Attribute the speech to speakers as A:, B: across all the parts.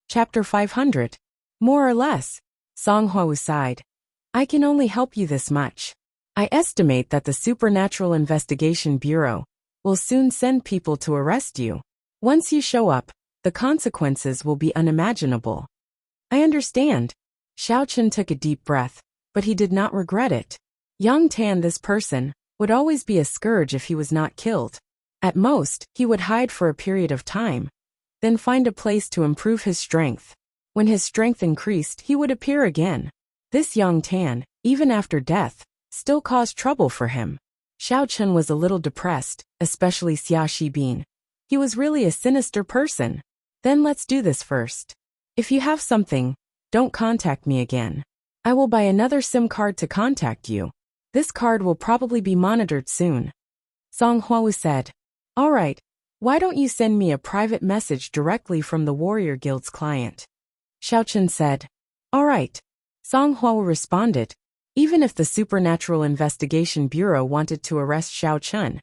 A: Chapter 500. More or less. Song Hua sighed. I can only help you this much. I estimate that the Supernatural Investigation Bureau will soon send people to arrest you. Once you show up, the consequences will be unimaginable. I understand. Xiao Chen took a deep breath, but he did not regret it. Yang Tan, this person, would always be a scourge if he was not killed. At most, he would hide for a period of time, then find a place to improve his strength. When his strength increased, he would appear again. This Yang Tan, even after death, still caused trouble for him. Xiao Chen was a little depressed, especially Xia Shibin. He was really a sinister person. Then let's do this first. If you have something, don't contact me again. I will buy another SIM card to contact you. This card will probably be monitored soon. Song Hua said. All right, why don't you send me a private message directly from the Warrior Guild's client? Xiao Chen said. All right. Song Hua responded. Even if the Supernatural Investigation Bureau wanted to arrest Xiao Chen,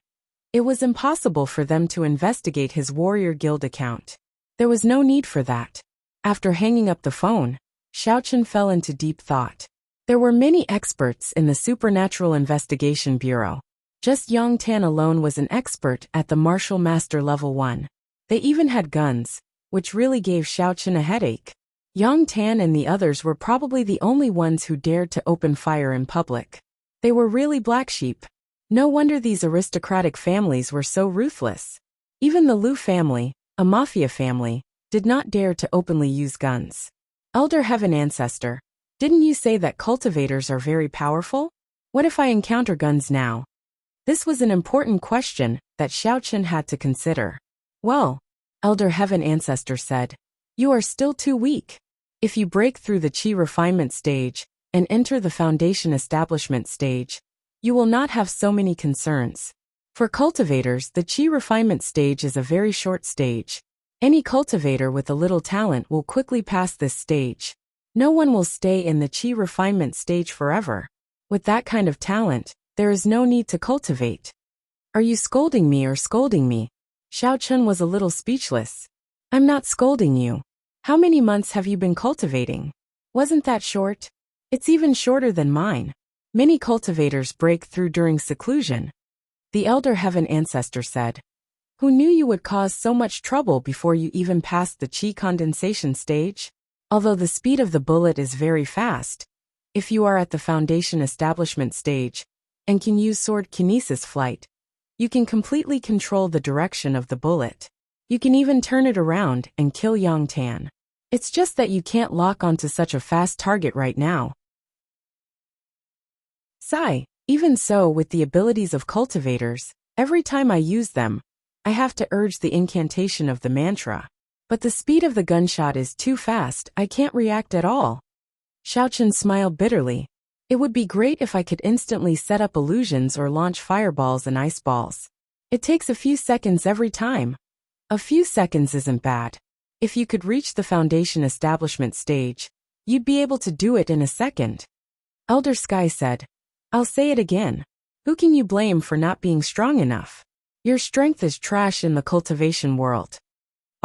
A: it was impossible for them to investigate his Warrior Guild account. There was no need for that. After hanging up the phone, Xiao Chen fell into deep thought. There were many experts in the Supernatural Investigation Bureau. Just Yang Tan alone was an expert at the Martial Master Level 1. They even had guns, which really gave Xiao Chen a headache. Yang Tan and the others were probably the only ones who dared to open fire in public. They were really black sheep. No wonder these aristocratic families were so ruthless. Even the Liu family, a mafia family, did not dare to openly use guns. Elder Heaven Ancestor, didn't you say that cultivators are very powerful? What if I encounter guns now? This was an important question that Xiao Chen had to consider. Well, Elder Heaven Ancestor said, you are still too weak. If you break through the Qi refinement stage and enter the foundation establishment stage, you will not have so many concerns. For cultivators, the Qi refinement stage is a very short stage. Any cultivator with a little talent will quickly pass this stage. No one will stay in the Qi refinement stage forever. With that kind of talent, there is no need to cultivate. Are you scolding me or scolding me? Xiao Chen was a little speechless. I'm not scolding you. How many months have you been cultivating? Wasn't that short? It's even shorter than mine. Many cultivators break through during seclusion. The Elder Heaven Ancestor said. Who knew you would cause so much trouble before you even passed the Qi condensation stage? Although the speed of the bullet is very fast, if you are at the foundation establishment stage and can use sword kinesis flight, you can completely control the direction of the bullet. You can even turn it around and kill Yang Tan. It's just that you can't lock onto such a fast target right now. Sigh. Even so, with the abilities of cultivators, every time I use them, I have to urge the incantation of the mantra. But the speed of the gunshot is too fast, I can't react at all. Xiao Chen smiled bitterly. It would be great if I could instantly set up illusions or launch fireballs and ice balls. It takes a few seconds every time. A few seconds isn't bad. If you could reach the foundation establishment stage, you'd be able to do it in a second. Elder Sky said. I'll say it again. Who can you blame for not being strong enough? Your strength is trash in the cultivation world.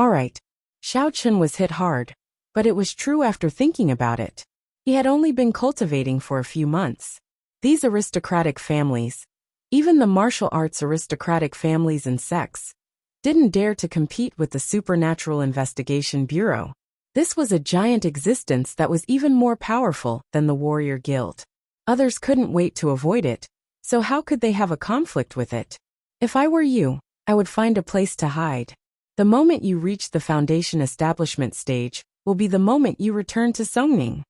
A: Alright. Xiao Chen was hit hard, but it was true after thinking about it. He had only been cultivating for a few months. These aristocratic families, even the martial arts aristocratic families and sects, didn't dare to compete with the Supernatural Investigation Bureau. This was a giant existence that was even more powerful than the Warrior Guild. Others couldn't wait to avoid it, so how could they have a conflict with it? If I were you, I would find a place to hide. The moment you reach the foundation establishment stage will be the moment you return to Songning.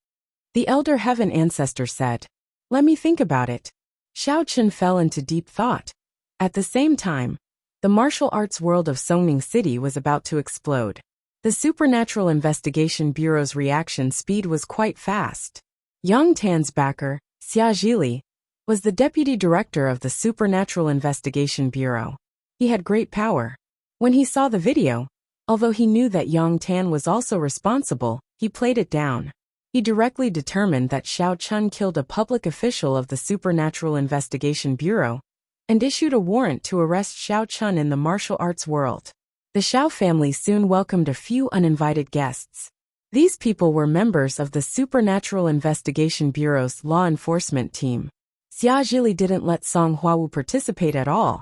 A: The Elder Heaven Ancestor said. Let me think about it. Xiao Chen fell into deep thought. At the same time, the martial arts world of Songning City was about to explode. The Supernatural Investigation Bureau's reaction speed was quite fast. Yang Tan's backer, Xia Zhili, was the deputy director of the Supernatural Investigation Bureau. He had great power. When he saw the video, although he knew that Yang Tan was also responsible, he played it down. He directly determined that Xiao Chen killed a public official of the Supernatural Investigation Bureau and issued a warrant to arrest Xiao Chen in the martial arts world. The Xiao family soon welcomed a few uninvited guests. These people were members of the Supernatural Investigation Bureau's law enforcement team. Xia Zhili didn't let Song Huawu participate at all,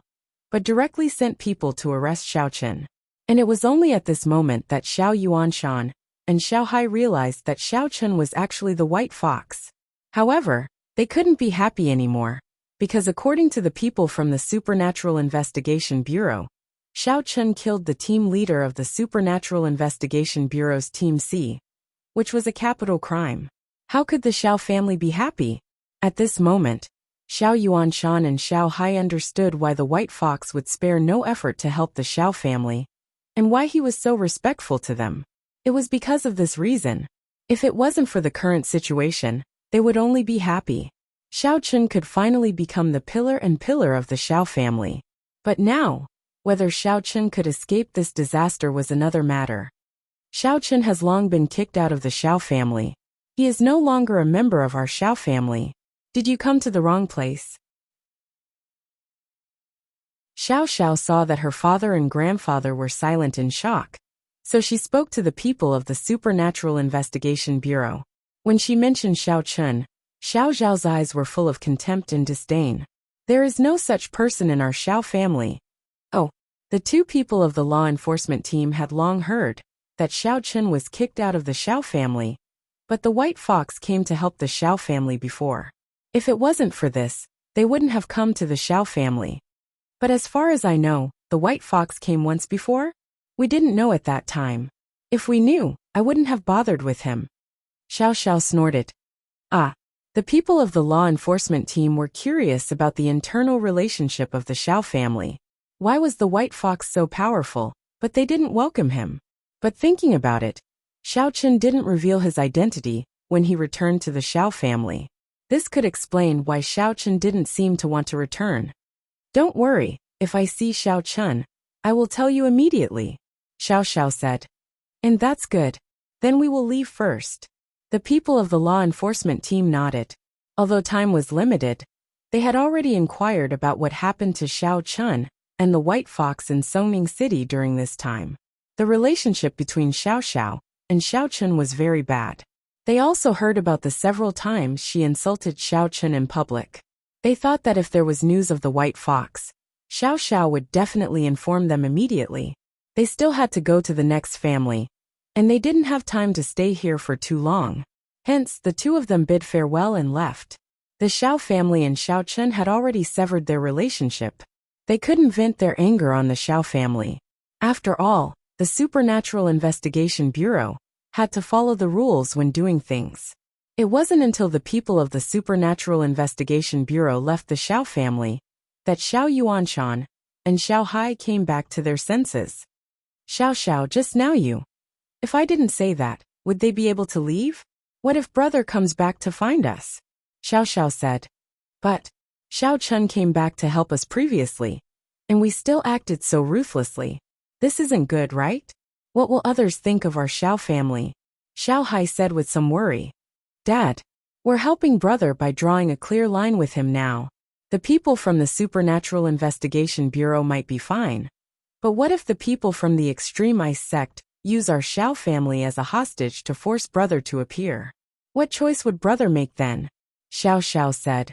A: but directly sent people to arrest Xiao Chen. And it was only at this moment that Xiao Yuanshan and Xiao Hai realized that Xiao Chen was actually the white fox. However, they couldn't be happy anymore, because according to the people from the Supernatural Investigation Bureau, Xiao Chen killed the team leader of the Supernatural Investigation Bureau's Team C, which was a capital crime. How could the Xiao family be happy? At this moment, Xiao Yuanshan and Xiao Hai understood why the white fox would spare no effort to help the Xiao family, and why he was so respectful to them. It was because of this reason. If it wasn't for the current situation, they would only be happy. Xiao Chen could finally become the pillar of the Xiao family. But now, whether Xiao Chen could escape this disaster was another matter. Xiao Chen has long been kicked out of the Xiao family. He is no longer a member of our Xiao family. Did you come to the wrong place? Xiao Xiao saw that her father and grandfather were silent in shock, so she spoke to the people of the Supernatural Investigation Bureau. When she mentioned Xiao Chen, Xiao Zhao's eyes were full of contempt and disdain. There is no such person in our Xiao family. Oh, the two people of the law enforcement team had long heard that Xiao Chen was kicked out of the Xiao family, but the white fox came to help the Xiao family before. If it wasn't for this, they wouldn't have come to the Xiao family. But as far as I know, the white fox came once before? We didn't know at that time. If we knew, I wouldn't have bothered with him. Xiao Xiao snorted. Ah. The people of the law enforcement team were curious about the internal relationship of the Xiao family. Why was the white fox so powerful, but they didn't welcome him? But thinking about it, Xiao Chen didn't reveal his identity when he returned to the Xiao family. This could explain why Xiao Chen didn't seem to want to return. Don't worry, if I see Xiao Chen, I will tell you immediately, Xiao Xiao said. And that's good. Then we will leave first. The people of the law enforcement team nodded. Although time was limited, they had already inquired about what happened to Xiao Chen and the white fox in Songming City during this time. The relationship between Xiao Xiao and Xiao Chen was very bad. They also heard about the several times she insulted Xiao Chen in public. They thought that if there was news of the white fox, Xiao Xiao would definitely inform them immediately. They still had to go to the next family, and they didn't have time to stay here for too long. Hence, the two of them bid farewell and left. The Xiao family and Xiao Chen had already severed their relationship. They couldn't vent their anger on the Xiao family. After all, the Supernatural Investigation Bureau had to follow the rules when doing things. It wasn't until the people of the Supernatural Investigation Bureau left the Xiao family that Xiao Yuanshan and Xiao Hai came back to their senses. Xiao Xiao, just now you. If I didn't say that, would they be able to leave? What if brother comes back to find us? Xiao Xiao said. But Xiao Chen came back to help us previously, and we still acted so ruthlessly. This isn't good, right? What will others think of our Xiao family? Xiao Hai said with some worry. Dad, we're helping brother by drawing a clear line with him now. The people from the Supernatural Investigation Bureau might be fine. But what if the people from the Extreme Ice sect use our Xiao family as a hostage to force brother to appear? What choice would brother make then? Xiao Xiao said.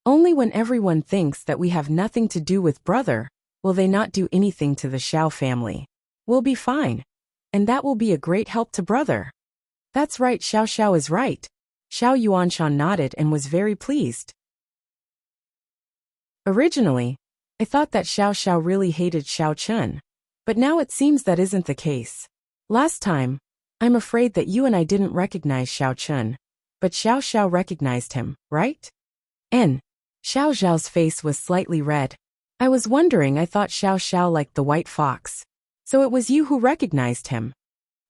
A: Only when everyone thinks that we have nothing to do with brother will they not do anything to the Xiao family. We'll be fine. And that will be a great help to brother. That's right, Xiao Xiao is right. Xiao Yuanshan nodded and was very pleased. Originally, I thought that Xiao Xiao really hated Xiao Chen, but now it seems that isn't the case. Last time, I'm afraid that you and I didn't recognize Xiao Chen, but Xiao Xiao recognized him, right? Xiao Xiao's face was slightly red. I was wondering, I thought Xiao Xiao liked the white fox. So it was you who recognized him.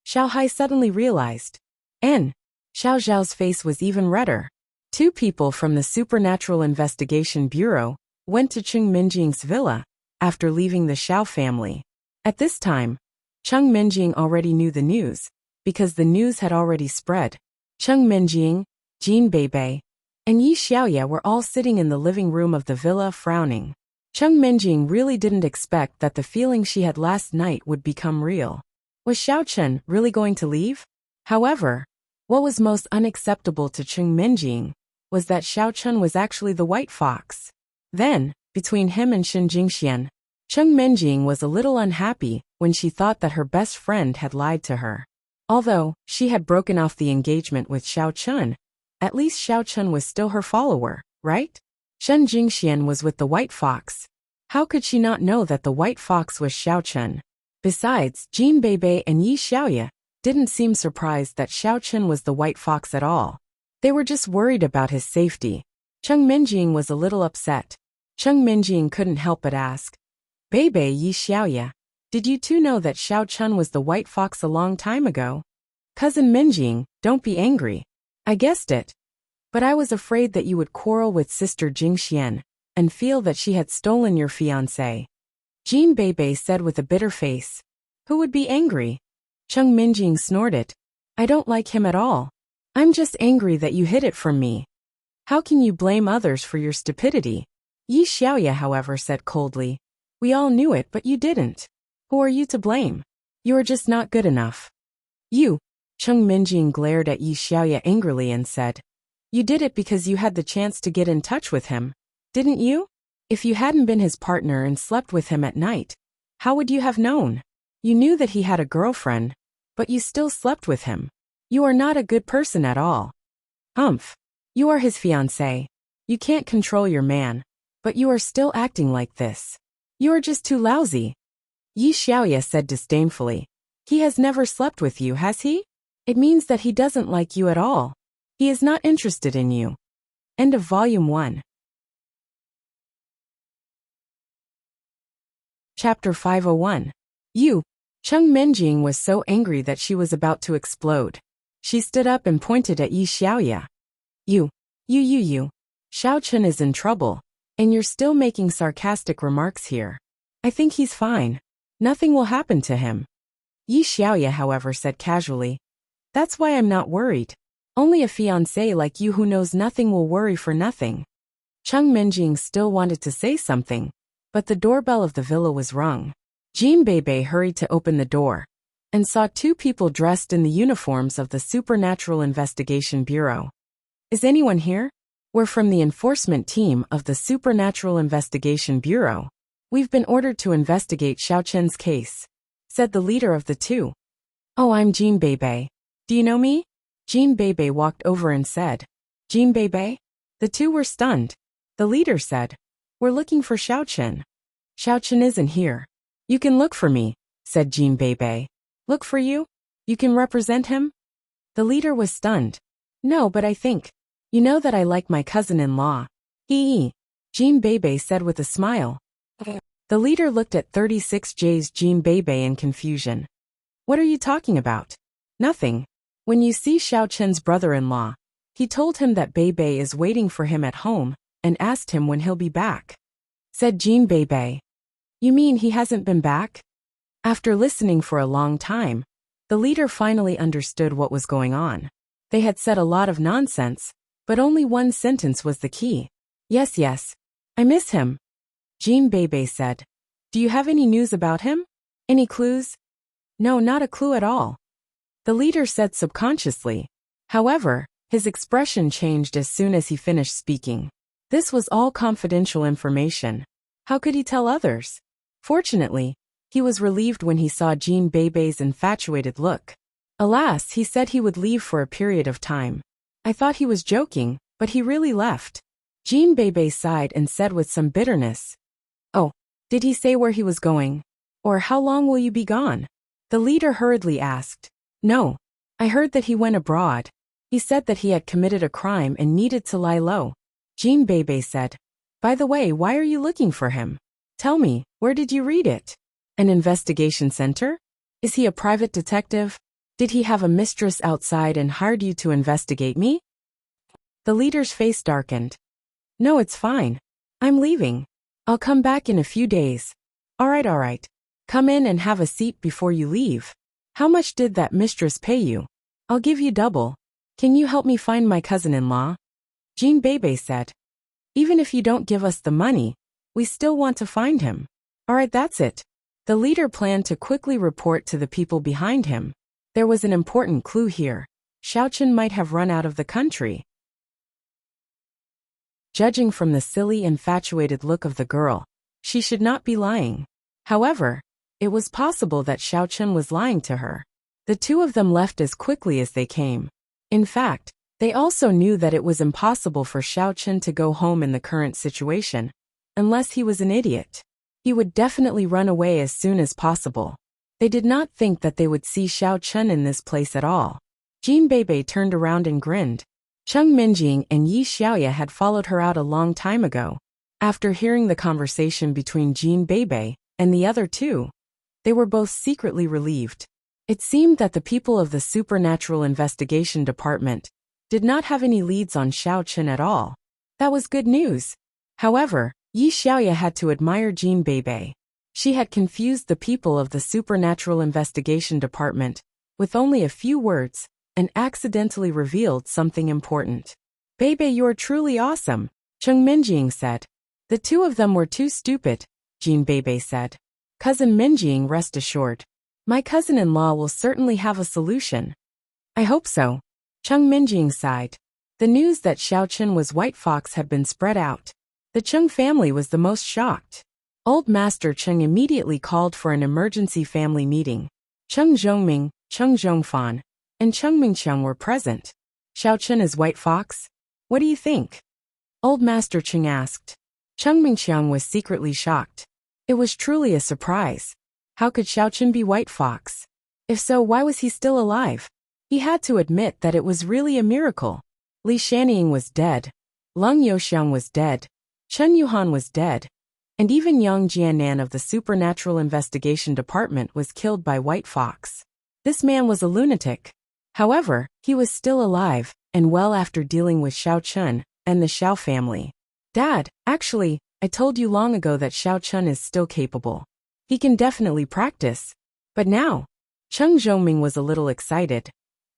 A: Xiao Hai suddenly realized. Xiao Xiao's face was even redder. Two people from the Supernatural Investigation Bureau went to Cheng Minjing's villa after leaving the Xiao family. At this time, Cheng Minjing already knew the news, because the news had already spread. Cheng Minjing, Jin Beibei, and Yi Xiaoye were all sitting in the living room of the villa frowning. Cheng Minjing really didn't expect that the feeling she had last night would become real. Was Xiao Chen really going to leave? However, what was most unacceptable to Chung Minjing was that Xiao Chun was actually the white fox. Then, between him and Shin Jingxian, Chung Minjing was a little unhappy when she thought that her best friend had lied to her. Although she had broken off the engagement with Xiao Chun, at least Xiao Chun was still her follower, right? Shin Jingxian was with the white fox. How could she not know that the white fox was Xiao Chun? Besides, Jin Beibei and Yi Xiaoya didn't seem surprised that Xiao Chun was the white fox at all. They were just worried about his safety. Chung Minjing was a little upset. Chung Minjing couldn't help but ask, Beibei Yi Xiaoya, did you two know that Xiao Chun was the white fox a long time ago? Cousin Minjing, don't be angry. I guessed it. But I was afraid that you would quarrel with sister Jingxian and feel that she had stolen your fiancé. Jin Beibei said with a bitter face. Who would be angry? Chung Minjing snorted. I don't like him at all. I'm just angry that you hid it from me. How can you blame others for your stupidity? Yi Xiaoya, however, said coldly. We all knew it, but you didn't. Who are you to blame? You are just not good enough. You. Chung Minjing glared at Yi Xiaoya angrily and said, You did it because you had the chance to get in touch with him, didn't you? If you hadn't been his partner and slept with him at night, how would you have known? You knew that he had a girlfriend, but you still slept with him. You are not a good person at all. Humph. You are his fiancé. You can't control your man, but you are still acting like this. You are just too lousy. Yi Xiaoya said disdainfully. He has never slept with you, has he? It means that he doesn't like you at all. He is not interested in you. End of Volume 1. Chapter 501. You. Chung Minjing was so angry that she was about to explode. She stood up and pointed at Yi Xiaoya. You. Xiao Chun is in trouble, and you're still making sarcastic remarks here. I think he's fine. Nothing will happen to him. Yi Xiaoya, however, said casually. That's why I'm not worried. Only a fiancé like you who knows nothing will worry for nothing. Chung Minjing still wanted to say something, but the doorbell of the villa was rung. Jin Beibei hurried to open the door and saw two people dressed in the uniforms of the Supernatural Investigation Bureau. Is anyone here? We're from the enforcement team of the Supernatural Investigation Bureau. We've been ordered to investigate Xiao Chen's case, said the leader of the two. Oh, I'm Jin Beibei. Do you know me? Jin Beibei walked over and said. Jin Beibei? The two were stunned. The leader said, We're looking for Xiao Chen. Xiao Chen isn't here. You can look for me, said Jin Beibei. Look for you? You can represent him? The leader was stunned. No, but I think. You know that I like my cousin-in-law. He. Jin Beibei said with a smile. The leader looked at 36J's Jin Beibei in confusion. What are you talking about? Nothing. When you see Xiao Chen's brother-in-law, he told him that Beibei is waiting for him at home and asked him when he'll be back. Said Jin Beibei. You mean he hasn't been back? After listening for a long time, the leader finally understood what was going on. They had said a lot of nonsense, but only one sentence was the key. Yes. I miss him. Jin Beibei said. Do you have any news about him? Any clues? No, not a clue at all. The leader said subconsciously. However, his expression changed as soon as he finished speaking. This was all confidential information. How could he tell others? Fortunately, he was relieved when he saw Jin Beibei's infatuated look. Alas, he said he would leave for a period of time. I thought he was joking, but he really left. Jin Beibei sighed and said with some bitterness. Oh, did he say where he was going? Or how long will you be gone? The leader hurriedly asked. No. I heard that he went abroad. He said that he had committed a crime and needed to lie low. Jin Beibei said. By the way, why are you looking for him? Tell me, where did you read it? An investigation center? Is he a private detective? Did he have a mistress outside and hired you to investigate me? The leader's face darkened. No, it's fine. I'm leaving. I'll come back in a few days. All right. Come in and have a seat before you leave. How much did that mistress pay you? I'll give you double. Can you help me find my cousin-in-law? Jin Beibei said. Even if you don't give us the money, we still want to find him. All right, that's it. The leader planned to quickly report to the people behind him. There was an important clue here. Xiaochen might have run out of the country. Judging from the silly, infatuated look of the girl, she should not be lying. However, it was possible that Xiaochen was lying to her. The two of them left as quickly as they came. In fact, they also knew that it was impossible for Xiaochen to go home in the current situation, unless he was an idiot. He would definitely run away as soon as possible. They did not think that they would see Xiaochen in this place at all. Jean Beibei turned around and grinned. Cheng Minjing and Yi Xiaoya had followed her out a long time ago. After hearing the conversation between Jean Beibei and the other two, they were both secretly relieved. It seemed that the people of the Supernatural Investigation Department did not have any leads on Xiaochen at all. That was good news. However, Yi Xiaoya had to admire Jean Beibei. She had confused the people of the Supernatural Investigation Department with only a few words and accidentally revealed something important. Beibei, you're truly awesome, Cheng Minjing said. The two of them were too stupid, Jean Beibei said. Cousin Minjing, rest assured. My cousin-in-law will certainly have a solution. I hope so. Cheng Minjing sighed. The news that Xiaochen was White Fox had been spread out. The Cheng family was the most shocked. Old Master Cheng immediately called for an emergency family meeting. Cheng Zhongming, Cheng Zhongfan, and Cheng Mingqiang were present. Xiaochen is White Fox? What do you think? Old Master Cheng asked. Cheng Mingqiang was secretly shocked. It was truly a surprise. How could Xiaochen be White Fox? If so, why was he still alive? He had to admit that it was really a miracle. Li Shaniying was dead. Leng Youxiang was dead. Chen Yuhan was dead. And even Yang Jianan of the Supernatural Investigation Department was killed by White Fox. This man was a lunatic. However, he was still alive, and well after dealing with Xiaochen and the Xiao family. Dad, actually, I told you long ago that Xiaochen is still capable. He can definitely practice. But now, Cheng Zhongming was a little excited.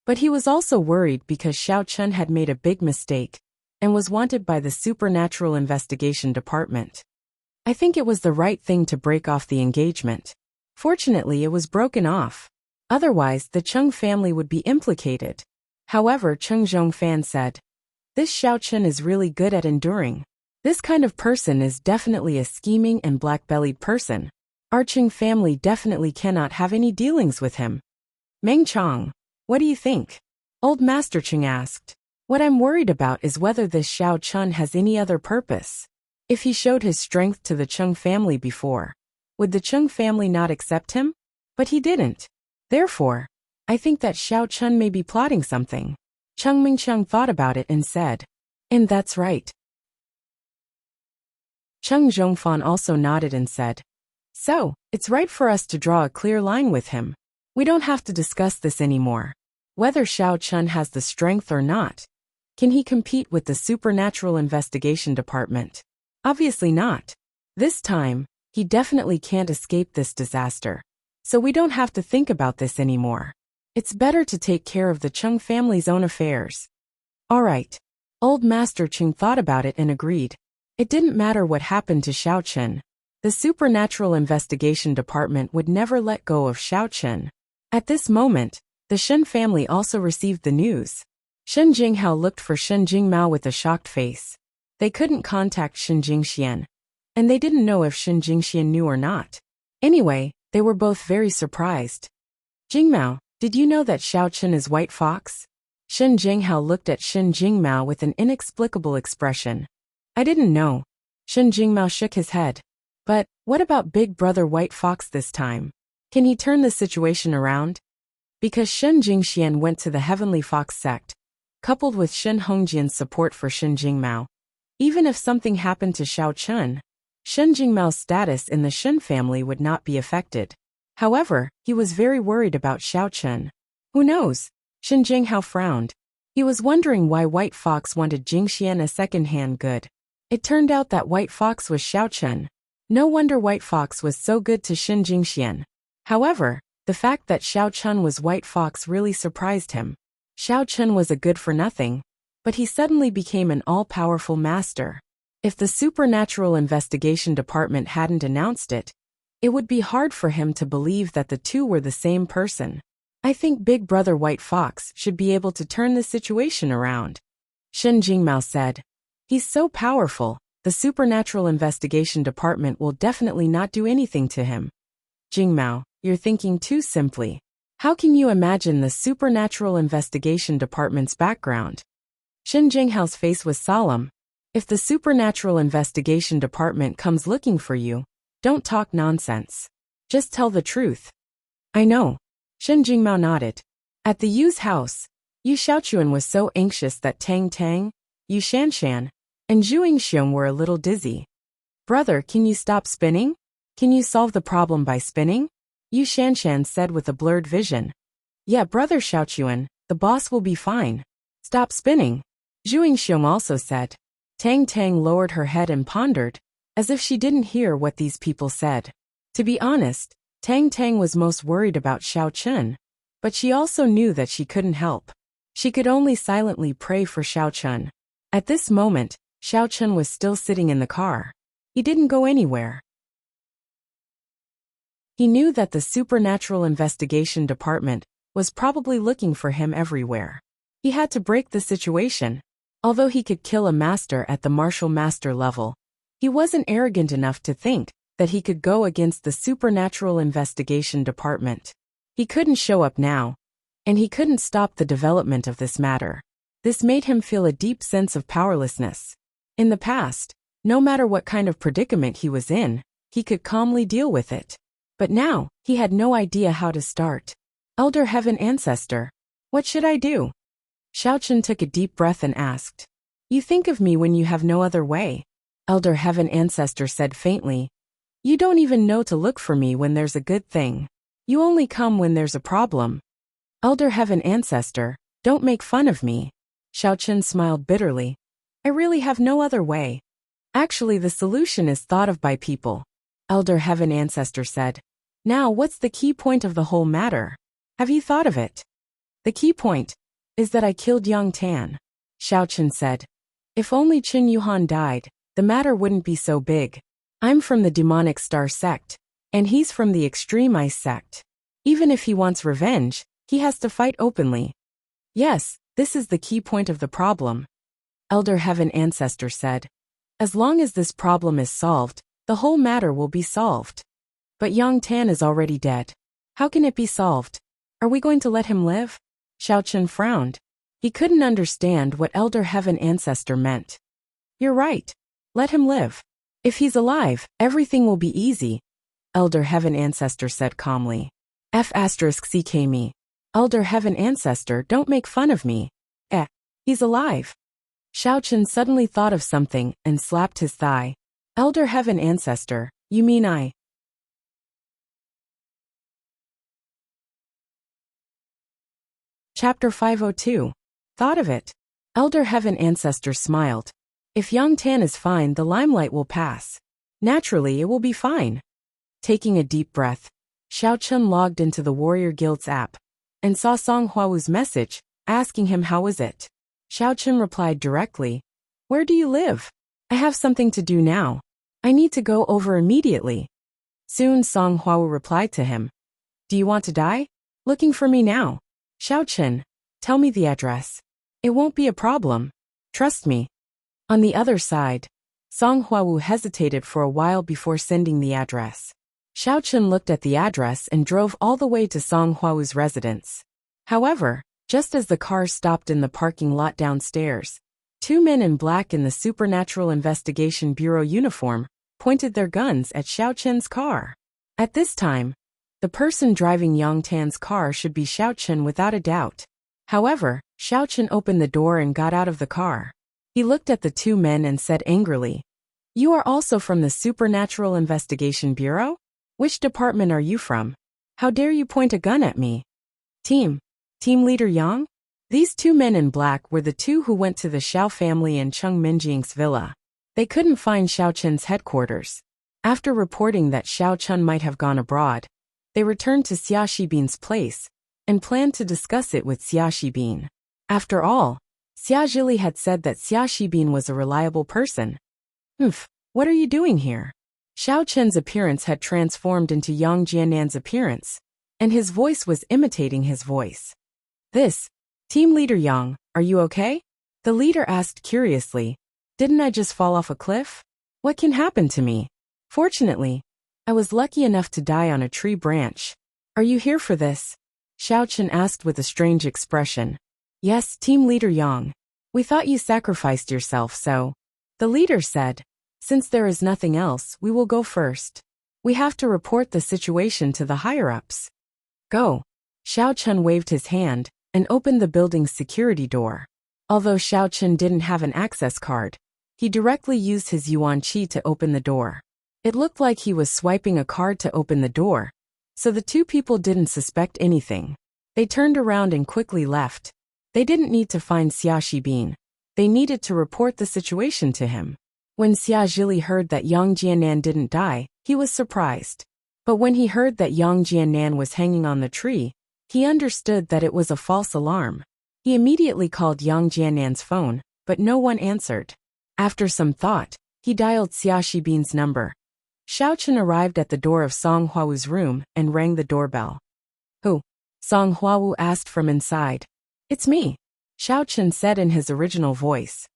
A: But he was also worried because Xiaochen had made a big mistake and was wanted by the Supernatural Investigation Department. I think it was the right thing to break off the engagement. Fortunately, it was broken off. Otherwise, the Cheng family would be implicated. However, Cheng Zhongfan said, this Xiaochen is really good at enduring. This kind of person is definitely a scheming and black-bellied person. Our Cheng family definitely cannot have any dealings with him. Meng Chong, what do you think? Old Master Cheng asked. What I'm worried about is whether this Xiaochen has any other purpose. If he showed his strength to the Cheng family before, would the Cheng family not accept him? But he didn't. Therefore, I think that Xiaochen may be plotting something. Cheng Mingqiang thought about it and said, and that's right. Cheng Zhongfan also nodded and said, so, it's right for us to draw a clear line with him. We don't have to discuss this anymore. Whether Xiaochen has the strength or not. Can he compete with the Supernatural Investigation Department? Obviously not. This time, he definitely can't escape this disaster. So we don't have to think about this anymore. It's better to take care of the Cheng family's own affairs. Alright. Old Master Cheng thought about it and agreed. It didn't matter what happened to Xiaochen. The Supernatural Investigation Department would never let go of Xiaochen. At this moment, the Shen family also received the news. Shen Jinghao looked for Shen Jingmao with a shocked face. They couldn't contact Shen Jingxian, and they didn't know if Shen Jingxian knew or not. Anyway, they were both very surprised. Jingmao, did you know that Xiaochen is White Fox? Shen Jinghao looked at Shen Jingmao with an inexplicable expression. I didn't know. Shen Jingmao shook his head. But, what about Big Brother White Fox this time? Can he turn the situation around? Because Shen Jingxian went to the Heavenly Fox sect, coupled with Shen Hongjian's support for Shen Jingmao. Even if something happened to Xiaochen, Shen Jingmao's status in the Shen family would not be affected. However, he was very worried about Xiaochen. Who knows? Shen Jinghao frowned. He was wondering why White Fox wanted Jingxian a second-hand good. It turned out that White Fox was Xiaochen. No wonder White Fox was so good to Shen Jingxian. However, the fact that Xiaochen was White Fox really surprised him. Xiaochen was a good-for-nothing, but he suddenly became an all-powerful master. If the Supernatural Investigation Department hadn't announced it, it would be hard for him to believe that the two were the same person. I think Big Brother White Fox should be able to turn the situation around. Shen Jingmao said. He's so powerful, the Supernatural Investigation Department will definitely not do anything to him. Jingmao, you're thinking too simply. How can you imagine the Supernatural Investigation Department's background? Shen Jinghao's face was solemn. If the Supernatural Investigation Department comes looking for you, don't talk nonsense. Just tell the truth. I know. Shen Jingmao nodded. At the Yu's house, Yu Xiaochuan was so anxious that Tang Tang, Yu Shanshan, and Zhu Yingxiong were a little dizzy. Brother, can you stop spinning? Can you solve the problem by spinning? Yu Shanshan said with a blurred vision. Yeah, Brother Xiaochuan, the boss will be fine. Stop spinning. Zhu Yingxiong also said. Tang Tang lowered her head and pondered, as if she didn't hear what these people said. To be honest, Tang Tang was most worried about Xiao Chun, but she also knew that she couldn't help. She could only silently pray for Xiao Chun. At this moment, Xiao Chun was still sitting in the car. He didn't go anywhere. He knew that the Supernatural Investigation Department was probably looking for him everywhere. He had to break the situation. Although he could kill a master at the martial master level, he wasn't arrogant enough to think that he could go against the Supernatural Investigation Department. He couldn't show up now, and he couldn't stop the development of this matter. This made him feel a deep sense of powerlessness. In the past, no matter what kind of predicament he was in, he could calmly deal with it. But now, he had no idea how to start. Elder Heaven Ancestor, what should I do? Xiao Chun took a deep breath and asked. You think of me when you have no other way. Elder Heaven Ancestor said faintly. You don't even know to look for me when there's a good thing. You only come when there's a problem. Elder Heaven Ancestor, don't make fun of me. Xiao Chun smiled bitterly. I really have no other way. Actually, the solution is thought of by people. Elder Heaven Ancestor said. Now, what's the key point of the whole matter? Have you thought of it? The key point is that I killed Yang Tan. Xiao Chun said. If only Qin Yuhan died, the matter wouldn't be so big. I'm from the Demonic Star sect, and he's from the Extreme Ice sect. Even if he wants revenge, he has to fight openly. Yes, this is the key point of the problem. Elder Heaven Ancestor said. As long as this problem is solved, the whole matter will be solved. But Yang Tan is already dead. How can it be solved? Are we going to let him live? Xiao Chun frowned. He couldn't understand what Elder Heaven Ancestor meant. You're right. Let him live. If he's alive, everything will be easy. Elder Heaven Ancestor said calmly. F***ck me. Elder Heaven Ancestor, don't make fun of me. He's alive. Xiao Chun suddenly thought of something and slapped his thigh. Elder Heaven Ancestor, you mean I? Chapter 502. Thought of it. Elder Heaven Ancestor smiled. If Yang Tan is fine, the limelight will pass. Naturally, it will be fine. Taking a deep breath, Xiao Chun logged into the Warrior Guild's app and saw Song Huawu's message, asking him how was it. Xiao Chun replied directly, Where do you live? I have something to do now. I need to go over immediately. Soon Song Huawu replied to him. Do you want to die? Looking for me now. Xiao Chun, tell me the address. It won't be a problem. Trust me. On the other side, Song Huawu hesitated for a while before sending the address. Xiao Chun looked at the address and drove all the way to Song Huawu's residence. However, just as the car stopped in the parking lot downstairs, two men in black in the Supernatural Investigation Bureau uniform pointed their guns at Xiao Chun's car. At this time, the person driving Yang Tan's car should be Xiao Chun without a doubt. However, Xiao Chun opened the door and got out of the car. He looked at the two men and said angrily, You are also from the Supernatural Investigation Bureau? Which department are you from? How dare you point a gun at me? Team Leader Yang? These two men in black were the two who went to the Xiao family in Cheng Minjing's villa. They couldn't find Xiao Chun's headquarters. After reporting that Xiao Chun might have gone abroad, they returned to Xia Shibin's place and planned to discuss it with Xia Shibin. After all, Xia Zhili had said that Xia Shibin was a reliable person. What are you doing here? Xiao Chun's appearance had transformed into Yang Jiannan's appearance, and his voice was imitating his voice. This, Team Leader Yang, are you okay? The leader asked curiously. Didn't I just fall off a cliff? What can happen to me? Fortunately, I was lucky enough to die on a tree branch. Are you here for this? Xiao Chen asked with a strange expression. Yes, Team Leader Yang. We thought you sacrificed yourself, so. The leader said. Since there is nothing else, we will go first. We have to report the situation to the higher-ups. Go. Xiao Chen waved his hand and opened the building's security door. Although Xiao Chen didn't have an access card, he directly used his yuan qi to open the door. It looked like he was swiping a card to open the door, so the two people didn't suspect anything. They turned around and quickly left. They didn't need to find Xia Shibin. They needed to report the situation to him. When Xia Zhili heard that Yang Jianan didn't die, he was surprised. But when he heard that Yang Jianan was hanging on the tree, he understood that it was a false alarm. He immediately called Yang Jianan's phone, but no one answered. After some thought, he dialed Xia Shibin's number. Xiao Chen arrived at the door of Song Huawu's room and rang the doorbell. Who? Song Huawu asked from inside. It's me, Xiao Chen said in his original voice.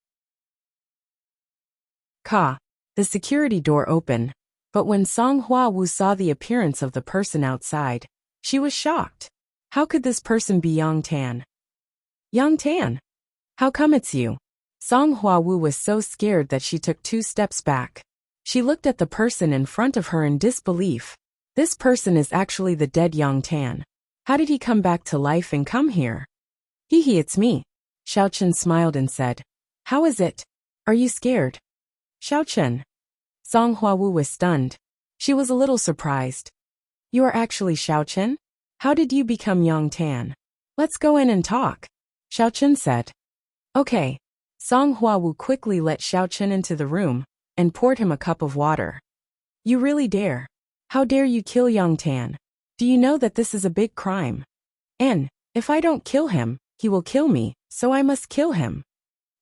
A: Ka. The security door opened, but when Song Huawu saw the appearance of the person outside, she was shocked. How could this person be Yang Tan? Yang Tan? How come it's you? Song Huawu was so scared that she took 2 steps back. She looked at the person in front of her in disbelief. This person is actually the dead Yang Tan. How did he come back to life and come here? Hee, it's me. Xiao Chen smiled and said. How is it? Are you scared? Xiao Chen. Song Huawu was stunned. She was a little surprised. You are actually Xiao Chen? How did you become Yang Tan? Let's go in and talk, Xiao Chen said. Okay. Song Huawu quickly let Xiao Chen into the room and poured him a cup of water. You really dare? How dare you kill Yang Tan? Do you know that this is a big crime? And, if I don't kill him, he will kill me, so I must kill him.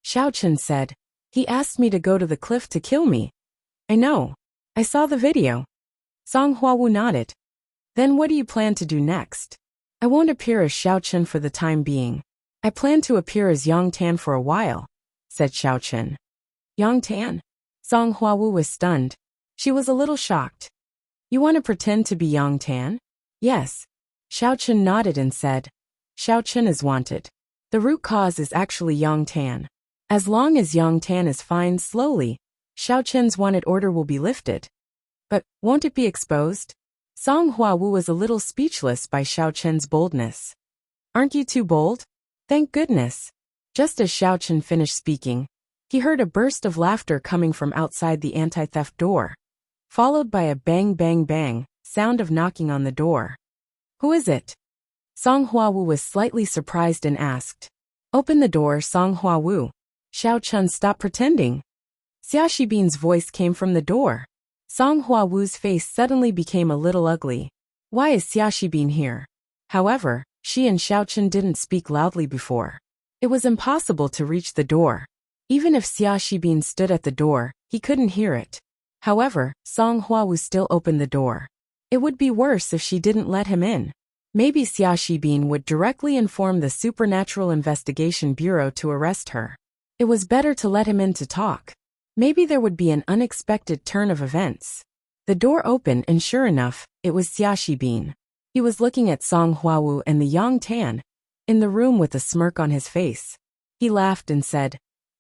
A: Xiao Chen said. He asked me to go to the cliff to kill me. I know. I saw the video. Song Huawu nodded. Then what do you plan to do next? I won't appear as Xiao Chen for the time being. I plan to appear as Yang Tan for a while, said Xiao Chen. Yang Tan? Song Huawu was stunned. She was a little shocked. You want to pretend to be Yang Tan? Yes. Xiao Chen nodded and said. Xiao Chen is wanted. The root cause is actually Yang Tan. As long as Yang Tan is fined slowly, Xiao Chen's wanted order will be lifted. But, won't it be exposed? Song Huawu was a little speechless by Xiao Chen's boldness. Aren't you too bold? Thank goodness. Just as Xiao Chen finished speaking, he heard a burst of laughter coming from outside the anti-theft door, followed by a bang bang bang sound of knocking on the door. Who is it? Song Huawu was slightly surprised and asked. Open the door, Song Huawu. Xiao Chen, stop pretending. Xia Shibin's voice came from the door. Song Huawu's face suddenly became a little ugly. Why is Xia Shibin here? However, she and Xiao Chen didn't speak loudly before. It was impossible to reach the door. Even if Xia Shibin stood at the door, he couldn't hear it. However, Song Huawu still opened the door. It would be worse if she didn't let him in. Maybe Xia Shibin would directly inform the Supernatural Investigation Bureau to arrest her. It was better to let him in to talk. Maybe there would be an unexpected turn of events. The door opened and sure enough, it was Xia Shibin. He was looking at Song Huawu and the Yang Tan, in the room with a smirk on his face. He laughed and said,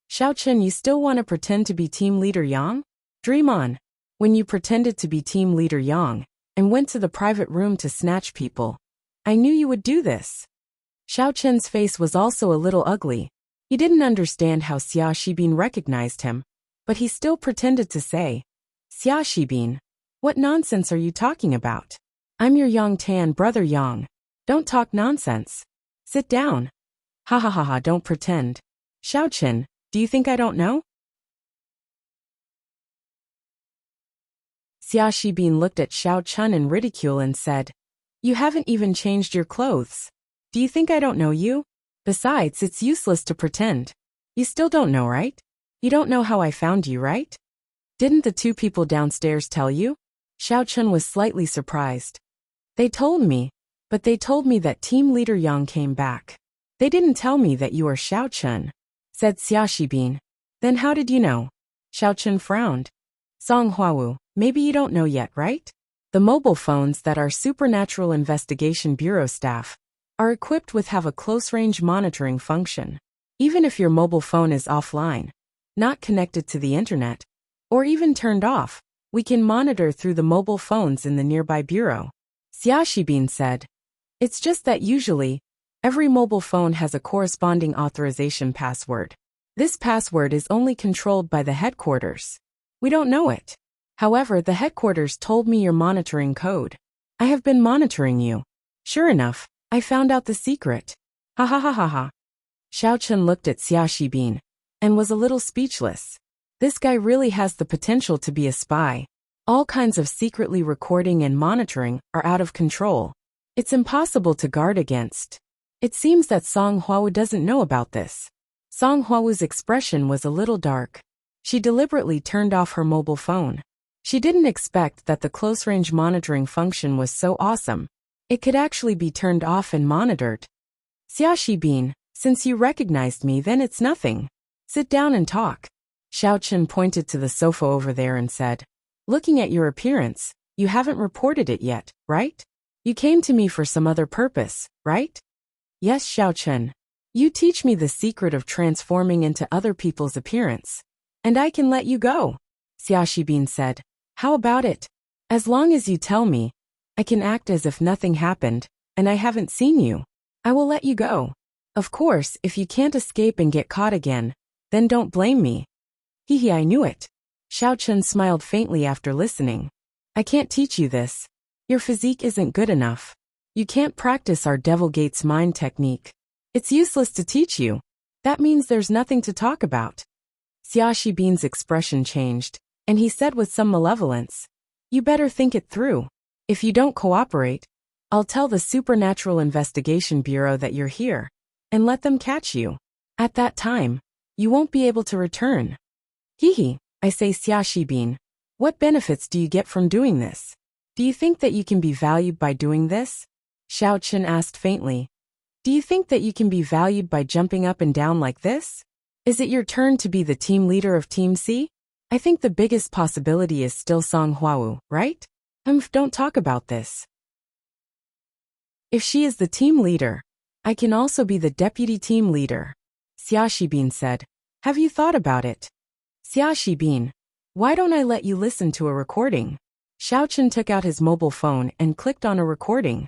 A: Xiao Chen, you still want to pretend to be Team Leader Yang? Dream on. When you pretended to be Team Leader Yang and went to the private room to snatch people, I knew you would do this. Xiao Chen's face was also a little ugly. He didn't understand how Xia Shibin recognized him, but he still pretended to say, Xia Shibin, what nonsense are you talking about? I'm your Yang Tan brother Yang. Don't talk nonsense. Sit down. Ha ha ha ha, don't pretend. Xiao Chen, do you think I don't know? Xia Shibin looked at Xiao Chen in ridicule and said, You haven't even changed your clothes. Do you think I don't know you? Besides, it's useless to pretend. You still don't know, right? You don't know how I found you, right? Didn't the 2 people downstairs tell you? Xiao Chen was slightly surprised. They told me, But they told me that team leader Yang came back. They didn't tell me that you are Xiao Chen, said Xia Shibin. Then how did you know? Xiao Chen frowned. Song Huawu, maybe you don't know yet, right? The mobile phones that our Supernatural Investigation Bureau staff are equipped with have a close-range monitoring function. Even if your mobile phone is offline, not connected to the internet, or even turned off, we can monitor through the mobile phones in the nearby bureau. Xia Shibin said. It's just that usually, every mobile phone has a corresponding authorization password. This password is only controlled by the headquarters. We don't know it. However, the headquarters told me your monitoring code. I have been monitoring you. Sure enough, I found out the secret. Ha ha ha ha ha. Xiao Chen looked at Xia Shibin and was a little speechless. This guy really has the potential to be a spy. All kinds of secretly recording and monitoring are out of control. It's impossible to guard against. It seems that Song Huawu doesn't know about this. Song Huawu's expression was a little dark. She deliberately turned off her mobile phone. She didn't expect that the close-range monitoring function was so awesome. It could actually be turned off and monitored. Xia Shibin, since you recognized me, then it's nothing. Sit down and talk. Xiao Chen pointed to the sofa over there and said, looking at your appearance, you haven't reported it yet, right? You came to me for some other purpose, right? Yes, Xiao Chen. You teach me the secret of transforming into other people's appearance, and I can let you go, Xia Shibin said. How about it? As long as you tell me, I can act as if nothing happened, and I haven't seen you. I will let you go. Of course, if you can't escape and get caught again, then don't blame me. Hee, I knew it. Xiao Chen smiled faintly after listening. I can't teach you this. Your physique isn't good enough. You can't practice our Devil Gates mind technique. It's useless to teach you. That means there's nothing to talk about. Xia Shibin's expression changed, and he said with some malevolence, you better think it through. If you don't cooperate, I'll tell the Supernatural Investigation Bureau that you're here, and let them catch you. At that time, you won't be able to return. Hee, I say, Xia Shibin. What benefits do you get from doing this? Do you think that you can be valued by doing this? Xiao Chen asked faintly. Do you think that you can be valued by jumping up and down like this? Is it your turn to be the team leader of Team C? I think the biggest possibility is still Song Huawu, right? Don't talk about this. If she is the team leader, I can also be the deputy team leader, Xia Shibin said. Have you thought about it? Xia Shibin, why don't I let you listen to a recording? Xiao Chen took out his mobile phone and clicked on a recording.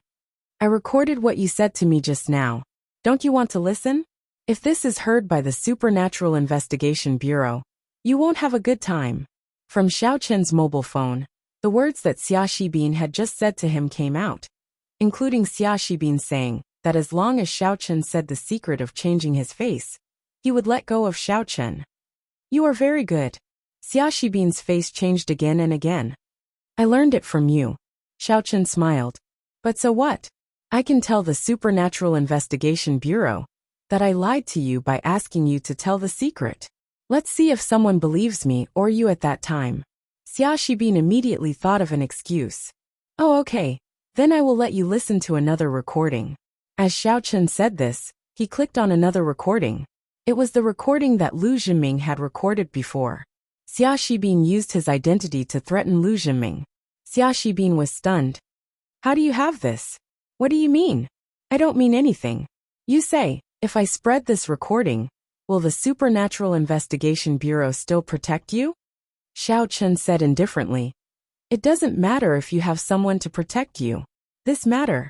A: I recorded what you said to me just now. Don't you want to listen? If this is heard by the Supernatural Investigation Bureau, you won't have a good time. From Xiao Chen's mobile phone, the words that Xia Shibin had just said to him came out, including Xia Shibin saying that as long as Xiao Chen said the secret of changing his face, he would let go of Xiao Chen. You are very good. Xia Shibin's face changed again and again. I learned it from you. Xiao Chen smiled. But so what? I can tell the Supernatural Investigation Bureau that I lied to you by asking you to tell the secret. Let's see if someone believes me or you at that time. Xia Shibin immediately thought of an excuse. Oh, okay. Then I will let you listen to another recording. As Xiao Chen said this, he clicked on another recording. It was the recording that Lu Zhiming had recorded before. Xia Shibin used his identity to threaten Lu Zhiming. Xia Shibin was stunned. How do you have this? What do you mean? I don't mean anything. You say, if I spread this recording, will the Supernatural Investigation Bureau still protect you? Xiao Chen said indifferently. It doesn't matter if you have someone to protect you. This matter.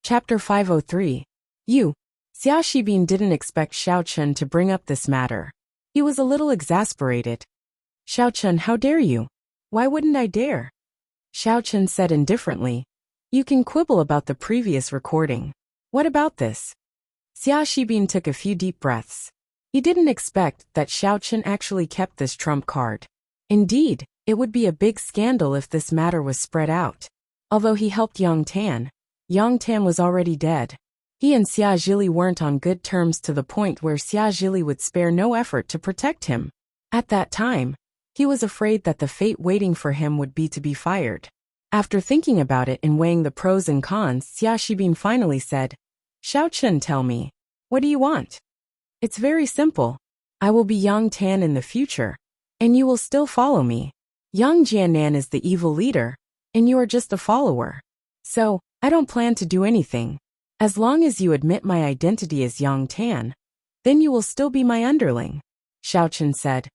A: Chapter 503. You. Xia Shibin didn't expect Xiao Chen to bring up this matter. He was a little exasperated. Xiao Chen, how dare you? Why wouldn't I dare? Xiao Chen said indifferently. You can quibble about the previous recording. What about this? Xia Shibin took a few deep breaths. He didn't expect that Xiao Chen actually kept this trump card. Indeed, it would be a big scandal if this matter was spread out. Although he helped Yang Tan was already dead. He and Xia Zhili weren't on good terms to the point where Xia Zhili would spare no effort to protect him. At that time, he was afraid that the fate waiting for him would be to be fired. After thinking about it and weighing the pros and cons, Xia Shibin finally said, Xiao Chen, tell me, what do you want? It's very simple. I will be Yang Tan in the future, and you will still follow me. Yang Jianan is the evil leader, and you are just a follower. So, I don't plan to do anything. As long as you admit my identity as Yang Tan, then you will still be my underling. Xiao Chen said,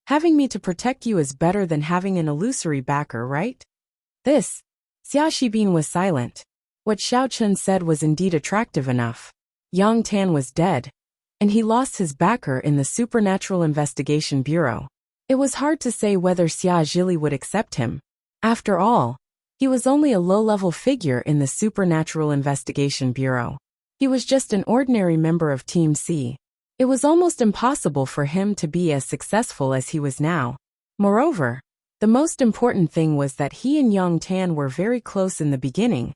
A: having me to protect you is better than having an illusory backer, right? This. Xia Shibin was silent. What Xiao Chen said was indeed attractive enough. Yang Tan was dead, and he lost his backer in the Supernatural Investigation Bureau. It was hard to say whether Xia Zhili would accept him. After all, he was only a low-level figure in the Supernatural Investigation Bureau. He was just an ordinary member of Team C. It was almost impossible for him to be as successful as he was now. Moreover, the most important thing was that he and Yang Tan were very close in the beginning,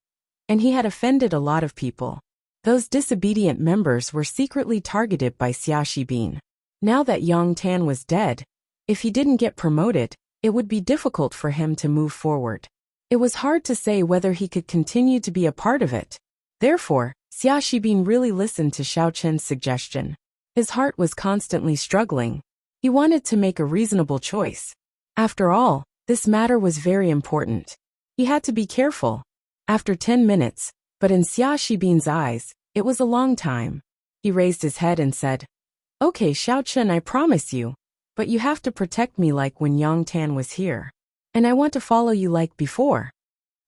A: and he had offended a lot of people. Those disobedient members were secretly targeted by Xia Shibin. Now that Yang Tan was dead, if he didn't get promoted, it would be difficult for him to move forward. It was hard to say whether he could continue to be a part of it. Therefore, Xia Shibin really listened to Xiao Chen's suggestion. His heart was constantly struggling. He wanted to make a reasonable choice. After all, this matter was very important. He had to be careful. After 10 minutes, but in Xia Shibin's eyes, it was a long time. He raised his head and said, Okay, Xiao Chen, I promise you, but you have to protect me like when Yang Tan was here. And I want to follow you like before.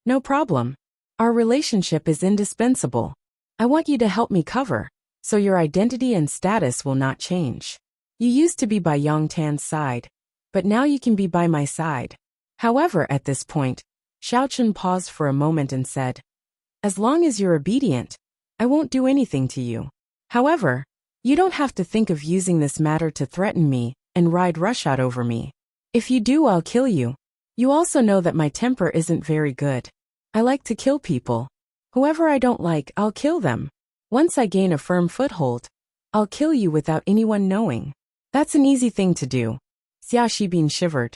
A: No problem. Our relationship is indispensable. I want you to help me cover, so your identity and status will not change. You used to be by Yang Tan's side, but now you can be by my side. However, at this point, Xiao Chen paused for a moment and said, As long as you're obedient, I won't do anything to you. However, you don't have to think of using this matter to threaten me and ride roughshod over me. If you do, I'll kill you. You also know that my temper isn't very good. I like to kill people. Whoever I don't like, I'll kill them. Once I gain a firm foothold, I'll kill you without anyone knowing. That's an easy thing to do. Xia Shibin shivered.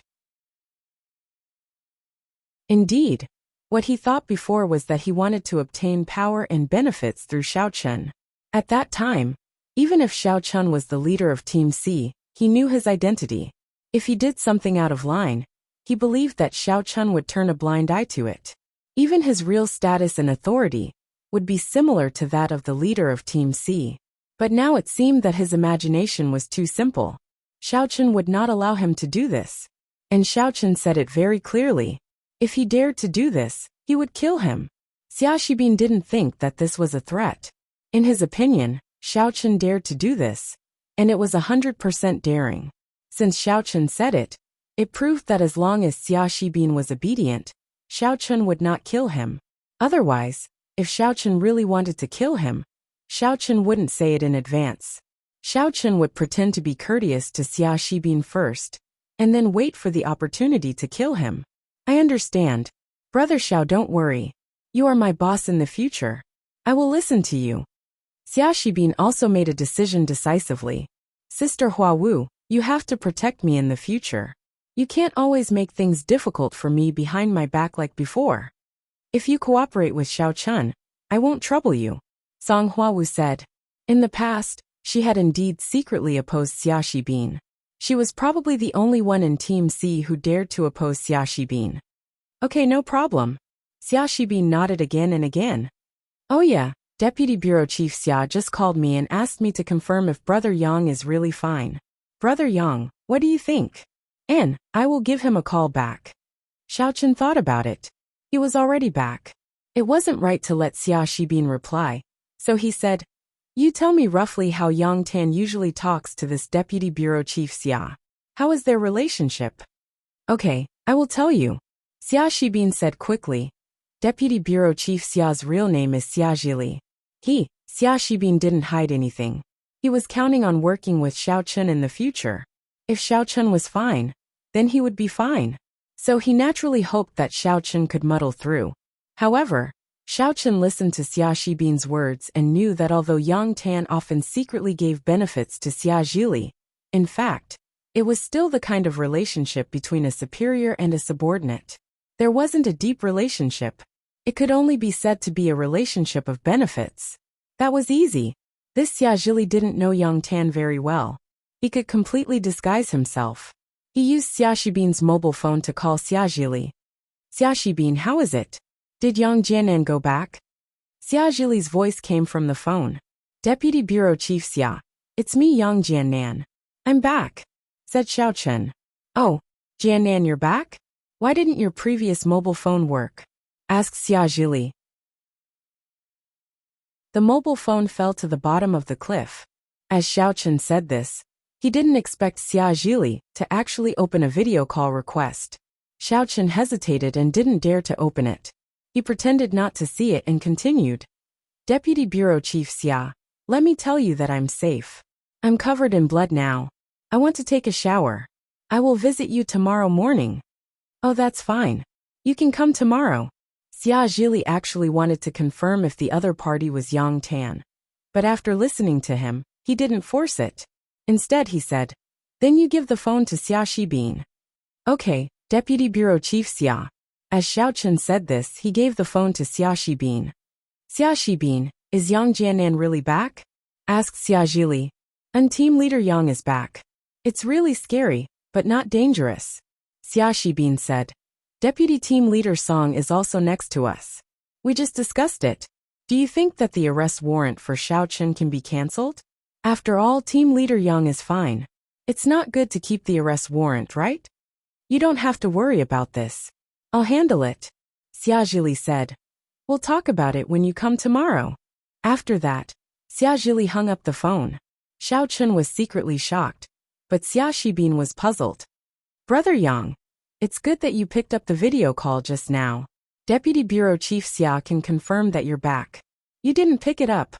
A: Indeed, what he thought before was that he wanted to obtain power and benefits through Xiao Chen. At that time, even if Xiao Chen was the leader of Team C, he knew his identity. If he did something out of line, he believed that Xiao Chen would turn a blind eye to it. Even his real status and authority would be similar to that of the leader of Team C. But now it seemed that his imagination was too simple. Xiao Chen would not allow him to do this. And Xiao Chen said it very clearly. If he dared to do this, he would kill him. Xia Shibin didn't think that this was a threat. In his opinion, Xiao Chen dared to do this, and it was 100% daring. Since Xiao Chen said it, it proved that as long as Xia Shibin was obedient, Xiao Chen would not kill him. Otherwise, if Xiao Chen really wanted to kill him, Xiao Chen wouldn't say it in advance. Xiao Chen would pretend to be courteous to Xia Shibin first, and then wait for the opportunity to kill him. I understand. Brother Xiao, don't worry. You are my boss in the future. I will listen to you. Xia Shibin also made a decision decisively. Sister Huawu, you have to protect me in the future. You can't always make things difficult for me behind my back like before. If you cooperate with Xiao Chen, I won't trouble you. Song Huawu said. In the past, she had indeed secretly opposed Xia Shibin. She was probably the only one in Team C who dared to oppose Xia Shibin. Okay, no problem. Xia Shibin nodded again and again. Oh yeah, Deputy Bureau Chief Xia just called me and asked me to confirm if Brother Yang is really fine. Brother Yang, what do you think? And I will give him a call back. Xiao Chen thought about it. He was already back. It wasn't right to let Xia Shibin reply, so he said, You tell me roughly how Yang Tan usually talks to this Deputy Bureau Chief Xia. How is their relationship? Okay, I will tell you. Xia Shibin said quickly. Deputy Bureau Chief Xia's real name is Xia Zhili. Xia Shibin didn't hide anything. He was counting on working with Xiao Chen in the future. If Xiao Chen was fine, then he would be fine. So he naturally hoped that Xiao Chen could muddle through. However, Xiao Chen listened to Xia Shibin's words and knew that although Yang Tan often secretly gave benefits to Xia Zhili, in fact, it was still the kind of relationship between a superior and a subordinate. There wasn't a deep relationship. It could only be said to be a relationship of benefits. That was easy. This Xiaozhili didn't know Yang Tan very well. He could completely disguise himself. He used Xia Shibin's mobile phone to call Xiaozhili. Xia Shibin, how is it? Did Yang Jianan go back? Xiaozhili's voice came from the phone. Deputy Bureau Chief Xia. It's me, Yang Jianan. I'm back, said Xiao Chen. Oh, Jianan, you're back? Why didn't your previous mobile phone work? Asked Xiaozhili. The mobile phone fell to the bottom of the cliff. As Xiao Chen said this, he didn't expect Xiaozhili to actually open a video call request. Xiao Chen hesitated and didn't dare to open it. He pretended not to see it and continued. Deputy Bureau Chief Xia, let me tell you that I'm safe. I'm covered in blood now. I want to take a shower. I will visit you tomorrow morning. Oh, that's fine. You can come tomorrow. Xiaozhili actually wanted to confirm if the other party was Yang Tan. But after listening to him, he didn't force it. Instead, he said, then you give the phone to Xia Shibin. Okay, Deputy Bureau Chief Xia. As Xiao Chen said this, he gave the phone to Xia Shibin. Xia Shibin, is Yang Jianan really back? Asked Xiaozhili. And Team Leader Yang is back. It's really scary, but not dangerous. Xia Shibin said. Deputy Team Leader Song is also next to us. We just discussed it. Do you think that the arrest warrant for Xiao Chen can be cancelled? After all, Team Leader Yang is fine. It's not good to keep the arrest warrant, right? You don't have to worry about this. I'll handle it. Xiaozhili said. We'll talk about it when you come tomorrow. After that, Xiaozhili hung up the phone. Xiao Chen was secretly shocked, but Xia Shibin was puzzled. Brother Yang, it's good that you picked up the video call just now. Deputy Bureau Chief Xia can confirm that you're back. You didn't pick it up.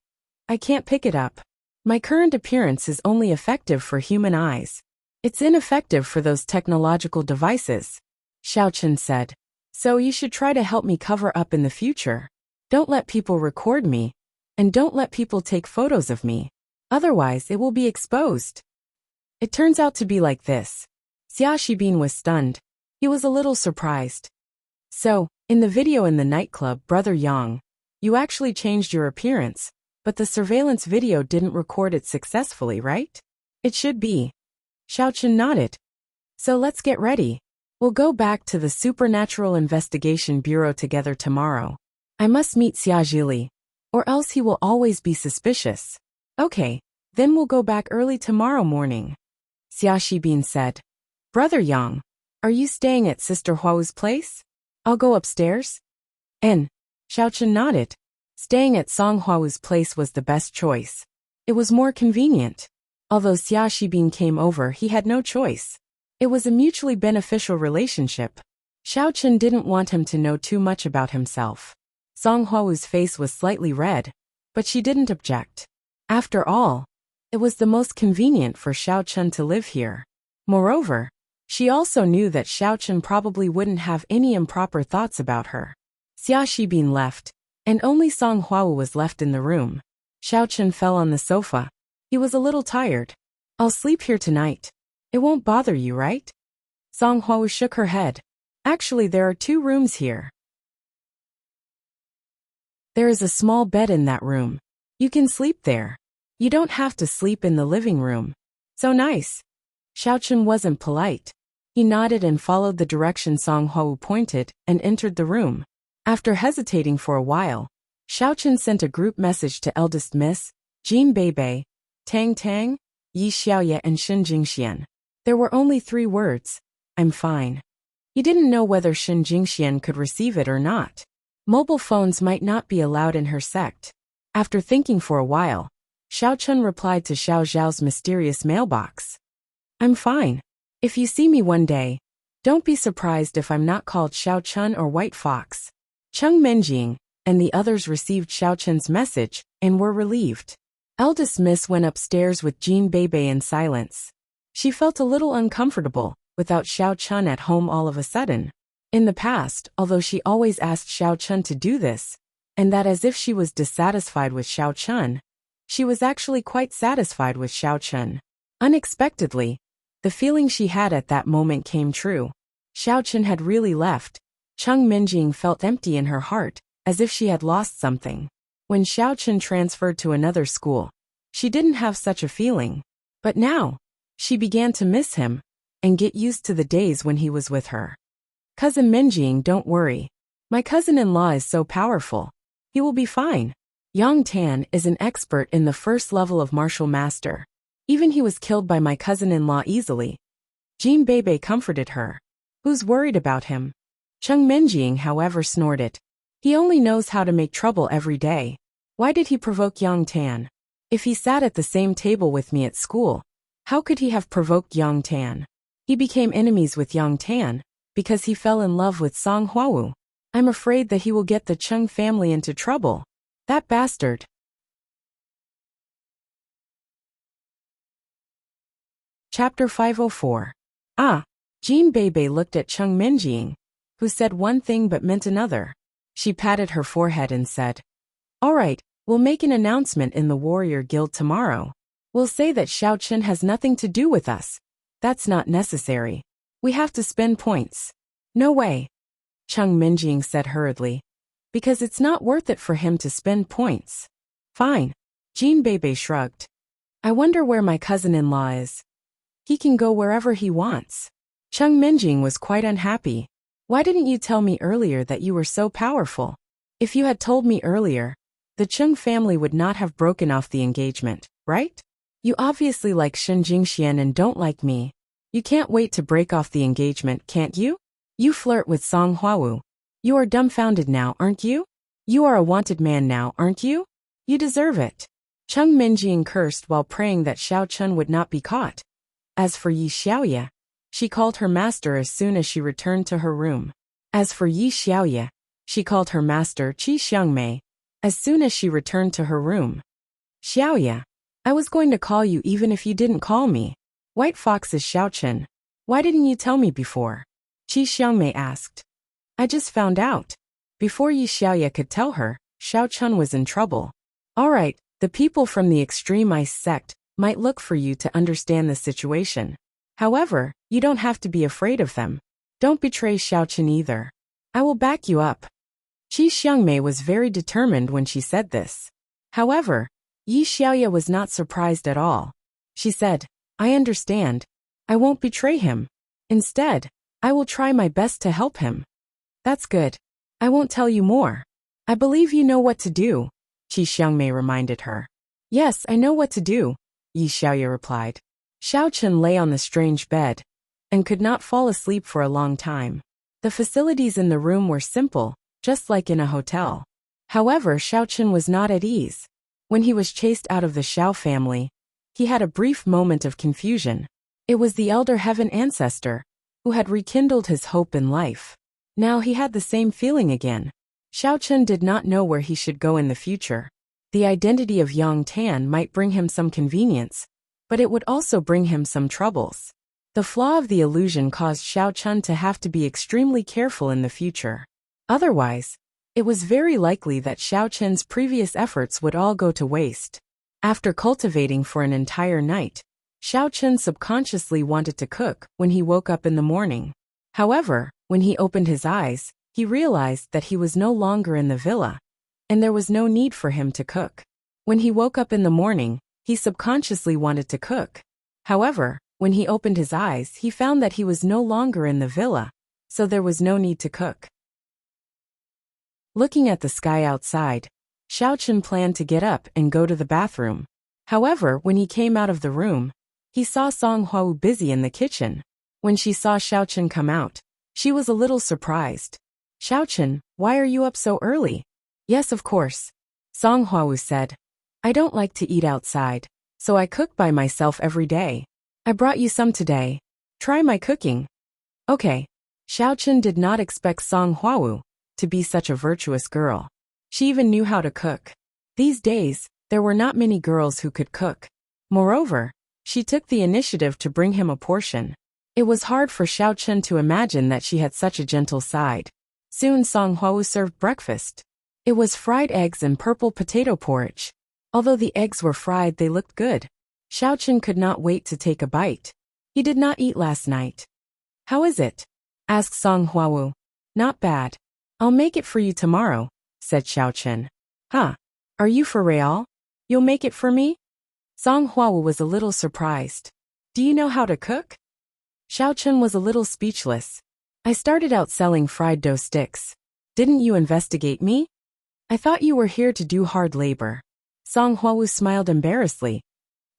A: I can't pick it up. My current appearance is only effective for human eyes. It's ineffective for those technological devices, Xiao Chen said. So you should try to help me cover up in the future. Don't let people record me, and don't let people take photos of me. Otherwise, it will be exposed. It turns out to be like this. Xia Shibin was stunned. He was a little surprised. So, in the video in the nightclub, Brother Yang, you actually changed your appearance, but the surveillance video didn't record it successfully, right? It should be. Xiao Chen nodded. So let's get ready. We'll go back to the Supernatural Investigation Bureau together tomorrow. I must meet Xiaozhili, or else he will always be suspicious. Okay, then we'll go back early tomorrow morning. Xia Shibin said. Brother Yang, are you staying at Sister Huao's place? I'll go upstairs. Xiao Chen nodded. Staying at Song Huao's place was the best choice. It was more convenient. Although Xia Shibin came over, he had no choice. It was a mutually beneficial relationship. Xiao Chen didn't want him to know too much about himself. Song Huao's face was slightly red, but she didn't object. After all, it was the most convenient for Xiao Chen to live here. Moreover, she also knew that Xiao Chen probably wouldn't have any improper thoughts about her. Xia Shibin left, and only Song Huao was left in the room. Xiao Chen fell on the sofa. He was a little tired. I'll sleep here tonight. It won't bother you, right? Song Huao shook her head. Actually, there are 2 rooms here. There is a small bed in that room. You can sleep there. You don't have to sleep in the living room. So nice. Xiao Chen wasn't polite. He nodded and followed the direction Song Huo pointed and entered the room. After hesitating for a while, Xiao Chen sent a group message to eldest Miss, Jin Beibei, Tang Tang, Yi Xiaoye and Shen Jingxian. There were only 3 words. I'm fine. He didn't know whether Shen Jingxian could receive it or not. Mobile phones might not be allowed in her sect. After thinking for a while, Xiao Chen replied to Xiao Zhao's mysterious mailbox. I'm fine. If you see me one day, don't be surprised if I'm not called Xiao Chen or White Fox. Cheng Menjing and the others received Xiao Chen's message and were relieved. Eldest Miss went upstairs with Jean Beibei in silence. She felt a little uncomfortable without Xiao Chen at home all of a sudden. In the past, although she always asked Xiao Chen to do this, and that as if she was dissatisfied with Xiao Chen, she was actually quite satisfied with Xiao Chen. Unexpectedly, the feeling she had at that moment came true. Xiao Chen had really left. Cheng Minjing felt empty in her heart, as if she had lost something. When Xiao Chen transferred to another school, she didn't have such a feeling. But now, she began to miss him and get used to the days when he was with her. Cousin Minjing, don't worry. My cousin-in-law is so powerful. He will be fine. Yang Tan is an expert in the first level of martial master. Even he was killed by my cousin-in-law easily. Jean Bebe comforted her. Who's worried about him? Cheng Minjing, however, snorted. He only knows how to make trouble every day. Why did he provoke Yang Tan? If he sat at the same table with me at school, how could he have provoked Yang Tan? He became enemies with Yang Tan because he fell in love with Song Huawu. I'm afraid that he will get the Cheng family into trouble. That bastard. Chapter 504. Jean Bebe looked at Cheng Minjing, who said one thing but meant another. She patted her forehead and said, "All right, we'll make an announcement in the Warrior Guild tomorrow. We'll say that Xiao Chen has nothing to do with us. That's not necessary. We have to spend points." "No way," Cheng Minjing said hurriedly. "Because it's not worth it for him to spend points." "Fine." Jean Bebe shrugged. "I wonder where my cousin-in-law is. He can go wherever he wants." Cheng Minjing was quite unhappy. "Why didn't you tell me earlier that you were so powerful? If you had told me earlier, the Cheng family would not have broken off the engagement, right? You obviously like Shen Jingxian and don't like me. You can't wait to break off the engagement, can't you? You flirt with Song Huawu. You are dumbfounded now, aren't you? You are a wanted man now, aren't you? You deserve it." Cheng Minjing cursed while praying that Xiao Chen would not be caught. As for Yi Xiaoye, she called her master as soon as she returned to her room. As for Yi Xiaoye, she called her master Qi Xiangmei as soon as she returned to her room. "Xiaoye, I was going to call you even if you didn't call me. White Fox is Xiao Chen. Why didn't you tell me before?" Qi Xiangmei asked. "I just found out." Before Yi Xiaoye could tell her, Xiao Chen was in trouble. "All right, the people from the extreme ice sect might look for you to understand the situation. However, you don't have to be afraid of them. Don't betray Xiao Chen either. I will back you up." Qi Xiangmei was very determined when she said this. However, Yi Xiaoye was not surprised at all. She said, "I understand. I won't betray him. Instead, I will try my best to help him." "That's good. I won't tell you more. I believe you know what to do," Qi Xiangmei reminded her. "Yes, I know what to do," Yi Xiaoye replied. Xiao Chen lay on the strange bed and could not fall asleep for a long time. The facilities in the room were simple, just like in a hotel. However, Xiao Chen was not at ease. When he was chased out of the Xiao family, he had a brief moment of confusion. It was the elder heaven ancestor who had rekindled his hope in life. Now he had the same feeling again. Xiao Chen did not know where he should go in the future. The identity of Yang Tan might bring him some convenience, but it would also bring him some troubles. The flaw of the illusion caused Xiao Chen to have to be extremely careful in the future. Otherwise, it was very likely that Xiao Chen's previous efforts would all go to waste. After cultivating for an entire night, Xiao Chen subconsciously wanted to cook when he woke up in the morning. However, when he opened his eyes, he realized that he was no longer in the villa, and there was no need for him to cook. When he woke up in the morning, he subconsciously wanted to cook. However, when he opened his eyes, he found that he was no longer in the villa, so there was no need to cook. Looking at the sky outside, Xiao Chen planned to get up and go to the bathroom. However, when he came out of the room, he saw Song Huawu busy in the kitchen. When she saw Xiao Chen come out, she was a little surprised. "Xiao Chen, why are you up so early?" "Yes, of course," Song Huawu said. "I don't like to eat outside, so I cook by myself every day. I brought you some today. Try my cooking." "Okay." Xiao Chen did not expect Song Huawu to be such a virtuous girl. She even knew how to cook. These days, there were not many girls who could cook. Moreover, she took the initiative to bring him a portion. It was hard for Xiao Chen to imagine that she had such a gentle side. Soon Song Huawu served breakfast. It was fried eggs and purple potato porridge. Although the eggs were fried, they looked good. Xiao Chen could not wait to take a bite. He did not eat last night. "How is it?" asked Song Huawu. Not bad. I'll make it for you tomorrow, said Xiao Chen. Huh? Are you for real? You'll make it for me? Song Huawu was a little surprised. Do you know how to cook? Xiao Chen was a little speechless. I started out selling fried dough sticks. Didn't you investigate me? I thought you were here to do hard labor. Song Huawu smiled embarrassedly.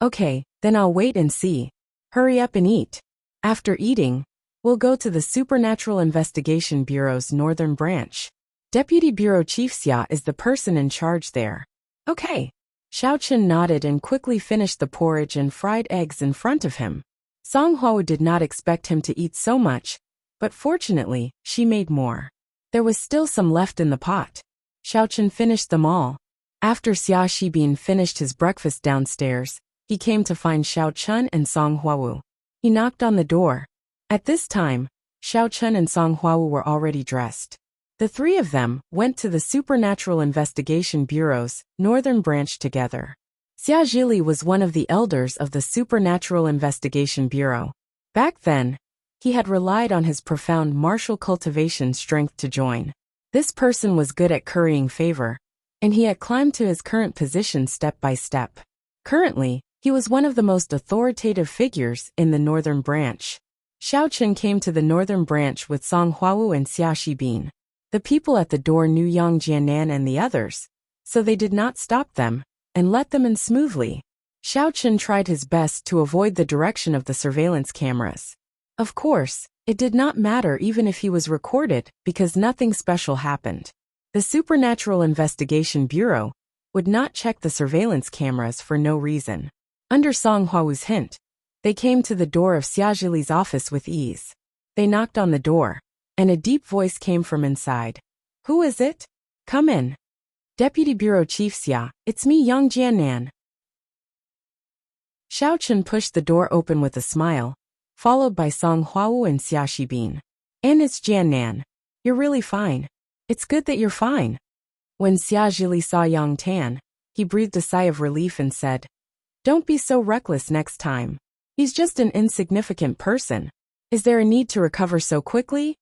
A: Okay, then I'll wait and see. Hurry up and eat. After eating, we'll go to the Supernatural Investigation Bureau's Northern Branch. Deputy Bureau Chief Xia is the person in charge there. Okay. Xiao Chen nodded and quickly finished the porridge and fried eggs in front of him. Song Huawu did not expect him to eat so much, but fortunately, she made more. There was still some left in the pot. Xiao Chen finished them all. After Xia Shibin finished his breakfast downstairs, he came to find Xiao Chen and Song Huawu. He knocked on the door. At this time, Xiao Chen and Song Huawu were already dressed. The three of them went to the Supernatural Investigation Bureau's Northern Branch together. Xia Zhili was one of the elders of the Supernatural Investigation Bureau. Back then, he had relied on his profound martial cultivation strength to join. This person was good at currying favor, and he had climbed to his current position step by step. Currently, he was one of the most authoritative figures in the Northern Branch. Xiao Chen came to the Northern Branch with Song Huawu and Xia Shibin. The people at the door knew Yang Jianan and the others, so they did not stop them and let them in smoothly. Xiao Chen tried his best to avoid the direction of the surveillance cameras. Of course, it did not matter even if he was recorded because nothing special happened. The Supernatural Investigation Bureau would not check the surveillance cameras for no reason. Under Song Huawu's hint, they came to the door of Xia Zhili's office with ease. They knocked on the door, and a deep voice came from inside. Who is it? Come in. Deputy Bureau Chief Xia, it's me, Yang Jianan. Xiao Chen pushed the door open with a smile, followed by Song Huawu and Xia Shibin. And it's Jianan. You're really fine. It's good that you're fine. When Xia Zhili saw Yang Tan, he breathed a sigh of relief and said, Don't be so reckless next time. He's just an insignificant person. Is there a need to recover so quickly?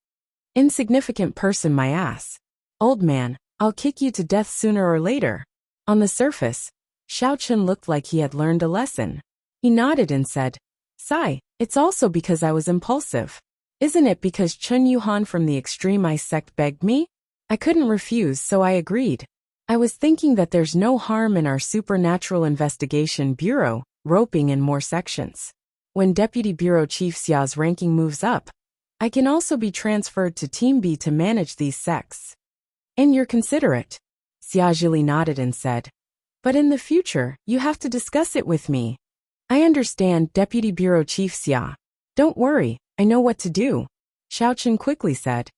A: Insignificant person, my ass. Old man, I'll kick you to death sooner or later. On the surface, Xiao Chen looked like he had learned a lesson. He nodded and said, Sigh, it's also because I was impulsive. Isn't it because Chun Yuhan from the Extreme Ice sect begged me? I couldn't refuse, so I agreed. I was thinking that there's no harm in our Supernatural Investigation Bureau roping in more sections. When Deputy Bureau Chief Xia's ranking moves up, I can also be transferred to Team B to manage these sects. And you're considerate. Xia Zhili nodded and said, But in the future, you have to discuss it with me. I understand, Deputy Bureau Chief Xia. Don't worry, I know what to do. Xiao Chen quickly said.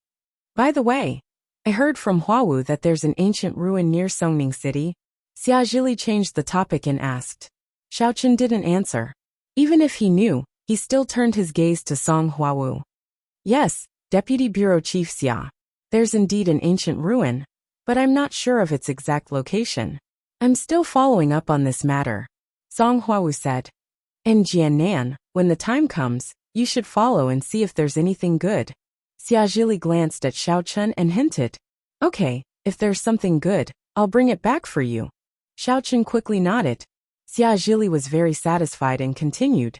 A: By the way, I heard from Huawu that there's an ancient ruin near Songning City. Xia Zhili changed the topic and asked. Xiao Chen didn't answer. Even if he knew, he still turned his gaze to Song Huawu. Yes, Deputy Bureau Chief Xia. There's indeed an ancient ruin, but I'm not sure of its exact location. I'm still following up on this matter. Song Huawu said. And Jianan, when the time comes, you should follow and see if there's anything good. Xia Zhili glanced at Xiao Chen and hinted. Okay, if there's something good, I'll bring it back for you. Xiao Chen quickly nodded. Xia Zhili was very satisfied and continued.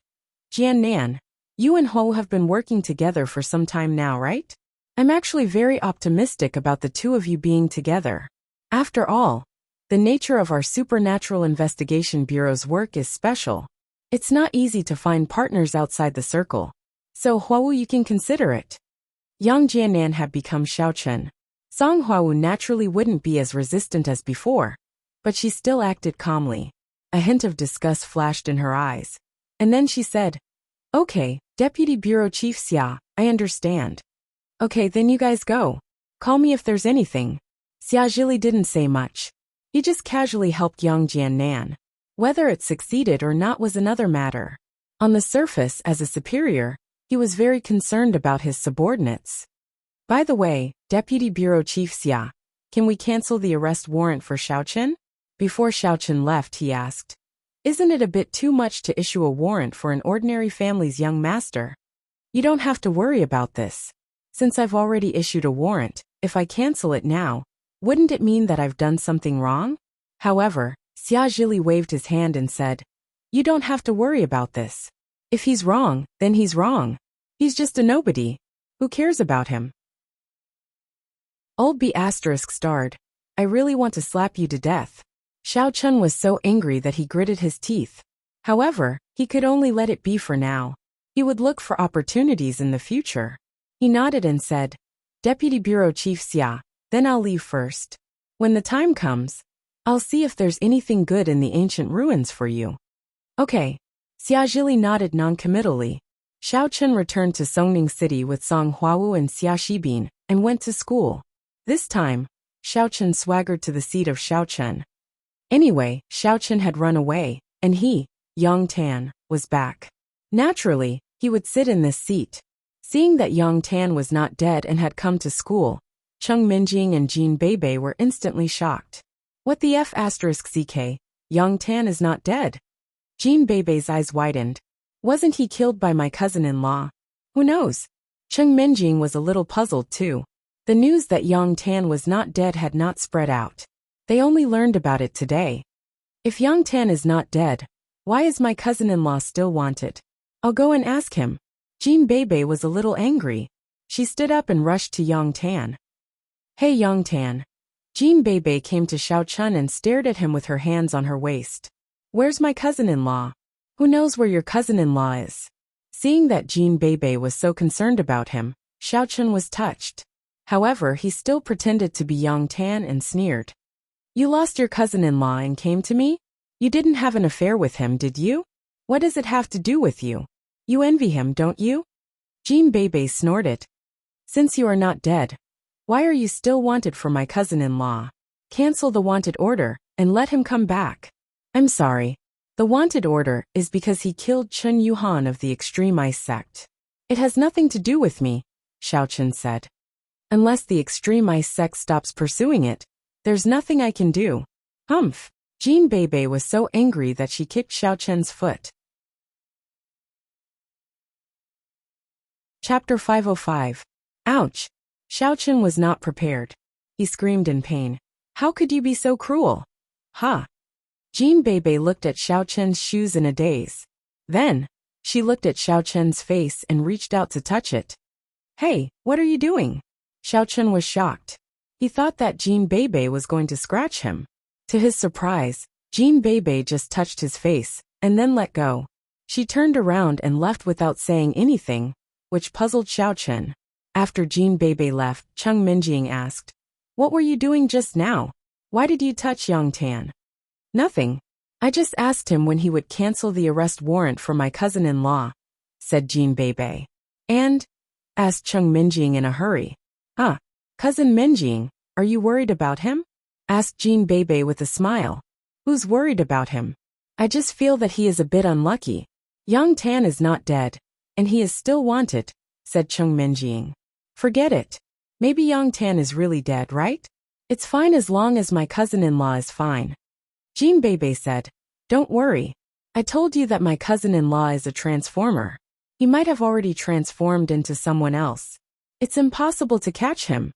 A: Jianan, you and Ho have been working together for some time now, right? I'm actually very optimistic about the two of you being together. After all, the nature of our Supernatural Investigation Bureau's work is special. It's not easy to find partners outside the circle. So Huawu, you can consider it. Yang Jianan had become Xiao Chen. Song Huawu naturally wouldn't be as resistant as before, but she still acted calmly. A hint of disgust flashed in her eyes. And then she said, Okay, Deputy Bureau Chief Xia, I understand. Okay, then you guys go. Call me if there's anything. Xia Zhili didn't say much. He just casually helped Yang Jianan. Whether it succeeded or not was another matter. On the surface, as a superior, he was very concerned about his subordinates. By the way, Deputy Bureau Chief Xia, can we cancel the arrest warrant for Xiao Chen? Before Xiao Chen left, he asked. Isn't it a bit too much to issue a warrant for an ordinary family's young master? You don't have to worry about this. Since I've already issued a warrant, if I cancel it now, wouldn't it mean that I've done something wrong? However, Xia Zhili waved his hand and said, "You don't have to worry about this. If he's wrong, then he's wrong. He's just a nobody. Who cares about him?" Old B** starred. "I really want to slap you to death." Xiao Chun was so angry that he gritted his teeth. However, he could only let it be for now. He would look for opportunities in the future. He nodded and said, "Deputy Bureau Chief Xia, then I'll leave first. When the time comes, I'll see if there's anything good in the ancient ruins for you." "Okay." Xia Zhili nodded noncommittally. Xiao Chun returned to Songning City with Song Huawu and Xia Xibin and went to school. This time, Xiao Chun swaggered to the seat of Xiao Chun. Anyway, Xiao Chun had run away, and he, Yang Tan, was back. Naturally, he would sit in this seat. Seeing that Yang Tan was not dead and had come to school, Cheng Minjing and Jin Beibei were instantly shocked. "What the F***ck? Yang Tan is not dead." Jin Beibei's eyes widened. "Wasn't he killed by my cousin-in-law?" "Who knows?" Cheng Minjing was a little puzzled too. The news that Yang Tan was not dead had not spread out. They only learned about it today. "If Yang Tan is not dead, why is my cousin-in-law still wanted? I'll go and ask him." Jin Beibei was a little angry. She stood up and rushed to Yang Tan. "Hey Yang Tan." Jin Beibei came to Xiao Chun and stared at him with her hands on her waist. "Where's my cousin-in-law?" "Who knows where your cousin-in-law is?" Seeing that Jin Beibei was so concerned about him, Xiao Chun was touched. However, he still pretended to be Yang Tan and sneered. "You lost your cousin-in-law and came to me? You didn't have an affair with him, did you? What does it have to do with you? You envy him, don't you?" Jin Beibei snorted. "Since you are not dead, why are you still wanted for my cousin-in-law? Cancel the wanted order and let him come back." "I'm sorry. The wanted order is because he killed Chun Yuhan of the Extreme Ice sect. It has nothing to do with me," Xiao Chun said. "Unless the Extreme Ice sect stops pursuing it, there's nothing I can do." "Humph." Jin Beibei was so angry that she kicked Xiao Chun's foot. Chapter 505. Ouch! Xiao Chun was not prepared. He screamed in pain. "How could you be so cruel?" "Ha!" Jin Beibei looked at Xiao Chun's shoes in a daze. Then, she looked at Xiao Chun's face and reached out to touch it. "Hey, what are you doing?" Xiao Chun was shocked. He thought that Jin Beibei was going to scratch him. To his surprise, Jin Beibei just touched his face, and then let go. She turned around and left without saying anything, which puzzled Xiao Chun. After Jin Beibei left, Cheng Minjing asked, "What were you doing just now? Why did you touch Yang Tan?" "Nothing. I just asked him when he would cancel the arrest warrant for my cousin-in-law," said Jin Beibei. "And?" asked Cheng Minjing in a hurry. Cousin Minjing, are you worried about him?" asked Jin Beibei with a smile. "Who's worried about him? I just feel that he is a bit unlucky. Yang Tan is not dead, and he is still wanted," said Cheng Minjing. "Forget it. Maybe Yang Tan is really dead, right? It's fine as long as my cousin-in-law is fine." Jin Beibei said, "Don't worry. I told you that my cousin-in-law is a transformer. He might have already transformed into someone else. It's impossible to catch him."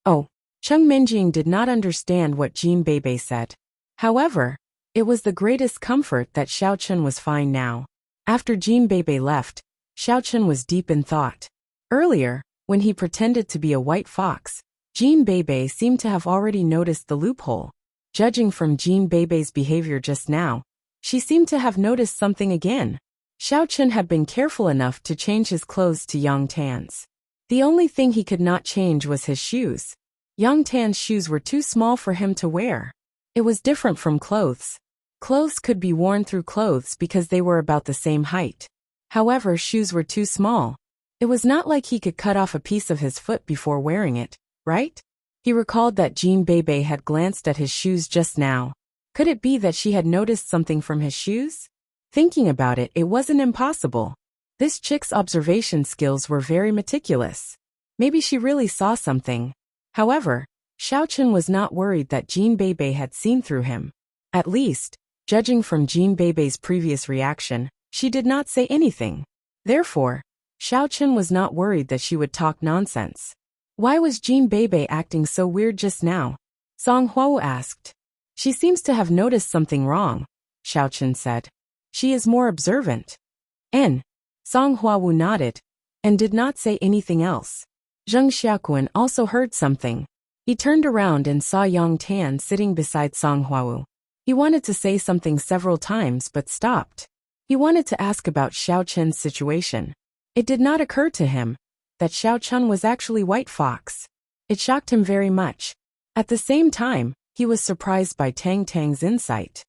A: Oh, Cheng Minjing did not understand what Jin Beibei said. However, it was the greatest comfort that Xiao Chun was fine now. After Jin Beibei left, Xiao Chun was deep in thought. Earlier, when he pretended to be a white fox, Jin Beibei seemed to have already noticed the loophole. Judging from Jin Beibei's behavior just now, she seemed to have noticed something again. Xiao Chun had been careful enough to change his clothes to Yang Tan's. The only thing he could not change was his shoes. Yang Tan's shoes were too small for him to wear. It was different from clothes. Clothes could be worn through clothes because they were about the same height. However, shoes were too small. It was not like he could cut off a piece of his foot before wearing it, right? He recalled that Jin Beibei had glanced at his shoes just now. Could it be that she had noticed something from his shoes? Thinking about it, it wasn't impossible. This chick's observation skills were very meticulous. Maybe she really saw something. However, Xiao Chun was not worried that Jin Beibei had seen through him. At least, judging from Jin Beibei's previous reaction, she did not say anything. Therefore, Xiao Chen was not worried that she would talk nonsense. Why was Jean Bebe acting so weird just now? Song Huo asked. She seems to have noticed something wrong, Xiao Chen said. She is more observant. Song Huo nodded, and did not say anything else. Zheng Xiaoquan also heard something. He turned around and saw Yang Tan sitting beside Song Huo. He wanted to say something several times but stopped. He wanted to ask about Xiao Chen's situation. It did not occur to him that Xiao Chen was actually White Fox. It shocked him very much. At the same time, he was surprised by Tang Tang's insight.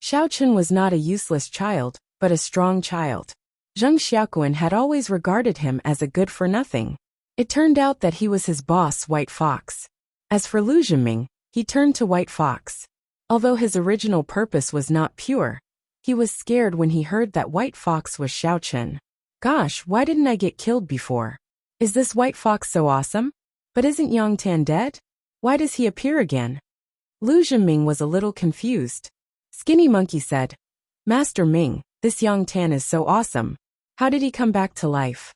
A: Xiao Chen was not a useless child, but a strong child. Zheng Xiaoquan had always regarded him as a good-for-nothing. It turned out that he was his boss, White Fox. As for Lu Zhenming, he turned to White Fox. Although his original purpose was not pure, he was scared when he heard that White Fox was Xiao Chen. Gosh, why didn't I get killed before? Is this White Fox so awesome? But isn't Yang Tan dead? Why does he appear again? Lu Zhenming was a little confused. Skinny Monkey said, Master Ming, this Yang Tan is so awesome. How did he come back to life?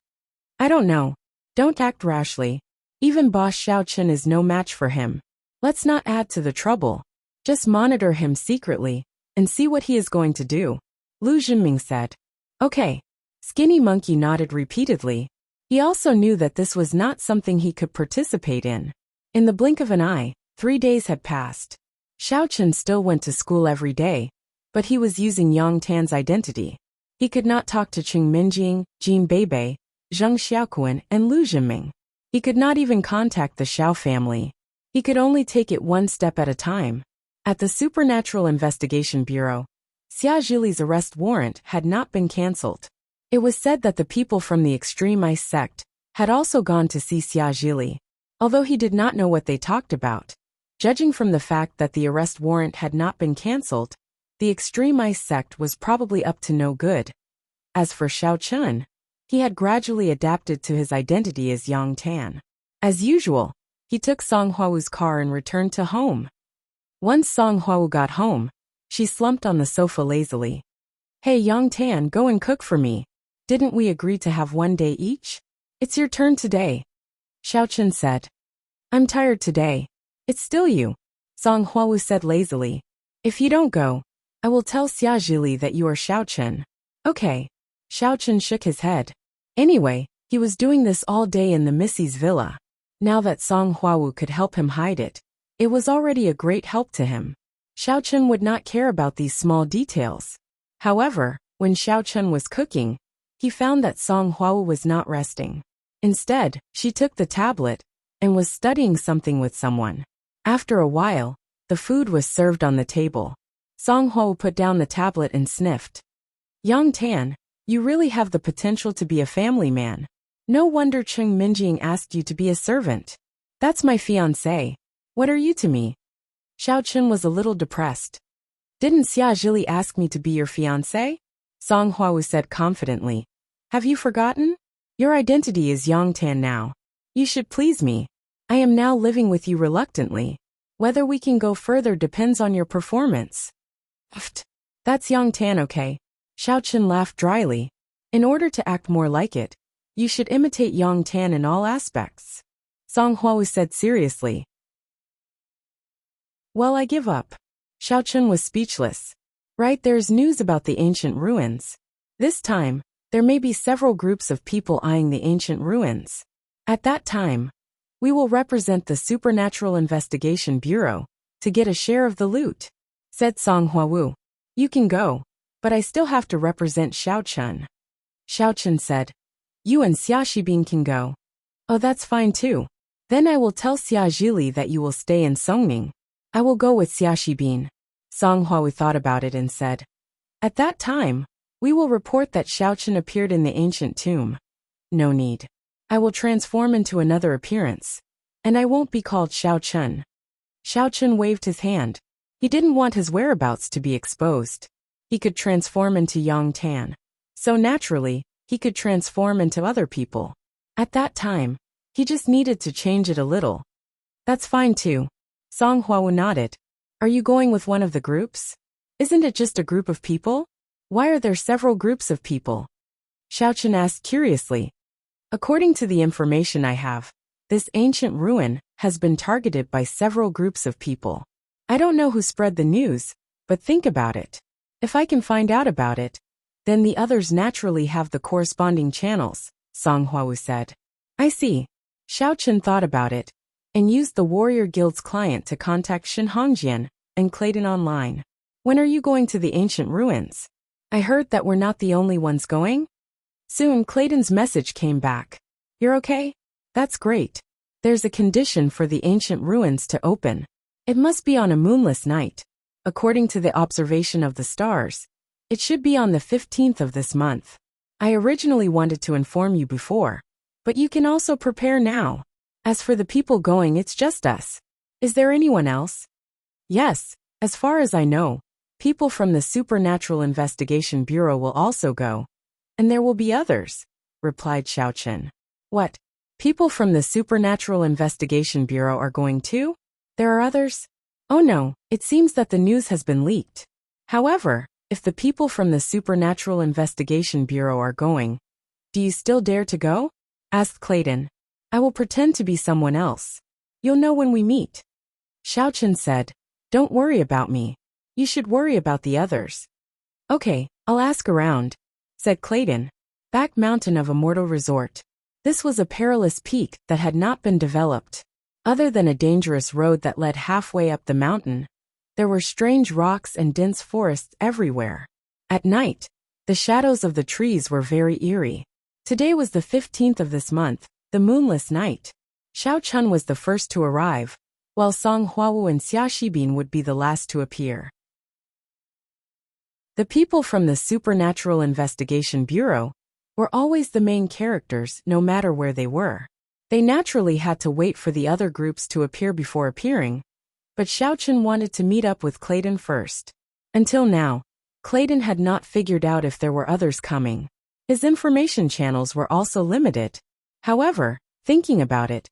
A: I don't know. Don't act rashly. Even Boss Xiao Chen is no match for him. Let's not add to the trouble. Just monitor him secretly and see what he is going to do, Lu Zhenming said. Okay. Skinny Monkey nodded repeatedly. He also knew that this was not something he could participate in. In the blink of an eye, 3 days had passed. Xiao Chen still went to school every day, but he was using Yang Tan's identity. He could not talk to Qing Minjing, Jean Bebe, Zheng Xiaoquan, and Lu Zhenming. He could not even contact the Xiao family. He could only take it one step at a time. At the Supernatural Investigation Bureau, Xia Zhili's arrest warrant had not been cancelled. It was said that the people from the Extreme Ice sect had also gone to see Xia Zhili, although he did not know what they talked about. Judging from the fact that the arrest warrant had not been cancelled, the Extreme Ice sect was probably up to no good. As for Xiao Chen, he had gradually adapted to his identity as Yang Tan. As usual, he took Song Huo's car and returned to home. Once Song Huo got home, she slumped on the sofa lazily. Hey Yang Tan, go and cook for me. Didn't we agree to have 1 day each? It's your turn today. Xiao Chen said. I'm tired today. It's still you, Song Huo said lazily. If you don't go, I will tell Xia Zhili that you are Xiao Chen. Okay. Xiao Chen shook his head. Anyway, he was doing this all day in the Missy's villa. Now that Song Huo could help him hide it, it was already a great help to him. Xiao Chen would not care about these small details. However, when Xiao Chen was cooking, he found that Song Huo was not resting. Instead, she took the tablet and was studying something with someone. After a while, the food was served on the table. Song Huo put down the tablet and sniffed. Yang Tan, you really have the potential to be a family man. No wonder Qing Minjing asked you to be a servant. That's my fiancé. What are you to me? Xiao Chen was a little depressed. Didn't Xia Zhili ask me to be your fiancé? Song Huo said confidently. Have you forgotten? Your identity is Yang Tan now. You should please me. I am now living with you reluctantly. Whether we can go further depends on your performance. That's Yang Tan, okay? Xiao Chen laughed dryly. In order to act more like it, you should imitate Yang Tan in all aspects. Song Huo said seriously. Well, I give up. Xiao Chen was speechless. Right, there's news about the ancient ruins. This time, there may be several groups of people eyeing the ancient ruins. At that time, we will represent the Supernatural Investigation Bureau to get a share of the loot, said Song Huo. You can go, but I still have to represent Xiao Chen. Xiao Chen said. You and Xia Xibin can go. Oh, that's fine too. Then I will tell Xia Zhili that you will stay in Songning. I will go with Xia Xibin. Song Huo thought about it and said. At that time, we will report that Xiao Chen appeared in the ancient tomb. No need. I will transform into another appearance, and I won't be called Xiao Chen. Xiao Chen waved his hand. He didn't want his whereabouts to be exposed. He could transform into Yang Tan. So naturally, he could transform into other people. At that time, he just needed to change it a little. That's fine too. Song Huo nodded. Are you going with one of the groups? Isn't it just a group of people? Why are there several groups of people? Xiao Chen asked curiously. According to the information I have, this ancient ruin has been targeted by several groups of people. I don't know who spread the news, but think about it. If I can find out about it, then the others naturally have the corresponding channels, Song Huawu said. I see. Xiao Chen thought about it and used the Warrior Guild's client to contact Shin Hongjian and Clayton online. When are you going to the ancient ruins? I heard that we're not the only ones going? Soon Clayton's message came back. You're okay? That's great. There's a condition for the ancient ruins to open. It must be on a moonless night. According to the observation of the stars, it should be on the 15th of this month. I originally wanted to inform you before, but you can also prepare now. As for the people going, it's just us. Is there anyone else? Yes, as far as I know, people from the Supernatural Investigation Bureau will also go. And there will be others, replied Xiao Chen. What? People from the Supernatural Investigation Bureau are going too? There are others? Oh no, it seems that the news has been leaked. However, if the people from the Supernatural Investigation Bureau are going, do you still dare to go? Asked Clayton. I will pretend to be someone else. You'll know when we meet. Xiao Chen said, Don't worry about me. You should worry about the others. Okay, I'll ask around, said Clayton. Back mountain of Immortal Resort. This was a perilous peak that had not been developed. Other than a dangerous road that led halfway up the mountain, there were strange rocks and dense forests everywhere. At night, the shadows of the trees were very eerie. Today was the 15th of this month, the moonless night. Xiao Chen was the first to arrive, while Song Huawu and Xia Shibin would be the last to appear. The people from the Supernatural Investigation Bureau were always the main characters no matter where they were. They naturally had to wait for the other groups to appear before appearing, but Xiao Chen wanted to meet up with Clayton first. Until now, Clayton had not figured out if there were others coming. His information channels were also limited. However, thinking about it,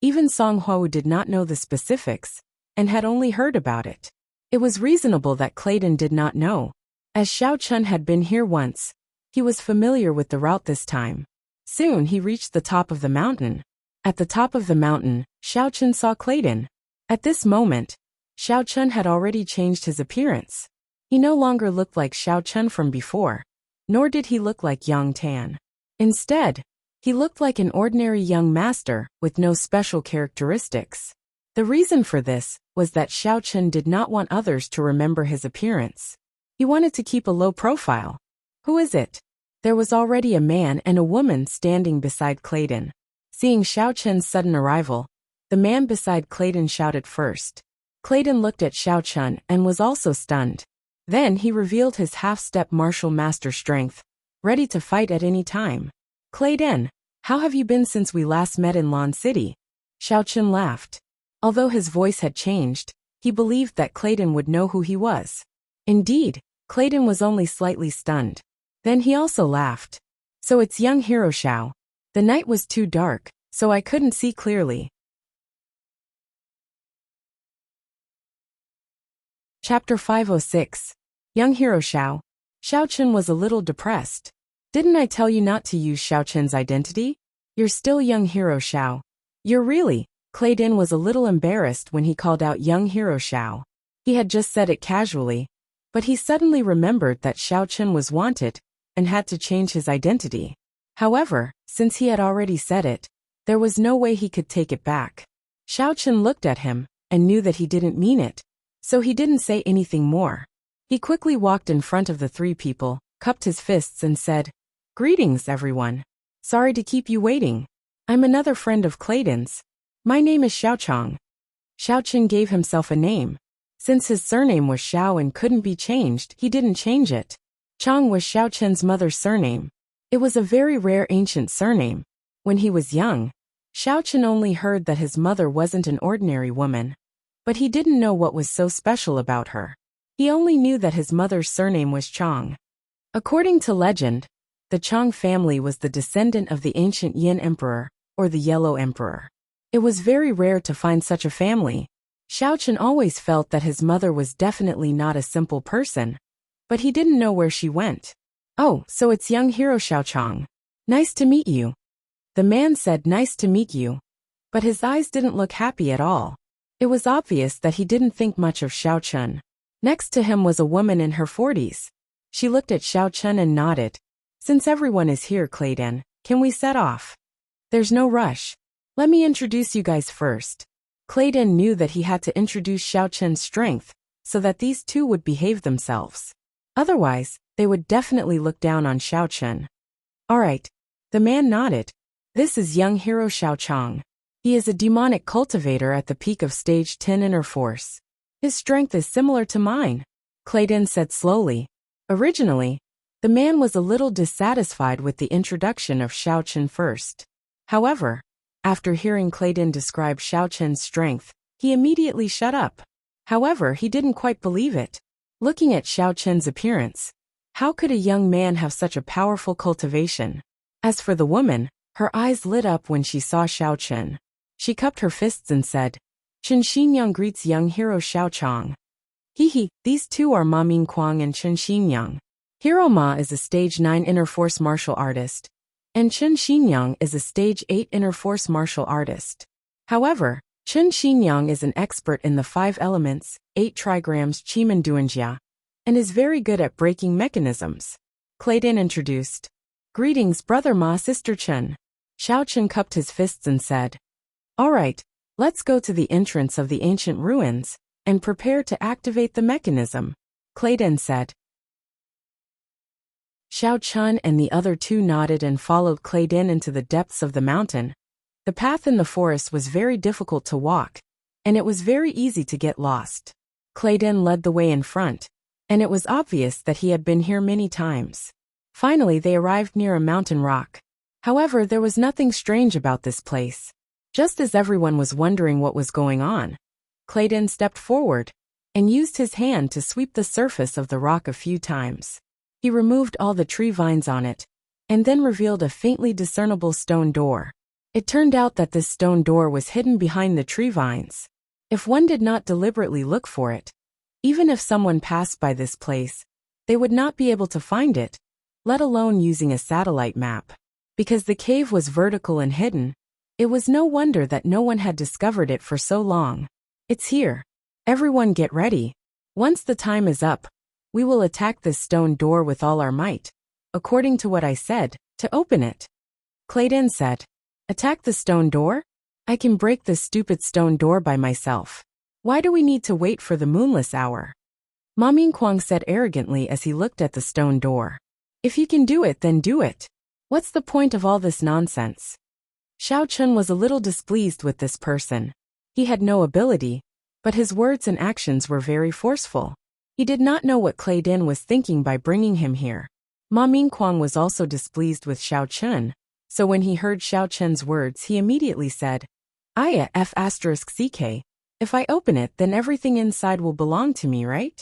A: even Song Huawu did not know the specifics, and had only heard about it. It was reasonable that Clayton did not know. As Xiao Chen had been here once, he was familiar with the route this time. Soon he reached the top of the mountain. At the top of the mountain, Xiao Chen saw Clayton. At this moment, Xiao Chen had already changed his appearance. He no longer looked like Xiao Chen from before, nor did he look like Yang Tan. Instead, he looked like an ordinary young master with no special characteristics. The reason for this was that Xiao Chen did not want others to remember his appearance. He wanted to keep a low profile. Who is it? There was already a man and a woman standing beside Clayton. Seeing Xiao Chen's sudden arrival, the man beside Clayton shouted first. Clayton looked at Xiao Chen and was also stunned. Then he revealed his half-step martial master strength, ready to fight at any time. Clayton, how have you been since we last met in Lan City? Xiao Chen laughed. Although his voice had changed, he believed that Clayton would know who he was. Indeed, Clayton was only slightly stunned. Then he also laughed. So it's young hero Xiao. The night was too dark, so I couldn't see clearly. Chapter 506. Young hero Xiao. Xiao Chen was a little depressed. Didn't I tell you not to use Xiao Chen's identity? You're still young hero Xiao. You're really. Clayton was a little embarrassed when he called out young hero Xiao. He had just said it casually, but he suddenly remembered that Xiao Chen was wanted and had to change his identity. However, since he had already said it, there was no way he could take it back. Xiao Chen looked at him and knew that he didn't mean it, so he didn't say anything more. He quickly walked in front of the three people, cupped his fists and said, Greetings, everyone. Sorry to keep you waiting. I'm another friend of Clayton's. My name is Xiao Chang. Xiao Chen gave himself a name. Since his surname was Xiao and couldn't be changed, he didn't change it. Chang was Xiao Chen's mother's surname. It was a very rare ancient surname. When he was young, Xiao Chen only heard that his mother wasn't an ordinary woman, but he didn't know what was so special about her. He only knew that his mother's surname was Chang. According to legend, the Chang family was the descendant of the ancient Yin Emperor, or the Yellow Emperor. It was very rare to find such a family. Xiao Chen always felt that his mother was definitely not a simple person, but he didn't know where she went. "Oh, so it's young hero Xiaochang. Nice to meet you." The man said nice to meet you, but his eyes didn't look happy at all. It was obvious that he didn't think much of Xiao Chun. Next to him was a woman in her 40s. She looked at Xiao Chun and nodded. "Since everyone is here, Clayton, can we set off?" "There's no rush. Let me introduce you guys first." Clayton knew that he had to introduce Xiao Chun's strength so that these two would behave themselves. Otherwise, they would definitely look down on Xiao Chun. "All right." The man nodded. "This is young hero Xiao Chang. He is a demonic cultivator at the peak of stage 10 inner force. His strength is similar to mine," Clayton said slowly. Originally, the man was a little dissatisfied with the introduction of Xiao Chun first. However, after hearing Clayton describe Xiao Chun's strength, he immediately shut up. However, he didn't quite believe it. Looking at Xiao Chun's appearance, how could a young man have such a powerful cultivation? As for the woman, her eyes lit up when she saw Xiao Chun. She cupped her fists and said, "Chen Xinyang greets young hero Xiao Chang." "Hee, these two are Ma Mingquang and Chen Xinyang. Hero Ma is a stage 9 inner force martial artist, and Chen Xinyang is a stage 8 inner force martial artist. However, Chen Xinyang is an expert in the 5 elements, 8 trigrams Chimanduanjia, and is very good at breaking mechanisms," Clayton introduced. "Greetings, brother Ma, sister Chen." Xiao Chun cupped his fists and said, "All right, let's go to the entrance of the ancient ruins and prepare to activate the mechanism," Clayton said. Xiao Chun and the other two nodded and followed Clayton into the depths of the mountain. The path in the forest was very difficult to walk, and it was very easy to get lost. Clayton led the way in front, and it was obvious that he had been here many times. Finally, they arrived near a mountain rock. However, there was nothing strange about this place. Just as everyone was wondering what was going on, Clayton stepped forward and used his hand to sweep the surface of the rock a few times. He removed all the tree vines on it, and then revealed a faintly discernible stone door. It turned out that this stone door was hidden behind the tree vines. If one did not deliberately look for it, even if someone passed by this place, they would not be able to find it, let alone using a satellite map. Because the cave was vertical and hidden, it was no wonder that no one had discovered it for so long. "It's here. Everyone get ready. Once the time is up, we will attack this stone door with all our might, according to what I said, to open it," Clayton said. "Attack the stone door? I can break this stupid stone door by myself. Why do we need to wait for the moonless hour?" Ma Mingquang said arrogantly as he looked at the stone door. "If you can do it, then do it. What's the point of all this nonsense?" Xiao Chun was a little displeased with this person. He had no ability, but his words and actions were very forceful. He did not know what Clayton was thinking by bringing him here. Ma Mingquang was also displeased with Xiao Chun, so when he heard Xiao Chun's words he immediately said, "Iya F***CK. If I open it, then everything inside will belong to me, right?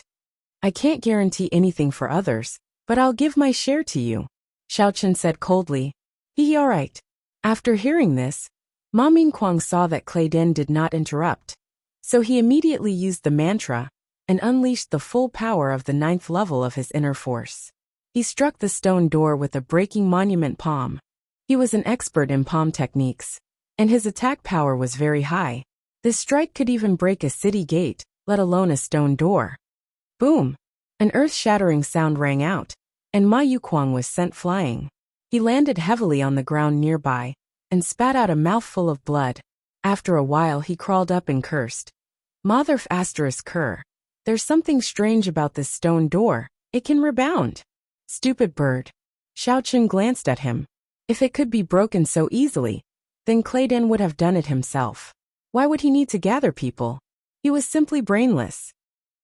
A: I can't guarantee anything for others, but I'll give my share to you," Xiao Chun said coldly. "Hee, all right." After hearing this, Ma Mingquang saw that Clayton did not interrupt, so he immediately used the mantra and unleashed the full power of the 9th level of his inner force. He struck the stone door with a breaking monument palm. He was an expert in palm techniques, and his attack power was very high. This strike could even break a city gate, let alone a stone door. Boom! An earth-shattering sound rang out, and Ma Yuquang was sent flying. He landed heavily on the ground nearby and spat out a mouthful of blood. After a while he crawled up and cursed. "Motherf***, there's something strange about this stone door. It can rebound." "Stupid bird." Xiao Chun glanced at him. If it could be broken so easily, then Clayton would have done it himself. Why would he need to gather people? He was simply brainless.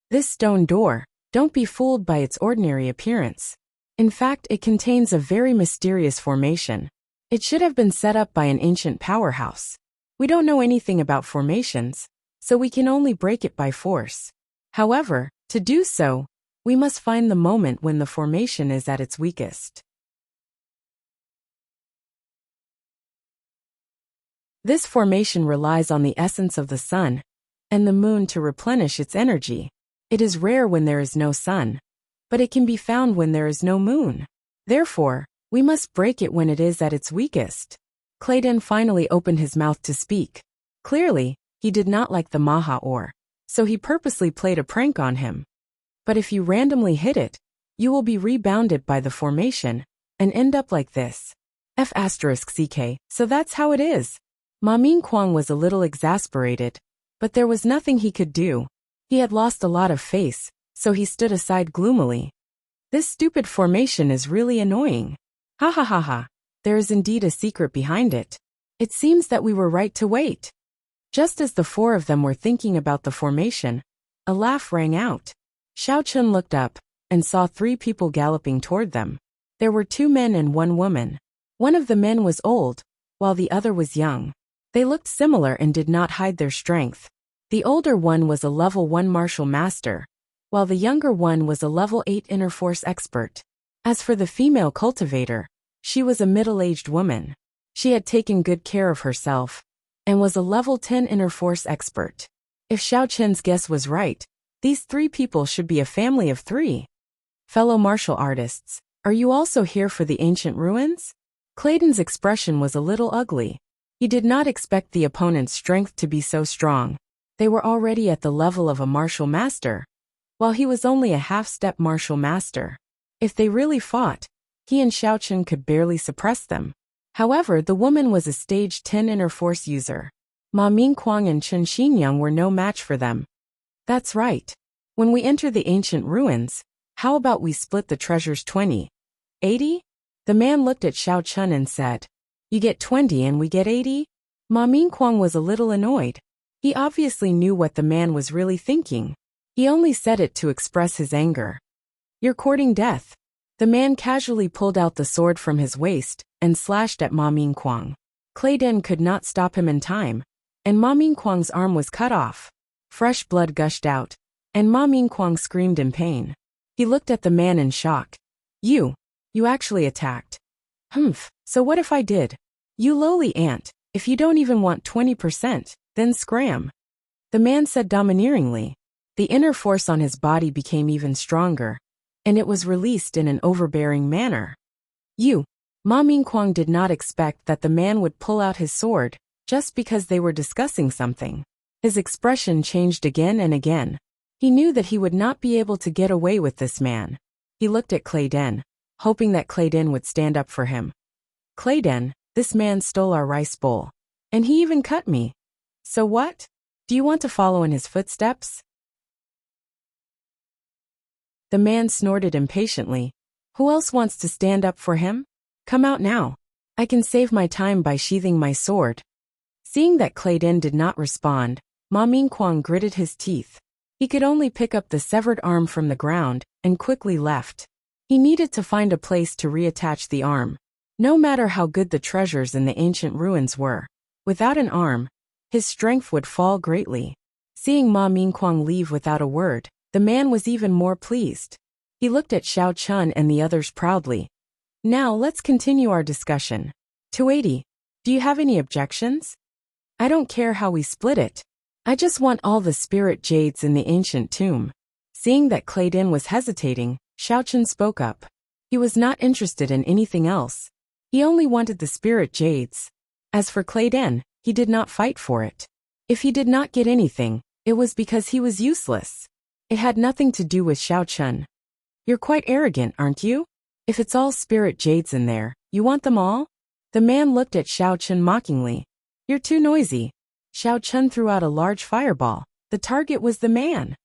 A: This stone door, don't be fooled by its ordinary appearance. In fact, it contains a very mysterious formation. It should have been set up by an ancient powerhouse. We don't know anything about formations, so we can only break it by force. However, to do so, we must find the moment when the formation is at its weakest. This formation relies on the essence of the sun and the moon to replenish its energy. It is rare when there is no sun, but it can be found when there is no moon. Therefore, we must break it when it is at its weakest. Clayden finally opened his mouth to speak. Clearly, he did not like the Maha or, so he purposely played a prank on him. But if you randomly hit it, you will be rebounded by the formation and end up like this. F*ck, so that's how it is. Ma Ming-Kwang was a little exasperated, but there was nothing he could do. He had lost a lot of face, so he stood aside gloomily. This stupid formation is really annoying. Ha ha ha ha. There is indeed a secret behind it. It seems that we were right to wait. Just as the four of them were thinking about the formation, a laugh rang out. Xiao Chun looked up and saw three people galloping toward them. There were 2 men and 1 woman. One of the men was old, while the other was young. They looked similar and did not hide their strength. The older one was a level 1 martial master, while the younger one was a level 8 inner force expert. As for the female cultivator, she was a middle-aged woman. She had taken good care of herself and was a level 10 inner force expert. If Xiao Chen's guess was right, these 3 people should be a family of 3. Fellow martial artists, are you also here for the ancient ruins? Clayden's expression was a little ugly. He did not expect the opponent's strength to be so strong. They were already at the level of a martial master, while he was only a half-step martial master. If they really fought, he and Xiao Chen could barely suppress them. However, the woman was a stage 10 inner force user. Ma Ming-Kwang and Chen Xinyang were no match for them. That's right. When we enter the ancient ruins, how about we split the treasures 20? 80? The man looked at Xiao Chun and said, you get 20 and we get 80? Ma Ming-Kwang was a little annoyed. He obviously knew what the man was really thinking. He only said it to express his anger. You're courting death. The man casually pulled out the sword from his waist and slashed at Ma Ming-Kwang. Clayden could not stop him in time, and Ma Ming-Kwang's arm was cut off. Fresh blood gushed out, and Ma Ming-Kwang screamed in pain. He looked at the man in shock. You actually attacked. So what if I did? You lowly ant, if you don't even want 20%, then scram. The man said domineeringly. The inner force on his body became even stronger, and it was released in an overbearing manner. Ma Ming-Kwang did not expect that the man would pull out his sword, just because they were discussing something. His expression changed again and again. He knew that he would not be able to get away with this man. He looked at Clayden, hoping that Clayden would stand up for him. Clayden, this man stole our rice bowl. And he even cut me. So what? Do you want to follow in his footsteps? The man snorted impatiently. Who else wants to stand up for him? Come out now. I can save my time by sheathing my sword. Seeing that Clayden did not respond, Ma Ming-Kwang gritted his teeth. He could only pick up the severed arm from the ground and quickly left. He needed to find a place to reattach the arm. No matter how good the treasures in the ancient ruins were, without an arm, his strength would fall greatly. Seeing Ma Ming-Kwang leave without a word, the man was even more pleased. He looked at Xiao Chun and the others proudly. Now let's continue our discussion. 280. Do you have any objections? I don't care how we split it. I just want all the spirit jades in the ancient tomb. Seeing that Clayden was hesitating, Xiao Chun spoke up. He was not interested in anything else. He only wanted the spirit jades. As for Clayden, he did not fight for it. If he did not get anything, it was because he was useless. It had nothing to do with Xiao Chun. You're quite arrogant, aren't you? If it's all spirit jades in there, you want them all? The man looked at Xiao Chun mockingly. You're too noisy. Xiao Chun threw out a large fireball. The target was the man.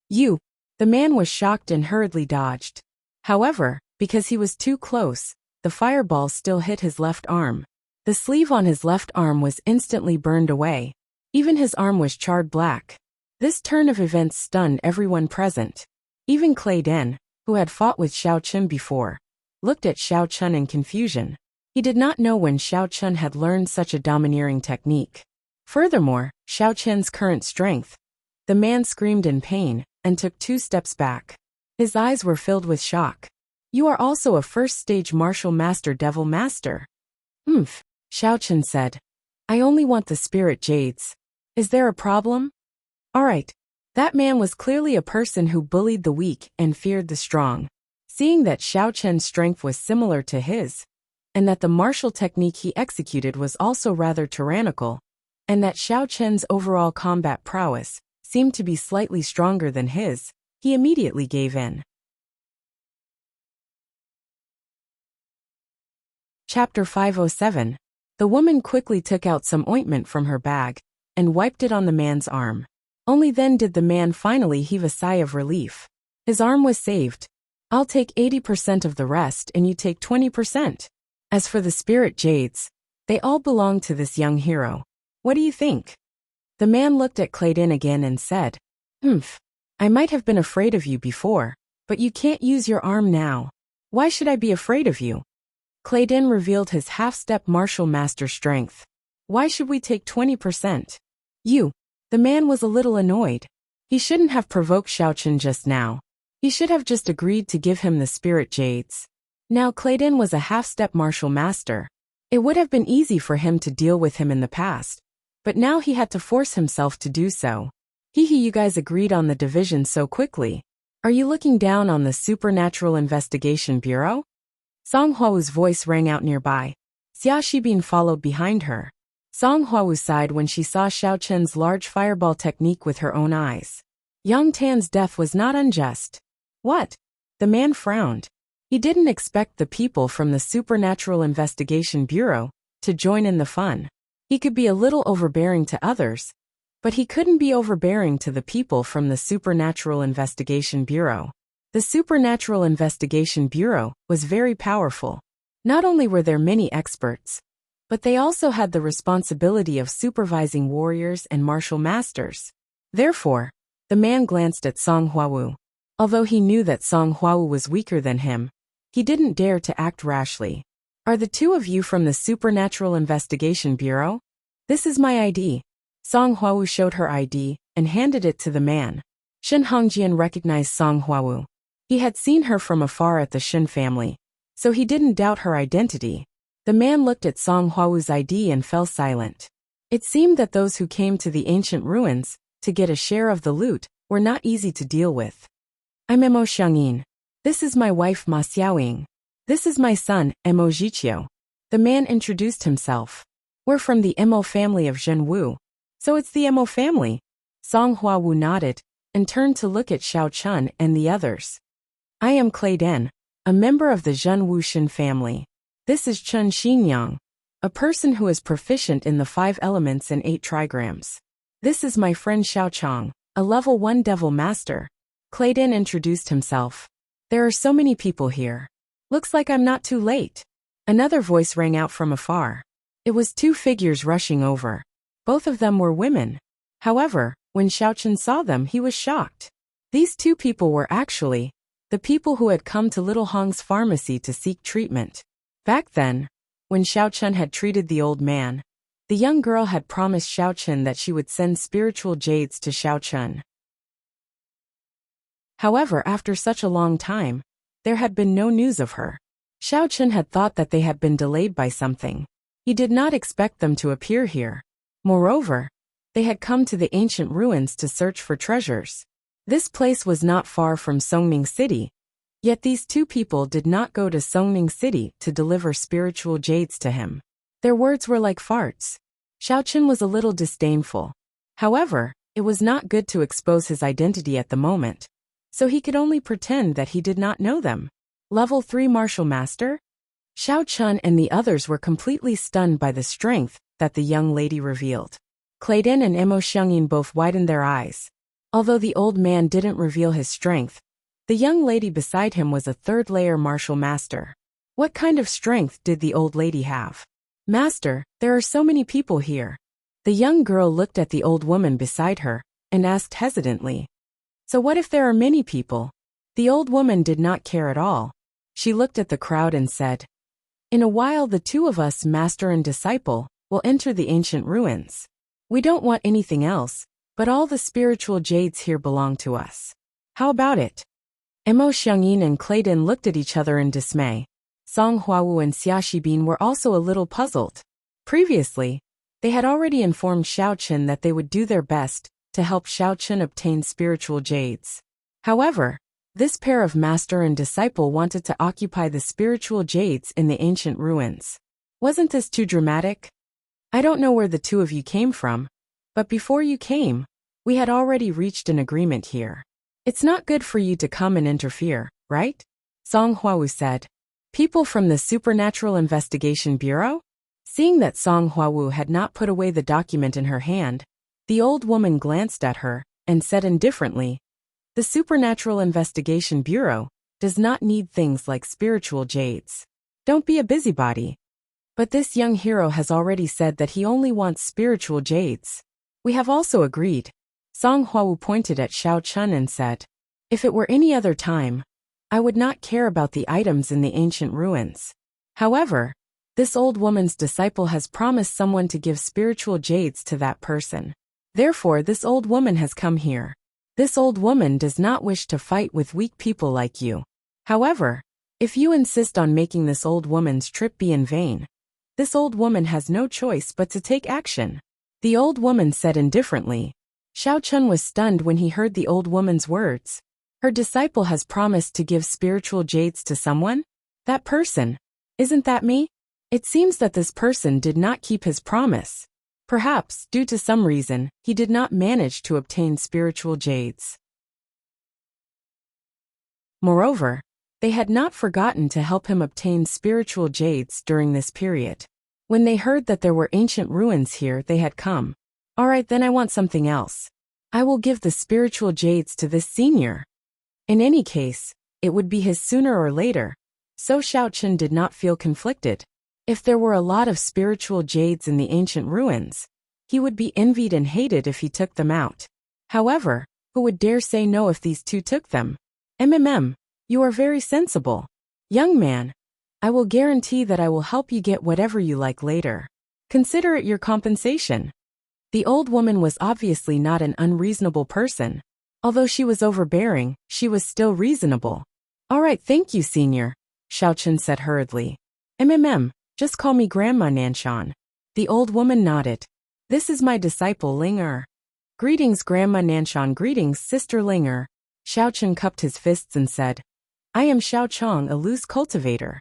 A: The man was shocked and hurriedly dodged. However, because he was too close, the fireball still hit his left arm. The sleeve on his left arm was instantly burned away. Even his arm was charred black. This turn of events stunned everyone present. Even Clayden, who had fought with Xiao Chun before, looked at Xiao Chun in confusion. He did not know when Xiao Chun had learned such a domineering technique. Furthermore, Xiao Chun's current strength. The man screamed in pain and took 2 steps back. His eyes were filled with shock. You are also a first-stage martial master devil master. Xiao Chun said. I only want the spirit jades. Is there a problem? Alright. That man was clearly a person who bullied the weak and feared the strong. Seeing that Xiao Chen's strength was similar to his, and that the martial technique he executed was also rather tyrannical, and that Xiao Chen's overall combat prowess seemed to be slightly stronger than his, he immediately gave in. Chapter 507. The woman quickly took out some ointment from her bag and wiped it on the man's arm. Only then did the man finally heave a sigh of relief. His arm was saved. I'll take 80% of the rest and you take 20%. As for the spirit jades, they all belong to this young hero. What do you think? The man looked at Claydon again and said, I might have been afraid of you before, but you can't use your arm now. Why should I be afraid of you? Claydon revealed his half-step martial master strength. Why should we take 20%? You. The man was a little annoyed. He shouldn't have provoked Xiao Chen just now. He should have just agreed to give him the spirit jades. Now Claydon was a half-step martial master. It would have been easy for him to deal with him in the past, but now he had to force himself to do so. You guys agreed on the division so quickly. Are you looking down on the Supernatural Investigation Bureau? Song Huawu's voice rang out nearby. Xia Shibin followed behind her. Song Huawu sighed when she saw Xiao Chen's large fireball technique with her own eyes. Yang Tan's death was not unjust. What? The man frowned. He didn't expect the people from the Supernatural Investigation Bureau to join in the fun. He could be a little overbearing to others, but he couldn't be overbearing to the people from the Supernatural Investigation Bureau. The Supernatural Investigation Bureau was very powerful. Not only were there many experts, but they also had the responsibility of supervising warriors and martial masters. Therefore, the man glanced at Song Huawu. Although he knew that Song Huawu was weaker than him, he didn't dare to act rashly. Are the two of you from the Supernatural Investigation Bureau? This is my ID. Song Huawu showed her ID and handed it to the man. Shen Hongjian recognized Song Huawu. He had seen her from afar at the Shen family, so he didn't doubt her identity. The man looked at Song Huawu's ID and fell silent. It seemed that those who came to the ancient ruins to get a share of the loot were not easy to deal with. I'm Mo Xiangyin. This is my wife Ma Xiaoying. This is my son, Mo Jiqiu. The man introduced himself. We're from the Mo family of Zhenwu. So it's the Mo family. Song Huawu nodded and turned to look at Xiao Chun and the others. I am Claydon, a member of the Zhenwu Shen family. This is Chun Xinyang, a person who is proficient in the 5 elements and 8 trigrams. This is my friend Xiao Chong, a level 1 devil master. Claydon introduced himself. There are so many people here. Looks like I'm not too late. Another voice rang out from afar. It was 2 figures rushing over. Both of them were women. However, when Xiao Chen saw them, he was shocked. These 2 people were actually the people who had come to Little Hong's pharmacy to seek treatment. Back then, when Xiao Chen had treated the old man, the young girl had promised Xiao Chen that she would send spiritual jades to Xiao Chen. However, after such a long time, there had been no news of her. Xiao Chen had thought that they had been delayed by something. He did not expect them to appear here. Moreover, they had come to the ancient ruins to search for treasures. This place was not far from Songming City, yet these 2 people did not go to Songming City to deliver spiritual jades to him. Their words were like farts. Xiao Chen was a little disdainful. However, it was not good to expose his identity at the moment, so he could only pretend that he did not know them. Level 3 Martial Master? Xiao Chen and the others were completely stunned by the strength that the young lady revealed. Claydon and Mo Xiangyin both widened their eyes. Although the old man didn't reveal his strength, the young lady beside him was a 3rd-layer martial master. What kind of strength did the old lady have? Master, there are so many people here. The young girl looked at the old woman beside her and asked hesitantly. So what if there are many people? The old woman did not care at all. She looked at the crowd and said, In a while the 2 of us, master and disciple, will enter the ancient ruins. We don't want anything else, but all the spiritual jades here belong to us. How about it? Mo Xiangyin and Claydon looked at each other in dismay. Song Huawu and Xia Shibin were also a little puzzled. Previously, they had already informed Xiao Chen that they would do their best to help Xiao Chen obtain spiritual jades. However, This pair of master and disciple wanted to occupy the spiritual jades in the ancient ruins. Wasn't this too dramatic? I don't know where the two of you came from, but before you came, we had already reached an agreement here. It's not good for you to come and interfere, right? Song Huawu said. People from the Supernatural Investigation Bureau? Seeing that Song Huawu had not put away the document in her hand, the old woman glanced at her and said indifferently, "The Supernatural Investigation Bureau does not need things like spiritual jades. Don't be a busybody." But this young hero has already said that he only wants spiritual jades. We have also agreed. Song Huawu pointed at Xiao Chun and said, "If it were any other time, I would not care about the items in the ancient ruins. However, this old woman's disciple has promised someone to give spiritual jades to that person. Therefore, this old woman has come here. This old woman does not wish to fight with weak people like you. However, if you insist on making this old woman's trip be in vain, this old woman has no choice but to take action." The old woman said indifferently. Xiao Chun was stunned when he heard the old woman's words. Her disciple has promised to give spiritual jades to someone? That person? Isn't that me? It seems that this person did not keep his promise. Perhaps, due to some reason, he did not manage to obtain spiritual jades. Moreover, they had not forgotten to help him obtain spiritual jades during this period. When they heard that there were ancient ruins here, they had come. "All right, then I want something else. I will give the spiritual jades to this senior." In any case, it would be his sooner or later, so Xiao Chun did not feel conflicted. If there were a lot of spiritual jades in the ancient ruins, he would be envied and hated if he took them out. However, who would dare say no if these two took them? You are very sensible. Young man, I will guarantee that I will help you get whatever you like later. Consider it your compensation. The old woman was obviously not an unreasonable person. Although she was overbearing, she was still reasonable. "All right, thank you, senior," Xiao Chun said hurriedly. Just call me Grandma Nanshan." The old woman nodded. "This is my disciple Ling Er." "Greetings, Grandma Nanshan." "Greetings, Sister Ling Er." Xiao Chun cupped his fists and said, "I am Xiao Chong, a loose cultivator."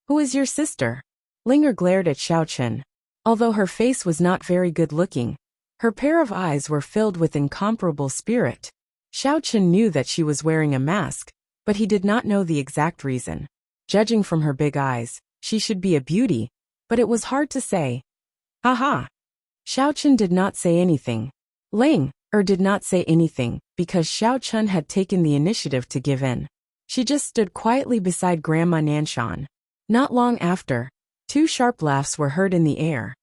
A: "Who is your sister?" Ling Er glared at Xiao Chun. Although her face was not very good-looking, her pair of eyes were filled with incomparable spirit. Xiao Chun knew that she was wearing a mask, but he did not know the exact reason. Judging from her big eyes, she should be a beauty, but it was hard to say. "Haha." Xiao Chun did not say anything. Ling Er did not say anything, because Xiao Chun had taken the initiative to give in. She just stood quietly beside Grandma Nanshan. Not long after, two sharp laughs were heard in the air.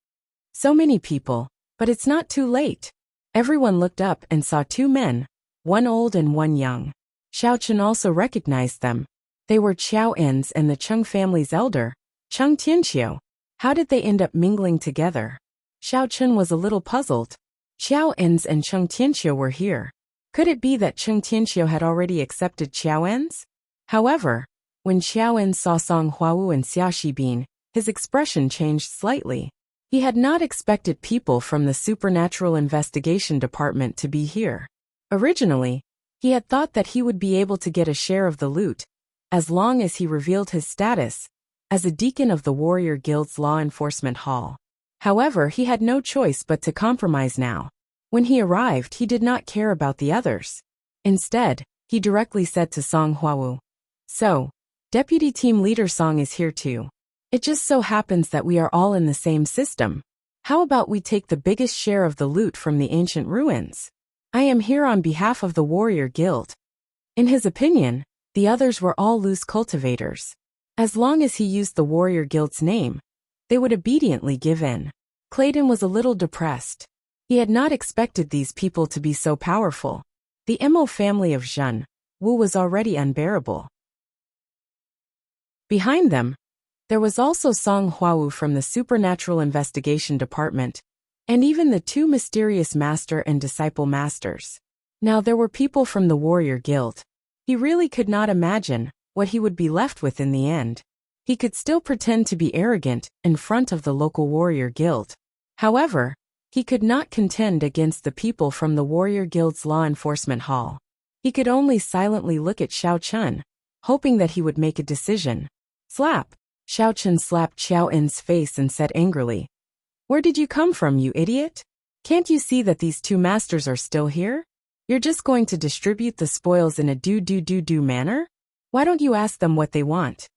A: "So many people, but it's not too late." Everyone looked up and saw two men, one old and one young. Xiao Chun also recognized them. They were Qiao En's and the Cheng family's elder, Cheng Tianqiu. How did they end up mingling together? Xiao Chun was a little puzzled. Qiao En's and Cheng Tianqiu were here. Could it be that Cheng Tianqiu had already accepted Qiao En's? However, when Qiao En saw Song Huawu and Xia Shibin, his expression changed slightly. He had not expected people from the Supernatural Investigation Department to be here. Originally, he had thought that he would be able to get a share of the loot, as long as he revealed his status as a deacon of the Warrior Guild's Law Enforcement Hall. However, he had no choice but to compromise now. When he arrived, he did not care about the others. Instead, he directly said to Song Huawu, "So, Deputy Team Leader Song is here too. It just so happens that we are all in the same system. How about we take the biggest share of the loot from the ancient ruins? I am here on behalf of the Warrior Guild." In his opinion, the others were all loose cultivators. As long as he used the Warrior Guild's name, they would obediently give in. Clayton was a little depressed. He had not expected these people to be so powerful. The Mo family of Zhen Wu was already unbearable. Behind them, there was also Song Huawu from the Supernatural Investigation Department, and even the two mysterious master and disciple masters. Now there were people from the Warrior Guild. He really could not imagine what he would be left with in the end. He could still pretend to be arrogant in front of the local Warrior Guild. However, he could not contend against the people from the Warrior Guild's Law Enforcement Hall. He could only silently look at Xiao Chun, hoping that he would make a decision. Slap! Xiao Chun slapped Xiao En's face and said angrily, "Where did you come from, you idiot? Can't you see that these two masters are still here? You're just going to distribute the spoils in a do manner? Why don't you ask them what they want?"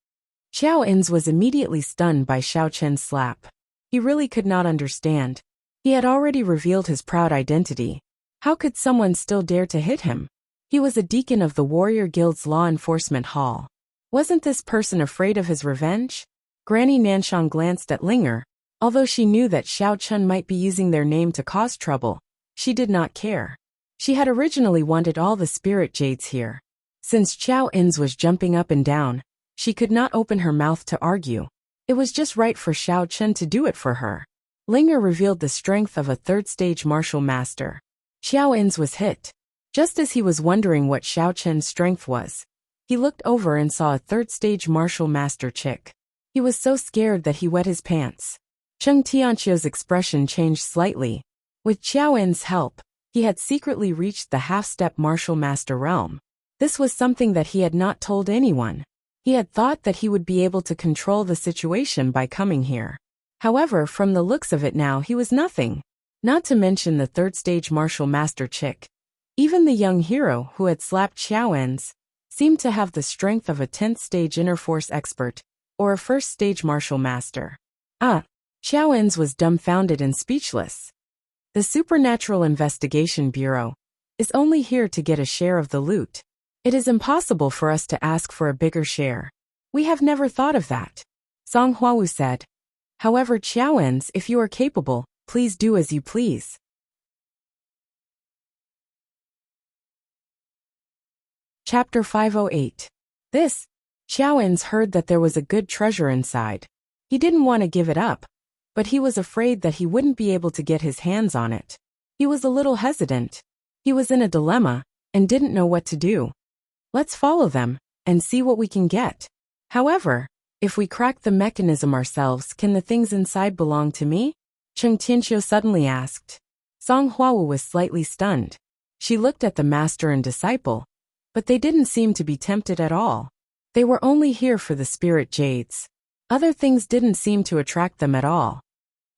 A: Xiao En's was immediately stunned by Xiao Chun's slap. He really could not understand. He had already revealed his proud identity. How could someone still dare to hit him? He was a deacon of the Warrior Guild's law enforcement hall. Wasn't this person afraid of his revenge? Granny Nanshan glanced at Linger. Although she knew that Xiao Chun might be using their name to cause trouble, she did not care. She had originally wanted all the spirit jades here. Since Xiao En's was jumping up and down, she could not open her mouth to argue. It was just right for Xiao Chun to do it for her. Linger revealed the strength of a third-stage martial master. Xiao En's was hit. Just as he was wondering what Xiao Chun's strength was, he looked over and saw a third-stage martial master chick. He was so scared that he wet his pants. Cheng Tianqiu's expression changed slightly. With Xiao En's help, he had secretly reached the half-step martial master realm. This was something that he had not told anyone. He had thought that he would be able to control the situation by coming here. However, from the looks of it now, he was nothing. Not to mention the third-stage martial master chick. Even the young hero who had slapped Xiao En's seemed to have the strength of a 10th-stage inner force expert, or a first-stage martial master. Xiao En's was dumbfounded and speechless. The Supernatural Investigation Bureau is only here to get a share of the loot. It is impossible for us to ask for a bigger share. We have never thought of that, Song Huawu said. However, Xiao En's, if you are capable, please do as you please. Chapter 508. Xiao En's heard that there was a good treasure inside. He didn't want to give it up, but he was afraid that he wouldn't be able to get his hands on it. He was a little hesitant. He was in a dilemma and didn't know what to do. Let's follow them and see what we can get. However, if we crack the mechanism ourselves, can the things inside belong to me? Cheng Tianqiu suddenly asked. Song Huawu was slightly stunned. She looked at the master and disciple, but they didn't seem to be tempted at all. They were only here for the spirit jades. Other things didn't seem to attract them at all.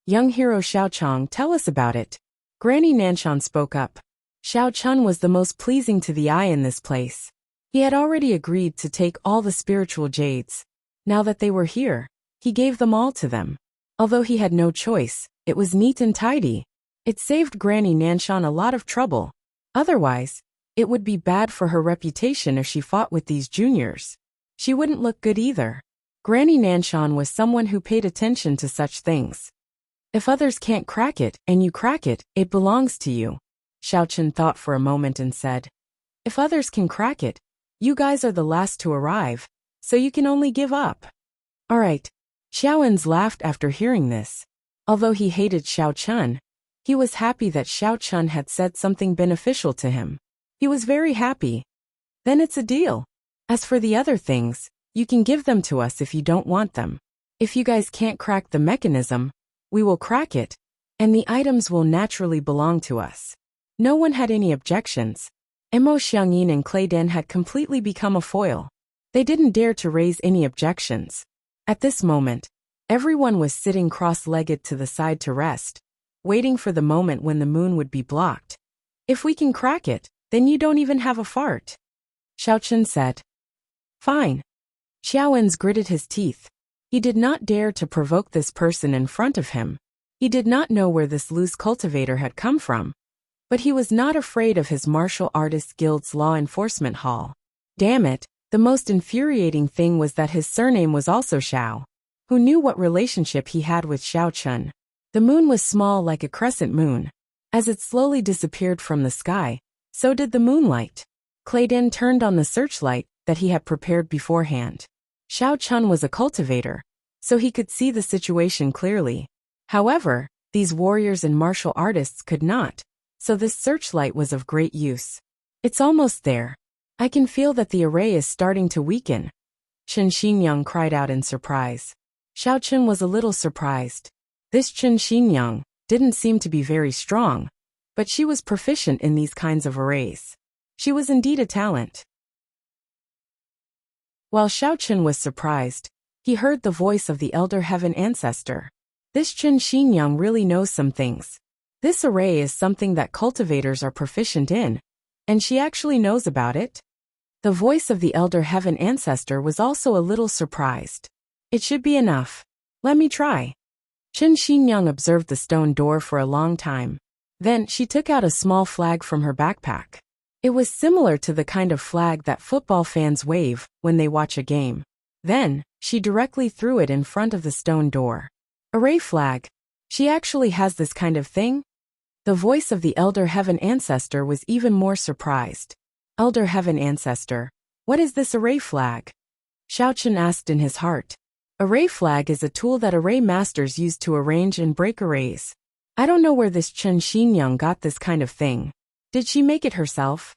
A: Young hero Xiao Chong, tell us about it. Granny Nanshan spoke up. Xiao Chun was the most pleasing to the eye in this place. He had already agreed to take all the spiritual jades. Now that they were here, he gave them all to them. Although he had no choice, it was neat and tidy. It saved Granny Nanshan a lot of trouble. Otherwise, it would be bad for her reputation if she fought with these juniors. She wouldn't look good either. Granny Nanshan was someone who paid attention to such things. If others can't crack it, and you crack it, it belongs to you. Xiao Chun thought for a moment and said, if others can crack it, you guys are the last to arrive, so you can only give up. All right. Xiao En's laughed after hearing this. Although he hated Xiao Chun, he was happy that Xiao Chun had said something beneficial to him. He was very happy. Then it's a deal. As for the other things, you can give them to us if you don't want them. If you guys can't crack the mechanism, we will crack it, and the items will naturally belong to us. No one had any objections. Mo Xiangyin and Clay Den had completely become a foil. They didn't dare to raise any objections. At this moment, everyone was sitting cross-legged to the side to rest, waiting for the moment when the moon would be blocked. If we can crack it, then you don't even have a fart, Xiao Chun said. Fine. Xiao En's gritted his teeth. He did not dare to provoke this person in front of him. He did not know where this loose cultivator had come from. But he was not afraid of his Martial Artists Guild's law enforcement hall. Damn it, the most infuriating thing was that his surname was also Xiao. Who knew what relationship he had with Xiao Chun? The moon was small like a crescent moon. As it slowly disappeared from the sky, so did the moonlight. Clay Den turned on the searchlight that he had prepared beforehand. Xiao Chun was a cultivator, so he could see the situation clearly. However, these warriors and martial artists could not, so this searchlight was of great use. It's almost there. I can feel that the array is starting to weaken. Chen Xinyang cried out in surprise. Xiao Chun was a little surprised. This Chen Xinyang didn't seem to be very strong, but she was proficient in these kinds of arrays. She was indeed a talent. While Xiaochen was surprised, he heard the voice of the elder heaven ancestor. This Chen Xinyang really knows some things. This array is something that cultivators are proficient in, and she actually knows about it. The voice of the elder heaven ancestor was also a little surprised. It should be enough. Let me try. Chen Xinyang observed the stone door for a long time. Then she took out a small flag from her backpack. It was similar to the kind of flag that football fans wave when they watch a game. Then, she directly threw it in front of the stone door. Array flag. She actually has this kind of thing? The voice of the elder heaven ancestor was even more surprised. Elder heaven ancestor, what is this array flag? Xiaochen asked in his heart. Array flag is a tool that array masters use to arrange and break arrays. I don't know where this Chen Xinyang got this kind of thing. Did she make it herself?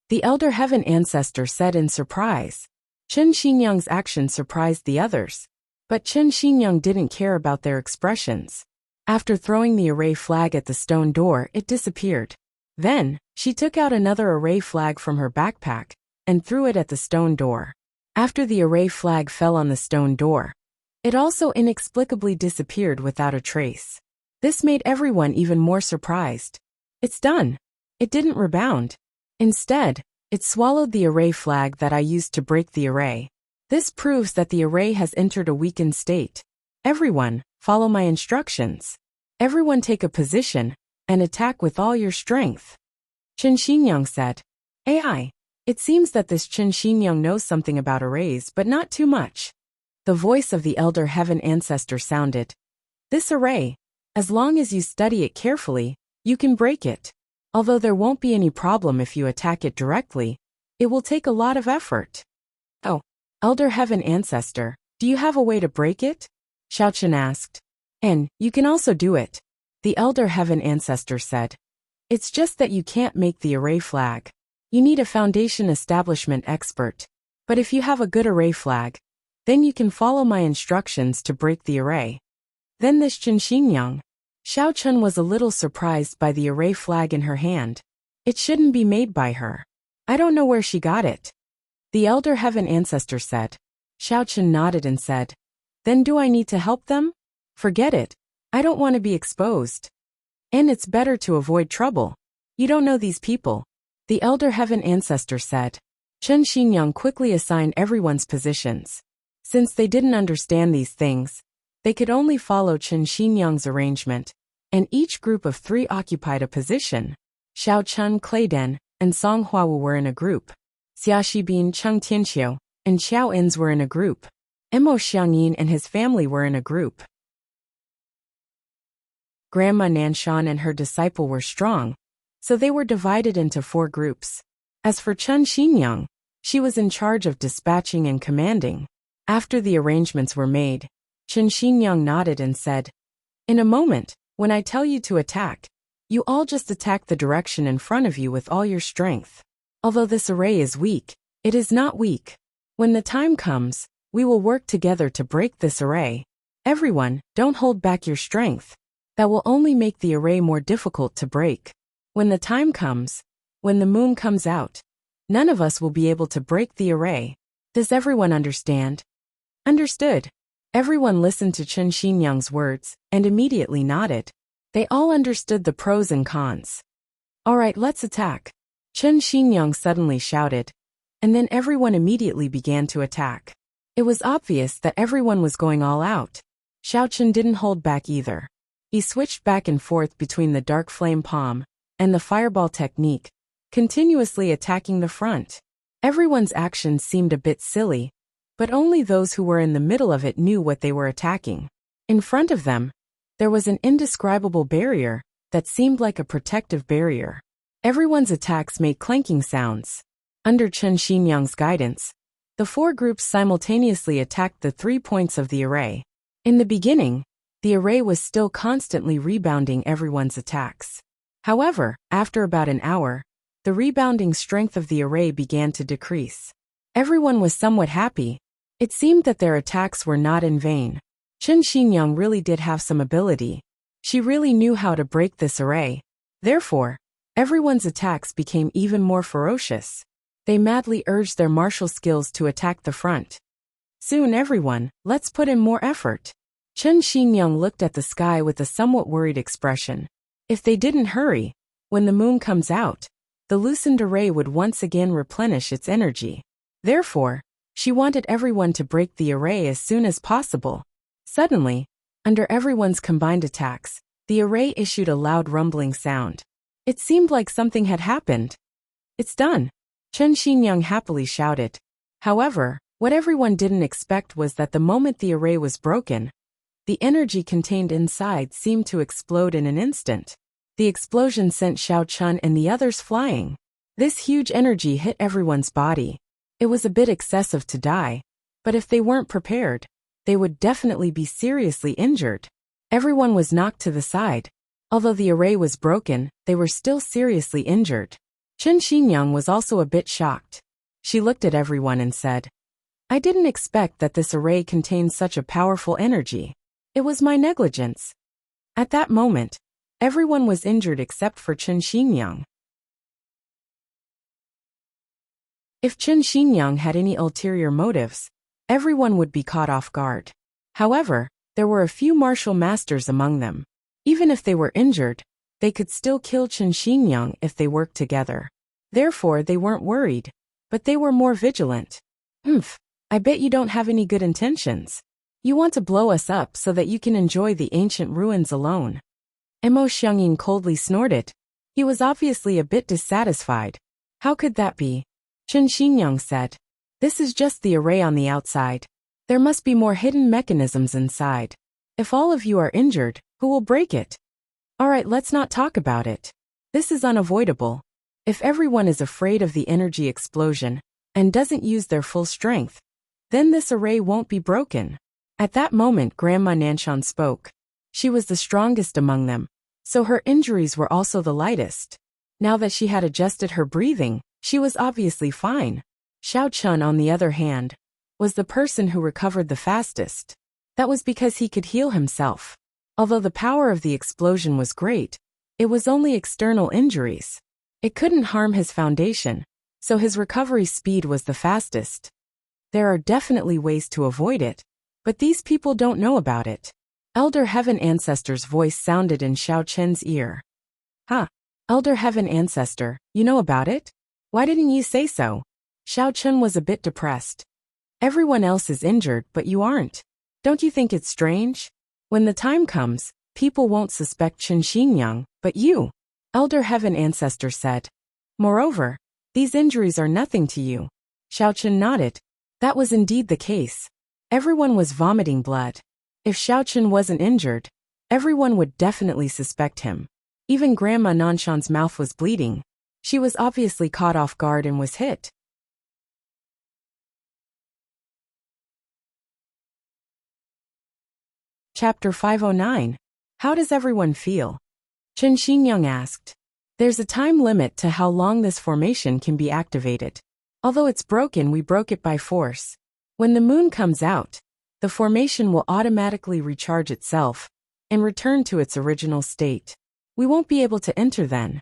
A: The elder heaven ancestor said in surprise. Chen Xinyang's action surprised the others. But Chen Xinyang didn't care about their expressions. After throwing the array flag at the stone door, it disappeared. Then, she took out another array flag from her backpack and threw it at the stone door. After the array flag fell on the stone door, it also inexplicably disappeared without a trace. This made everyone even more surprised. It's done. It didn't rebound. Instead, it swallowed the array flag that I used to break the array. This proves that the array has entered a weakened state. Everyone, follow my instructions. Everyone take a position and attack with all your strength. Chen Xinyang said. AI. It seems that this Chen Xinyang knows something about arrays, but not too much. The voice of the elder heaven ancestor sounded. This array, as long as you study it carefully, you can break it. Although there won't be any problem if you attack it directly, it will take a lot of effort. Oh, elder heaven ancestor, do you have a way to break it? Xiaochen asked. And you can also do it, the elder heaven ancestor said. It's just that you can't make the array flag. You need a foundation establishment expert. But if you have a good array flag, then you can follow my instructions to break the array. Then this Chen Xinyang. Xiaochen was a little surprised by the array flag in her hand. It shouldn't be made by her. I don't know where she got it. The elder heaven ancestor said. Xiaochen nodded and said, Then do I need to help them? Forget it. I don't want to be exposed. And it's better to avoid trouble. You don't know these people. The elder heaven ancestor said. Chen Xinyang quickly assigned everyone's positions. Since they didn't understand these things, they could only follow Chen Xinyang's arrangement, and each group of 3 occupied a position. Xiao Chun, Clayden, and Song Huawu were in a group. Xia Shibin, Cheng Tianqiu, and Xiao Ins were in a group. Mo Xiangyin and his family were in a group. Grandma Nanshan and her disciple were strong, so they were divided into 4 groups. As for Chen Xinyang, she was in charge of dispatching and commanding. After the arrangements were made, Chen Xinyang nodded and said, In a moment, when I tell you to attack, you all just attack the direction in front of you with all your strength. Although this array is weak, it is not weak. When the time comes, we will work together to break this array. Everyone, don't hold back your strength. That will only make the array more difficult to break. When the time comes, when the moon comes out, none of us will be able to break the array. Does everyone understand? Understood. Everyone listened to Chen Xinyang's words and immediately nodded. They all understood the pros and cons. All right, let's attack. Chen Xinyang suddenly shouted, and then everyone immediately began to attack. It was obvious that everyone was going all out. Xiaochen didn't hold back either. He switched back and forth between the dark flame palm and the fireball technique, continuously attacking the front. Everyone's actions seemed a bit silly, but only those who were in the middle of it knew what they were attacking. In front of them, there was an indescribable barrier that seemed like a protective barrier. Everyone's attacks made clanking sounds. Under Chen Xinyang's guidance, the 4 groups simultaneously attacked the 3 points of the array. In the beginning, the array was still constantly rebounding everyone's attacks. However, after about an hour, the rebounding strength of the array began to decrease. Everyone was somewhat happy. It seemed that their attacks were not in vain. Chen Xinyang really did have some ability. She really knew how to break this array. Therefore, Everyone's attacks became even more ferocious. They madly urged their martial skills to attack the front. Soon everyone, let's put in more effort. Chen Xingyang looked at the sky with a somewhat worried expression. If they didn't hurry, when the moon comes out, the loosened array would once again replenish its energy. Therefore, she wanted everyone to break the array as soon as possible. Suddenly, under everyone's combined attacks, the array issued a loud rumbling sound. It seemed like something had happened. It's done, Chen Xingyang happily shouted. However, what everyone didn't expect was that the moment the array was broken, the energy contained inside seemed to explode in an instant. The explosion sent Xiao Chun and the others flying. This huge energy hit everyone's body. It was a bit excessive to die, but if they weren't prepared, they would definitely be seriously injured. Everyone was knocked to the side. Although the array was broken, they were still seriously injured. Chen Xingyang was also a bit shocked. She looked at everyone and said, I didn't expect that this array contained such a powerful energy. It was my negligence. At that moment, everyone was injured except for Chen Xingyang. If Chen Xingyang had any ulterior motives, everyone would be caught off guard. However, there were a few martial masters among them. Even if they were injured, they could still kill Chen Xingyang if they worked together. Therefore, they weren't worried, but they were more vigilant. I bet you don't have any good intentions. You want to blow us up so that you can enjoy the ancient ruins alone. Mo Xiangyin coldly snorted. He was obviously a bit dissatisfied. How could that be? Chen Xingyang said. This is just the array on the outside. There must be more hidden mechanisms inside. If all of you are injured, who will break it? Alright, let's not talk about it. This is unavoidable. If everyone is afraid of the energy explosion and doesn't use their full strength, then this array won't be broken. At that moment, Grandma Nanshan spoke. She was the strongest among them, so her injuries were also the lightest. Now that she had adjusted her breathing, she was obviously fine. Xiao Chun, on the other hand, was the person who recovered the fastest. That was because he could heal himself. Although the power of the explosion was great, it was only external injuries. It couldn't harm his foundation, so his recovery speed was the fastest. There are definitely ways to avoid it, but these people don't know about it. Elder Heaven Ancestor's voice sounded in Xiao Chen's ear. Elder Heaven Ancestor, you know about it? Why didn't you say so? Xiao Chen was a bit depressed. Everyone else is injured, but you aren't. Don't you think it's strange? When the time comes, people won't suspect Chen Xingyang, but you, Elder Heaven Ancestor said. Moreover, these injuries are nothing to you. Xiao Chen nodded. That was indeed the case. Everyone was vomiting blood. If Xiao Chen wasn't injured, everyone would definitely suspect him. Even Grandma Nanshan's mouth was bleeding. She was obviously caught off guard and was hit. Chapter 509. How does everyone feel? Chen Xingyang asked. There's a time limit to how long this formation can be activated. Although it's broken, we broke it by force. When the moon comes out, the formation will automatically recharge itself and return to its original state. We won't be able to enter then.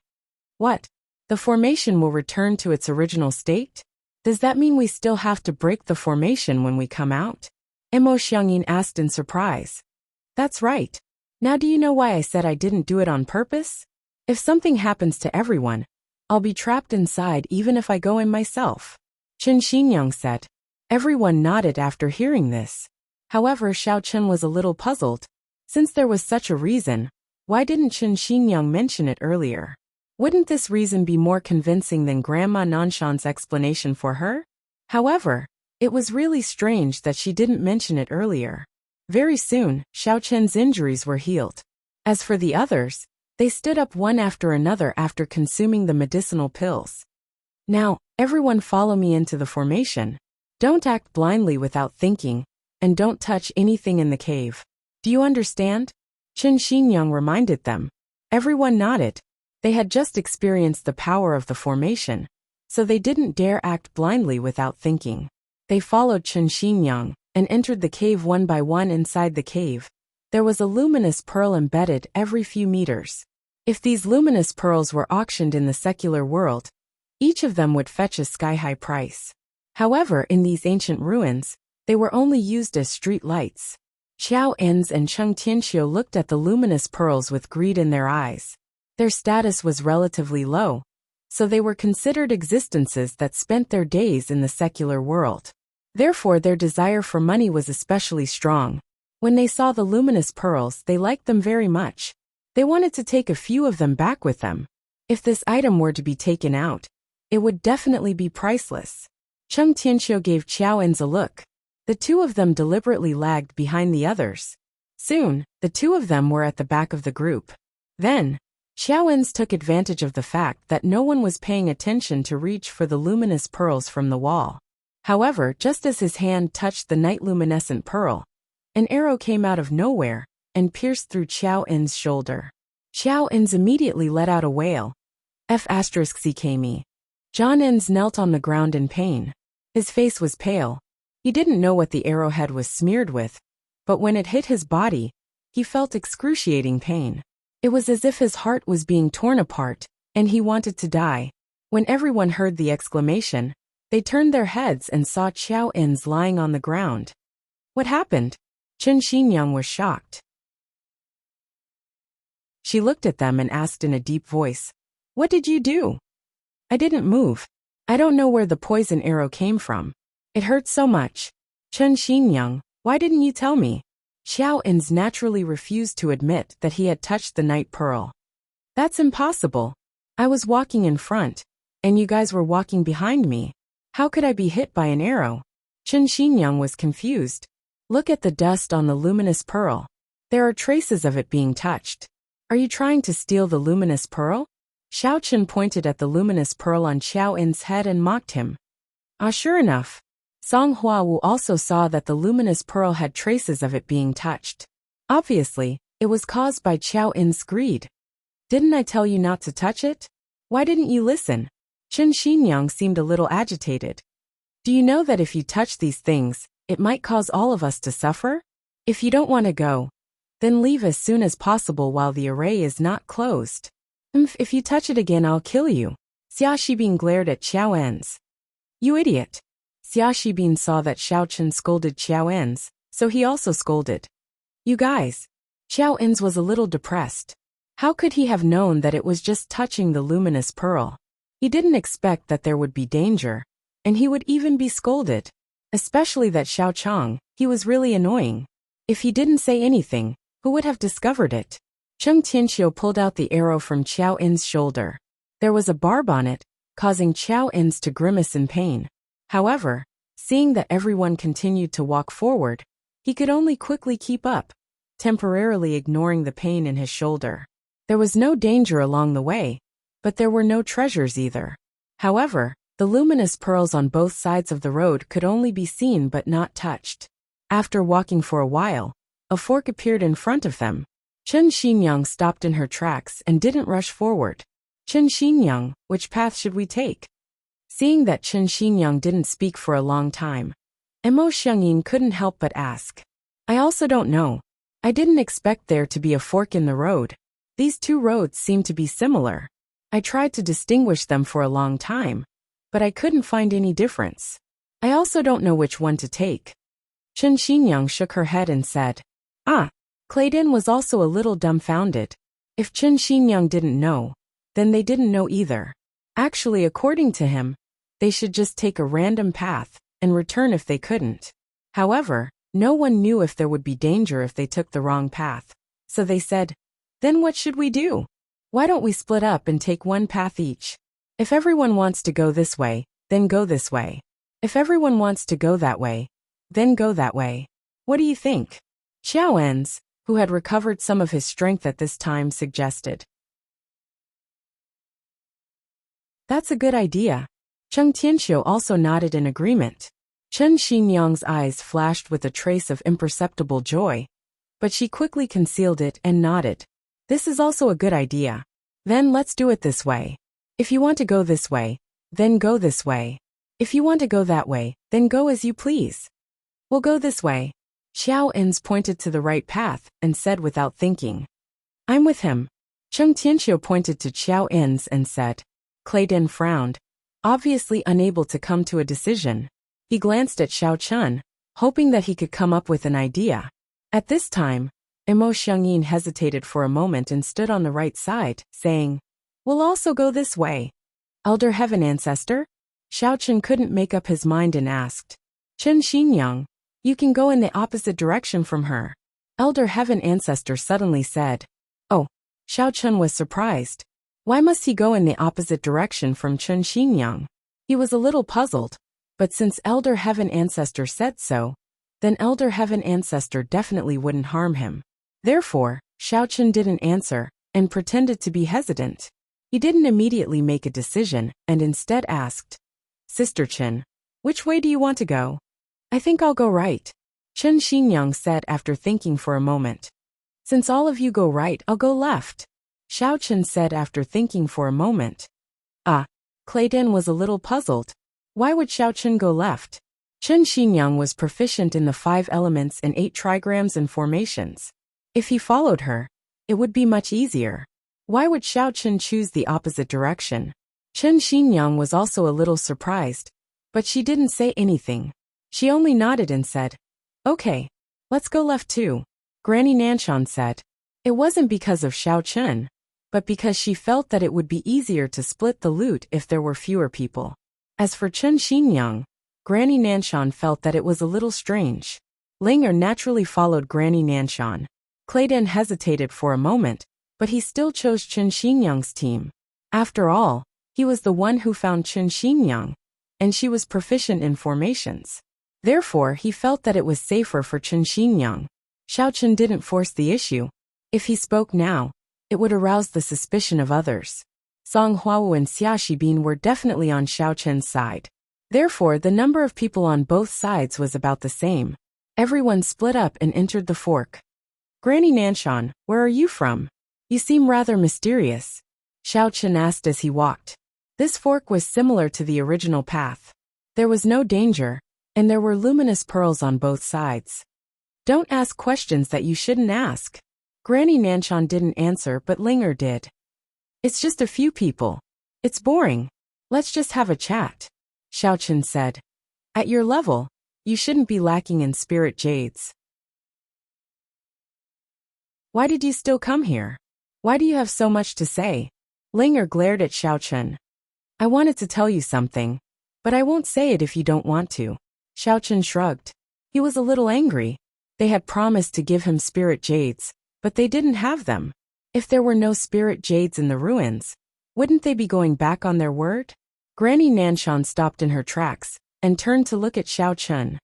A: What? The formation will return to its original state? Does that mean we still have to break the formation when we come out? Mo Xiangyin asked in surprise. That's right. Now do you know why I said I didn't do it on purpose? If something happens to everyone, I'll be trapped inside even if I go in myself. Chen Xingyang said. Everyone nodded after hearing this. However, Xiao Chen was a little puzzled. Since there was such a reason, why didn't Chen Xingyang mention it earlier? Wouldn't this reason be more convincing than Grandma Nanshan's explanation for her? However, it was really strange that she didn't mention it earlier. Very soon, Xiao Chen's injuries were healed. As for the others, they stood up one after another after consuming the medicinal pills. Now, everyone follow me into the formation. Don't act blindly without thinking, and don't touch anything in the cave. Do you understand? Chen Xingyang reminded them. Everyone nodded. They had just experienced the power of the formation, so they didn't dare act blindly without thinking. They followed Chen Xingyang and entered the cave one by one. Inside the cave, there was a luminous pearl embedded every few meters. If these luminous pearls were auctioned in the secular world, each of them would fetch a sky-high price. However, in these ancient ruins, they were only used as street lights. Xiao Enz and Cheng Tianxiu looked at the luminous pearls with greed in their eyes. Their status was relatively low, so they were considered existences that spent their days in the secular world. Therefore, their desire for money was especially strong. When they saw the luminous pearls, they liked them very much. They wanted to take a few of them back with them. If this item were to be taken out, it would definitely be priceless. Cheng Tianxiu gave Xiao Enz a look. The two of them deliberately lagged behind the others. Soon, the two of them were at the back of the group. Then, Xiao Enz took advantage of the fact that no one was paying attention to reach for the luminous pearls from the wall. However, just as his hand touched the night-luminescent pearl, an arrow came out of nowhere and pierced through Xiao Enz's shoulder. Xiao Enz immediately let out a wail. F***ckme. John Enz knelt on the ground in pain. His face was pale. He didn't know what the arrowhead was smeared with, but when it hit his body, he felt excruciating pain. It was as if his heart was being torn apart, and he wanted to die. When everyone heard the exclamation, they turned their heads and saw Xiao Enz lying on the ground. What happened? Chen Xinyang was shocked. She looked at them and asked in a deep voice, "What did you do?" "I didn't move. I don't know where the poison arrow came from. It hurt so much." "Chen Xinyang, why didn't you tell me?" Xiao Enz naturally refused to admit that he had touched the night pearl. "That's impossible. I was walking in front, and you guys were walking behind me. How could I be hit by an arrow?" Chen Xinyang was confused. "Look at the dust on the luminous pearl. There are traces of it being touched. Are you trying to steal the luminous pearl?" Xiao Chen pointed at the luminous pearl on Xiao En's head and mocked him. Sure enough. Song Huawu also saw that the luminous pearl had traces of it being touched. Obviously, it was caused by Xiao En's greed. "Didn't I tell you not to touch it? Why didn't you listen?" Chen Xinyang seemed a little agitated. "Do you know that if you touch these things, it might cause all of us to suffer? If you don't want to go, then leave as soon as possible while the array is not closed. If you touch it again, I'll kill you." Xia Shibin glared at Xiao Enz. "You idiot." Xia Shibin saw that Xiao Chen scolded Xiao Enz, so he also scolded. "You guys." Xiao Enz was a little depressed. How could he have known that it was just touching the luminous pearl? He didn't expect that there would be danger, and he would even be scolded. Especially that Xiao Chang, he was really annoying. If he didn't say anything, who would have discovered it? Cheng Tianxiu pulled out the arrow from Xiao En's shoulder. There was a barb on it, causing Xiao Enz to grimace in pain. However, seeing that everyone continued to walk forward, he could only quickly keep up, temporarily ignoring the pain in his shoulder. There was no danger along the way, but there were no treasures either. However, the luminous pearls on both sides of the road could only be seen but not touched. After walking for a while, a fork appeared in front of them. Chen Xinyang stopped in her tracks and didn't rush forward. "Chen Xinyang, which path should we take?" Seeing that Chen Xinyang didn't speak for a long time, Mo Xiangyin couldn't help but ask. "I also don't know. I didn't expect there to be a fork in the road. These two roads seem to be similar. I tried to distinguish them for a long time, but I couldn't find any difference. I also don't know which one to take." Chen Xinyang shook her head and said, Claydon was also a little dumbfounded. If Chen Xinyang didn't know, then they didn't know either. Actually, according to him, they should just take a random path and return if they couldn't. However, no one knew if there would be danger if they took the wrong path. So they said, "Then what should we do? Why don't we split up and take one path each? If everyone wants to go this way, then go this way. If everyone wants to go that way, then go that way. What do you think?" Xiao Enz, who had recovered some of his strength at this time, suggested. "That's a good idea." Cheng Tianxiu also nodded in agreement. Chen Xinyang's eyes flashed with a trace of imperceptible joy, but she quickly concealed it and nodded. "This is also a good idea. Then let's do it this way. If you want to go this way, then go this way. If you want to go that way, then go as you please. We'll go this way." Xiao Enz pointed to the right path and said without thinking, "I'm with him." Chung Tianxiu pointed to Xiao In's and said. Clay Din frowned, obviously unable to come to a decision. He glanced at Xiao Chun, hoping that he could come up with an idea. At this time, Imo Xiangyin hesitated for a moment and stood on the right side, saying, We'll also go this way. Elder Heaven Ancestor? Xiao Chun couldn't make up his mind and asked. Chen Xinyang, you can go in the opposite direction from her. Elder Heaven Ancestor suddenly said. Oh, Xiao Chun was surprised. Why must he go in the opposite direction from Chen Xinyang? He was a little puzzled, but since Elder Heaven Ancestor said so, then Elder Heaven Ancestor definitely wouldn't harm him. Therefore, Xiao Chun didn't answer, and pretended to be hesitant. He didn't immediately make a decision, and instead asked, Sister Chen, which way do you want to go? I think I'll go right. Chen Xinyang said after thinking for a moment. Since all of you go right, I'll go left. Xiao Chun said after thinking for a moment. Clay Din was a little puzzled. Why would Xiao Chun go left? Chen Xinyang was proficient in the 5 elements and 8 trigrams and formations. If he followed her, it would be much easier. Why would Xiao Chun choose the opposite direction? Chen Xinyang was also a little surprised, but she didn't say anything. She only nodded and said, Okay, let's go left too. Granny Nanshan said. It wasn't because of Xiao Chun, but because she felt that it would be easier to split the loot if there were fewer people. As for Chen Xinyang, Granny Nanshan felt that it was a little strange. Linger naturally followed Granny Nanshan. Clay Din hesitated for a moment, but he still chose Chen Xinyang's team. After all, he was the one who found Chen Xinyang, and she was proficient in formations. Therefore, he felt that it was safer for Chen Xinyang. Xiao Chun didn't force the issue. If he spoke now, it would arouse the suspicion of others. Song Huawu and Xia Shibin were definitely on Xiao Chun's side. Therefore, the number of people on both sides was about the same. Everyone split up and entered the fork. Granny Nanshan, where are you from? You seem rather mysterious. Xiao Chun asked as he walked. This fork was similar to the original path. There was no danger, and there were luminous pearls on both sides. Don't ask questions that you shouldn't ask. Granny Nanshan didn't answer, but Linger did. It's just a few people. It's boring. Let's just have a chat. Xiao Chun said. At your level, you shouldn't be lacking in spirit jades. Why did you still come here? Why do you have so much to say? Linger glared at Xiao Chun. I wanted to tell you something, but I won't say it if you don't want to. Xiao Chun shrugged. He was a little angry. They had promised to give him spirit jades, but they didn't have them. If there were no spirit jades in the ruins, wouldn't they be going back on their word? Granny Nanshan stopped in her tracks and turned to look at Xiao Chun.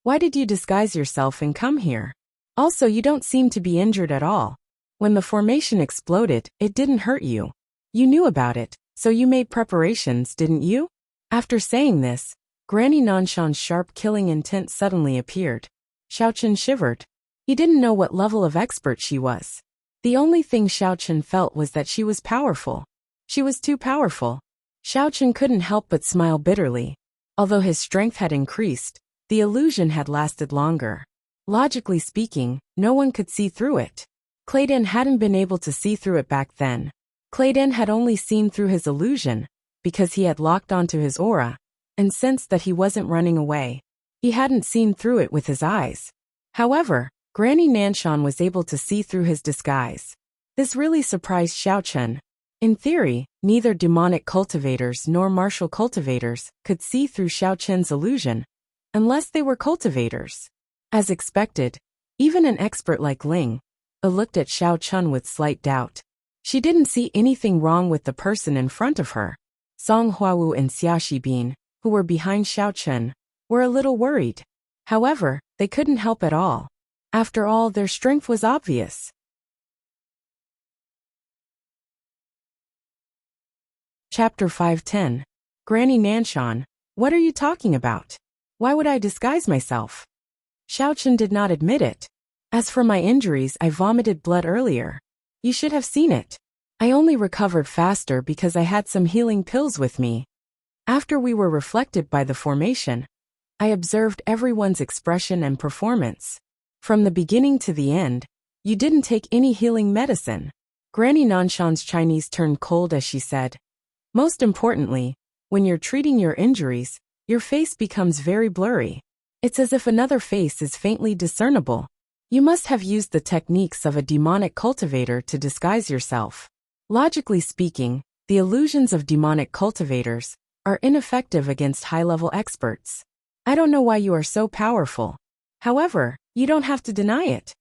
A: Why did you disguise yourself and come here? Also, you don't seem to be injured at all. When the formation exploded, it didn't hurt you. You knew about it, so you made preparations, didn't you? After saying this, Granny Nanshan's sharp killing intent suddenly appeared. Xiao Chun shivered. He didn't know what level of expert she was. The only thing Xiao Chun felt was that she was powerful. She was too powerful. Xiao Chun couldn't help but smile bitterly. Although his strength had increased, the illusion had lasted longer. Logically speaking, no one could see through it. Clay Din hadn't been able to see through it back then. Clay Din had only seen through his illusion, because he had locked onto his aura, and sensed that he wasn't running away. He hadn't seen through it with his eyes. However, Granny Nanshan was able to see through his disguise. This really surprised Xiao Chun. In theory, neither demonic cultivators nor martial cultivators could see through Xiao Chun's illusion, unless they were cultivators. As expected, even an expert like Ling looked at Xiao Chun with slight doubt. She didn't see anything wrong with the person in front of her. Song Huawu and Xia Shibin, who were behind Xiao Chun, were a little worried. However, they couldn't help at all. After all, their strength was obvious. Chapter 510. Granny Nanshan, what are you talking about? Why would I disguise myself? Xiao Chun did not admit it. As for my injuries, I vomited blood earlier. You should have seen it. I only recovered faster because I had some healing pills with me. After we were reflected by the formation, I observed everyone's expression and performance. From the beginning to the end, you didn't take any healing medicine. Granny Nanshan's Chinese turned cold as she said, "Most importantly, when you're treating your injuries, your face becomes very blurry. It's as if another face is faintly discernible. You must have used the techniques of a demonic cultivator to disguise yourself. Logically speaking, the illusions of demonic cultivators are ineffective against high-level experts. I don't know why you are so powerful. However, you don't have to deny it."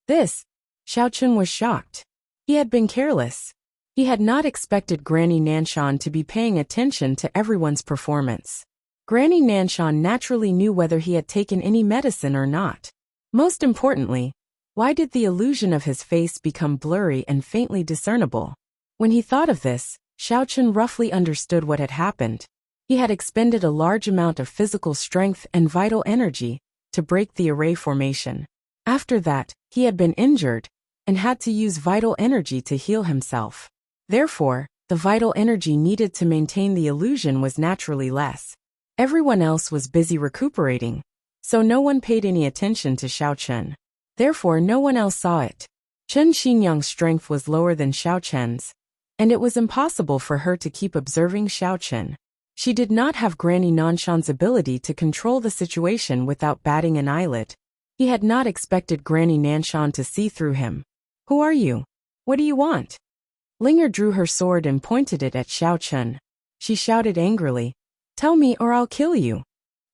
A: This, Xiao Chun was shocked. He had been careless. He had not expected Granny Nanshan to be paying attention to everyone's performance. Granny Nanshan naturally knew whether he had taken any medicine or not. Most importantly, why did the illusion of his face become blurry and faintly discernible? When he thought of this, Xiao Chun roughly understood what had happened. He had expended a large amount of physical strength and vital energy to break the array formation. After that, he had been injured and had to use vital energy to heal himself. Therefore, the vital energy needed to maintain the illusion was naturally less. Everyone else was busy recuperating, so no one paid any attention to Xiao Chun. Therefore, no one else saw it. Chen Xinyang's strength was lower than Xiao Chen's, and it was impossible for her to keep observing Xiao Chun. She did not have Granny Nanshan's ability to control the situation without batting an eyelid. He had not expected Granny Nanshan to see through him. "Who are you? What do you want?" Linger drew her sword and pointed it at Xiao Chun. She shouted angrily, "Tell me or I'll kill you.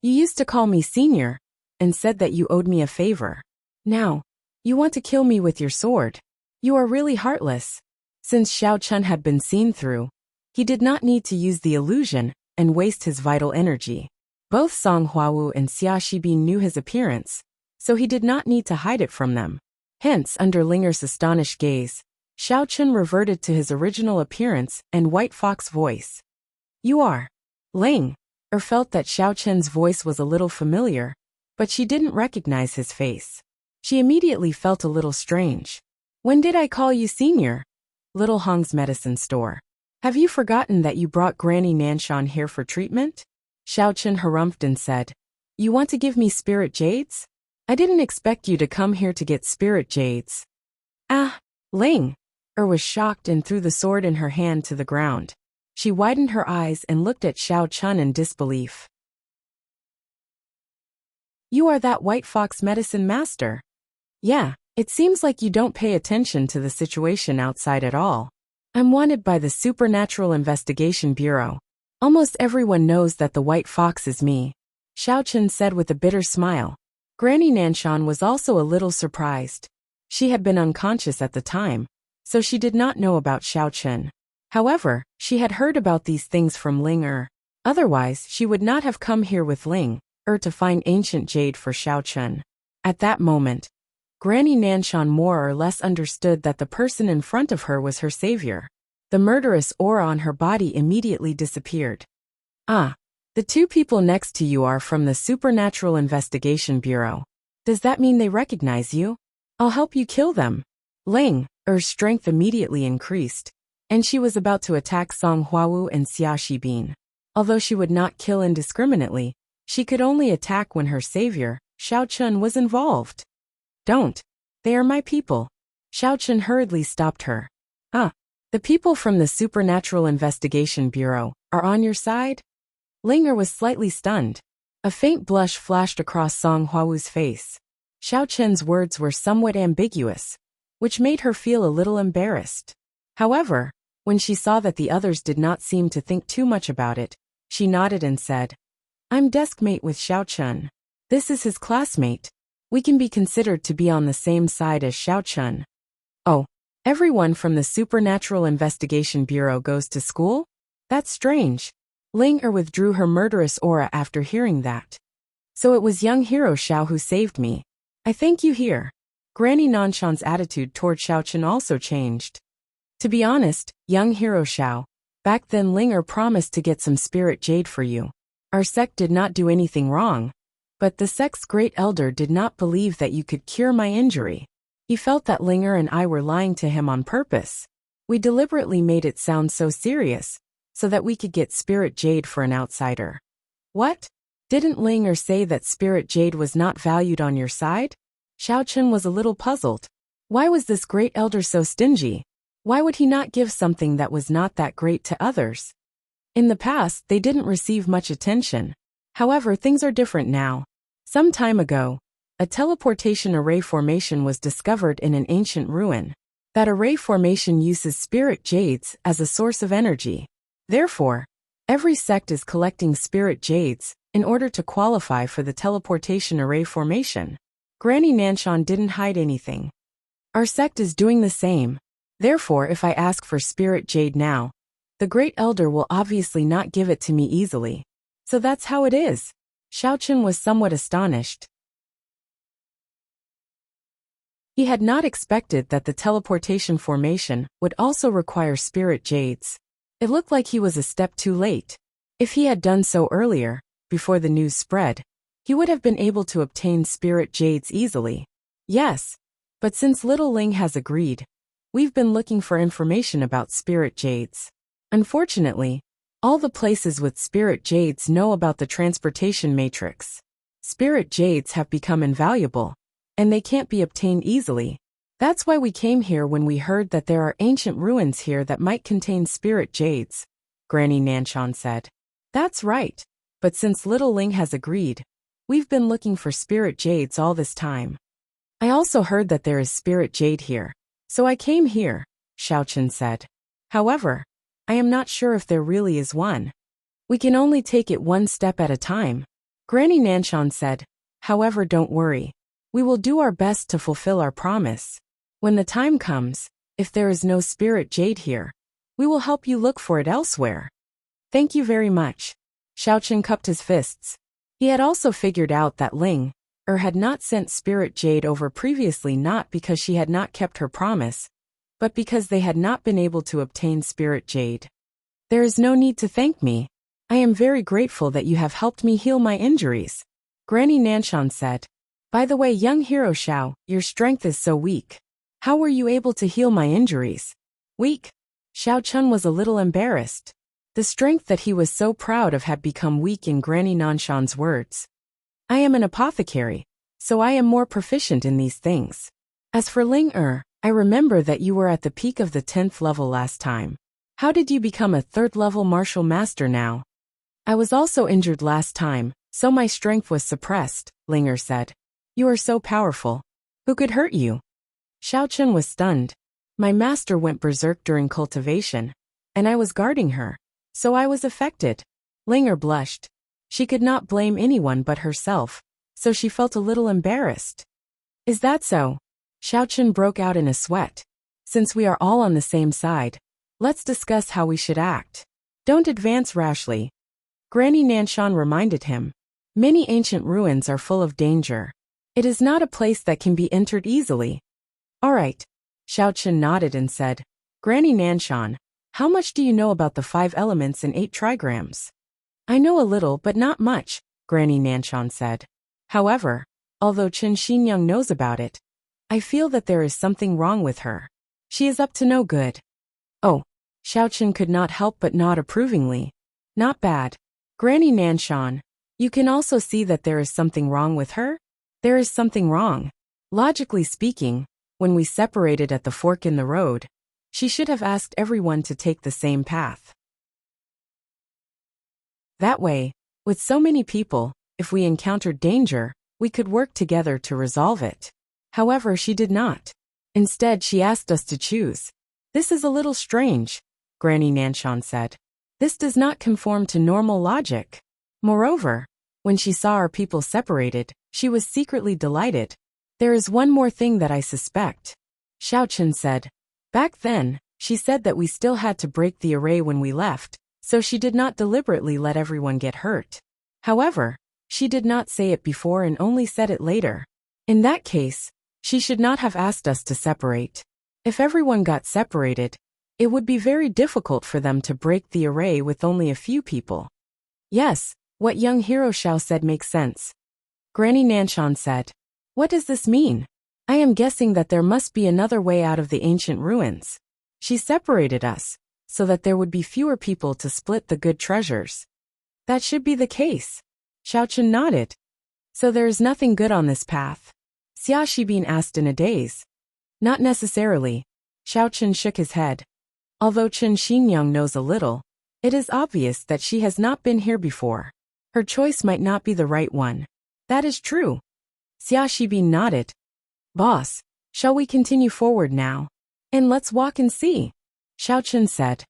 A: You used to call me senior, and said that you owed me a favor. Now, you want to kill me with your sword. You are really heartless." Since Xiao Chun had been seen through, he did not need to use the illusion and waste his vital energy. Both Song Huawu and Xia Shibin knew his appearance, so he did not need to hide it from them. Hence, under Linger's astonished gaze, Xiao Chun reverted to his original appearance and White Fox voice. "You are Ling." Felt that Xiao Chun's voice was a little familiar, but she didn't recognize his face. She immediately felt a little strange. "When did I call you senior?" Little Hong's medicine store. "Have you forgotten that you brought Granny Nanshan here for treatment?" Xiao Chun harumphed and said, "You want to give me spirit jades? I didn't expect you to come here to get spirit jades." "Ah, Ling." Was shocked and threw the sword in her hand to the ground. She widened her eyes and looked at Xiao Chun in disbelief. "You are that White Fox medicine master?" "Yeah, it seems like you don't pay attention to the situation outside at all. I'm wanted by the Supernatural Investigation Bureau. Almost everyone knows that the White Fox is me," Xiao Chun said with a bitter smile. Granny Nanshan was also a little surprised. She had been unconscious at the time, so she did not know about Xiao Chun. However, she had heard about these things from Ling. Otherwise, she would not have come here with Ling to find ancient jade for Xiao Chun. At that moment, Granny Nanshan more or less understood that the person in front of her was her savior. The murderous aura on her body immediately disappeared. "Ah, the two people next to you are from the Supernatural Investigation Bureau. Does that mean they recognize you? I'll help you kill them." Ling, strength immediately increased, and she was about to attack Song Huawu and Xia Shibin. Although she would not kill indiscriminately, she could only attack when her savior, Xiao Chun, was involved. "Don't. They are my people." Xiao Chun hurriedly stopped her. "Ah, the people from the Supernatural Investigation Bureau are on your side?" Linger was slightly stunned. A faint blush flashed across Song Huawu's face. Xiao Chun's words were somewhat ambiguous, which made her feel a little embarrassed. However, when she saw that the others did not seem to think too much about it, she nodded and said, "I'm desk mate with Xiao Chun. This is his classmate. We can be considered to be on the same side as Xiao Chun." "Oh, everyone from the Supernatural Investigation Bureau goes to school? That's strange." Ling withdrew her murderous aura after hearing that. "So it was young hero Xiao who saved me. I thank you here." Granny Nanshan's attitude toward Xiao Chun also changed. "To be honest, young hero Xiao, back then Linger promised to get some spirit jade for you. Our sect did not do anything wrong, but the sect's great elder did not believe that you could cure my injury. He felt that Linger and I were lying to him on purpose. We deliberately made it sound so serious, so that we could get spirit jade for an outsider." "What? Didn't Linger say that spirit jade was not valued on your side?" Xiao Chun was a little puzzled. Why was this great elder so stingy? Why would he not give something that was not that great to others? In the past, they didn't receive much attention. However, things are different now. Some time ago, a teleportation array formation was discovered in an ancient ruin. That array formation uses spirit jades as a source of energy. Therefore, every sect is collecting spirit jades in order to qualify for the teleportation array formation. Granny Nanshan didn't hide anything. Our sect is doing the same. Therefore, if I ask for spirit jade now, the Great Elder will obviously not give it to me easily. So that's how it is. Xiaochen was somewhat astonished. He had not expected that the teleportation formation would also require spirit jades. It looked like he was a step too late. If he had done so earlier, before the news spread, he would have been able to obtain spirit jades easily. Yes, but since Little Ling has agreed, we've been looking for information about spirit jades. Unfortunately, all the places with spirit jades know about the transportation matrix. Spirit jades have become invaluable, and they can't be obtained easily. That's why we came here when we heard that there are ancient ruins here that might contain spirit jades, Granny Nanshan said. That's right, but since Little Ling has agreed, we've been looking for spirit jades all this time. I also heard that there is spirit jade here, so I came here, Xiaochen said. However, I am not sure if there really is one. We can only take it one step at a time, Granny Nanshan said. However, don't worry. We will do our best to fulfill our promise. When the time comes, if there is no spirit jade here, we will help you look for it elsewhere. Thank you very much. Xiaochen cupped his fists. He had also figured out that Ling had not sent spirit jade over previously, not because she had not kept her promise, but because they had not been able to obtain spirit jade. There is no need to thank me. I am very grateful that you have helped me heal my injuries, Granny Nanshan said. By the way, young hero Xiao, your strength is so weak. How were you able to heal my injuries? Weak? Xiao Chun was a little embarrassed. The strength that he was so proud of had become weak in Granny Nanshan's words. I am an apothecary, so I am more proficient in these things. As for Ling I remember that you were at the peak of the 10th level last time. How did you become a 3rd level martial master now? I was also injured last time, so my strength was suppressed, Ling said. You are so powerful. Who could hurt you? Xiaochen was stunned. My master went berserk during cultivation, and I was guarding her, so I was affected. Ling blushed. She could not blame anyone but herself, so she felt a little embarrassed. Is that so? Xiaochen broke out in a sweat. Since we are all on the same side, let's discuss how we should act. Don't advance rashly. Granny Nanshan reminded him. Many ancient ruins are full of danger. It is not a place that can be entered easily. All right. Xiaochen nodded and said, Granny Nanshan, how much do you know about the 5 elements and 8 trigrams? I know a little but not much, Granny Nanshan said. However, although Chen Xingyang knows about it, I feel that there is something wrong with her. She is up to no good. Oh, Xiaochen could not help but nod approvingly. Not bad. Granny Nanshan, you can also see that there is something wrong with her? There is something wrong. Logically speaking, when we separated at the fork in the road, she should have asked everyone to take the same path. That way, with so many people, if we encountered danger, we could work together to resolve it. However, she did not. Instead, she asked us to choose. This is a little strange, Granny Nanshan said. This does not conform to normal logic. Moreover, when she saw our people separated, she was secretly delighted. There is one more thing that I suspect, Xiaochen said. Back then, she said that we still had to break the array when we left, so she did not deliberately let everyone get hurt. However, she did not say it before and only said it later. In that case, she should not have asked us to separate. If everyone got separated, it would be very difficult for them to break the array with only a few people. Yes, what young hero Xiao said makes sense. Granny Nanshan said. What does this mean? I am guessing that there must be another way out of the ancient ruins. She separated us, so that there would be fewer people to split the good treasures. That should be the case. Xiaochen nodded. So there is nothing good on this path? Xia Shibin asked in a daze. Not necessarily. Xiao Chen shook his head. Although Chen Xingyang knows a little, it is obvious that she has not been here before. Her choice might not be the right one. That is true. Xia Shibi nodded. Boss, shall we continue forward now? And let's walk and see, Xiao Chen said.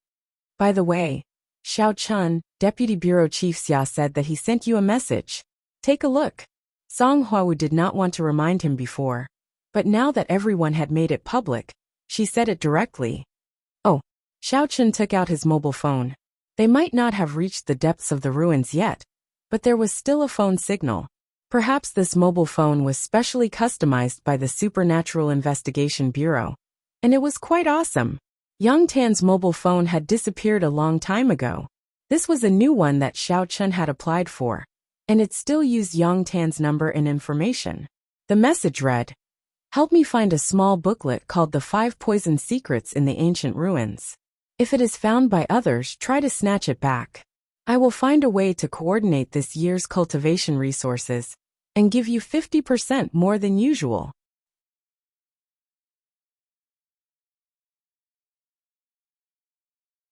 A: By the way, Xiao Chen, Deputy Bureau Chief Xia said that he sent you a message. Take a look. Song Huawu did not want to remind him before, but now that everyone had made it public, she said it directly. Oh, Xiao Chen took out his mobile phone. They might not have reached the depths of the ruins yet, but there was still a phone signal. Perhaps this mobile phone was specially customized by the Supernatural Investigation Bureau, and it was quite awesome. Yang Tan's mobile phone had disappeared a long time ago. This was a new one that Xiao Chen had applied for, and it still used Yang Tan's number and information. The message read, "Help me find a small booklet called The 5 Poison Secrets in the Ancient Ruins. If it is found by others, try to snatch it back. I will find a way to coordinate this year's cultivation resources and give you 50% more than usual."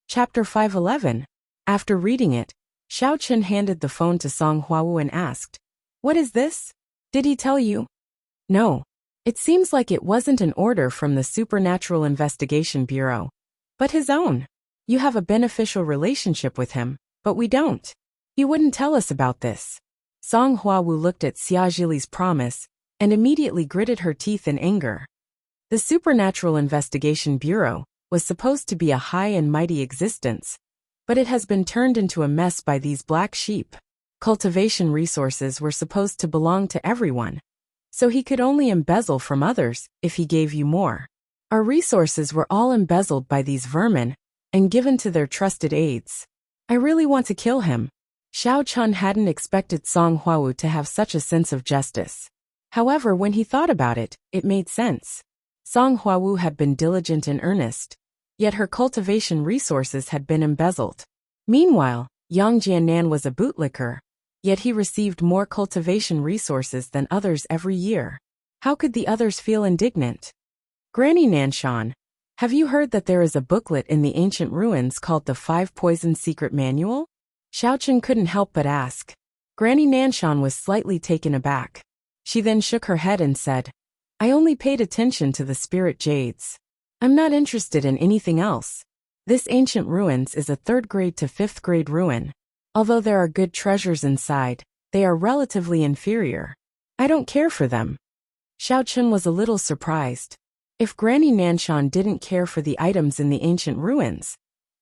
A: Chapter 511. After reading it, Xiao Chen handed the phone to Song Huawu and asked, "What is this? Did he tell you?" "No. It seems like it wasn't an order from the Supernatural Investigation Bureau, but his own. You have a beneficial relationship with him, but we don't. He wouldn't tell us about this." Song Huawu looked at Xia Zhili's promise and immediately gritted her teeth in anger. The Supernatural Investigation Bureau was supposed to be a high and mighty existence, but it has been turned into a mess by these black sheep. Cultivation resources were supposed to belong to everyone, so he could only embezzle from others if he gave you more. Our resources were all embezzled by these vermin and given to their trusted aides. I really want to kill him. Xiao Chen hadn't expected Song Huawu to have such a sense of justice. However, when he thought about it, it made sense. Song Huawu had been diligent and earnest, yet her cultivation resources had been embezzled. Meanwhile, Yang Jianan was a bootlicker, yet he received more cultivation resources than others every year. How could the others feel indignant? Granny Nanshan, have you heard that there is a booklet in the ancient ruins called the 5 Poison Secret Manual? Xiao Chen couldn't help but ask. Granny Nanshan was slightly taken aback. She then shook her head and said, "I only paid attention to the spirit jades. I'm not interested in anything else. This ancient ruins is a 3rd grade to 5th grade ruin. Although there are good treasures inside, they are relatively inferior. I don't care for them." Xiao Chen was a little surprised. If Granny Nanshan didn't care for the items in the ancient ruins,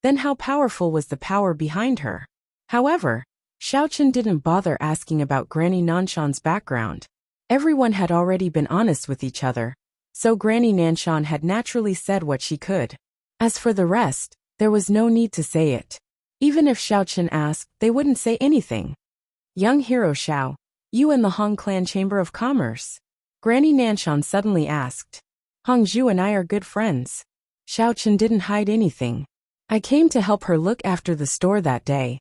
A: then how powerful was the power behind her? However, Xiao Chen didn't bother asking about Granny Nanshan's background. Everyone had already been honest with each other, so Granny Nanshan had naturally said what she could. As for the rest, there was no need to say it. Even if Xiao Chen asked, they wouldn't say anything. "Young hero Xiao, you and the Hong Clan Chamber of Commerce?" Granny Nanshan suddenly asked. "Hong Zhu and I are good friends." Xiao Chen didn't hide anything. "I came to help her look after the store that day.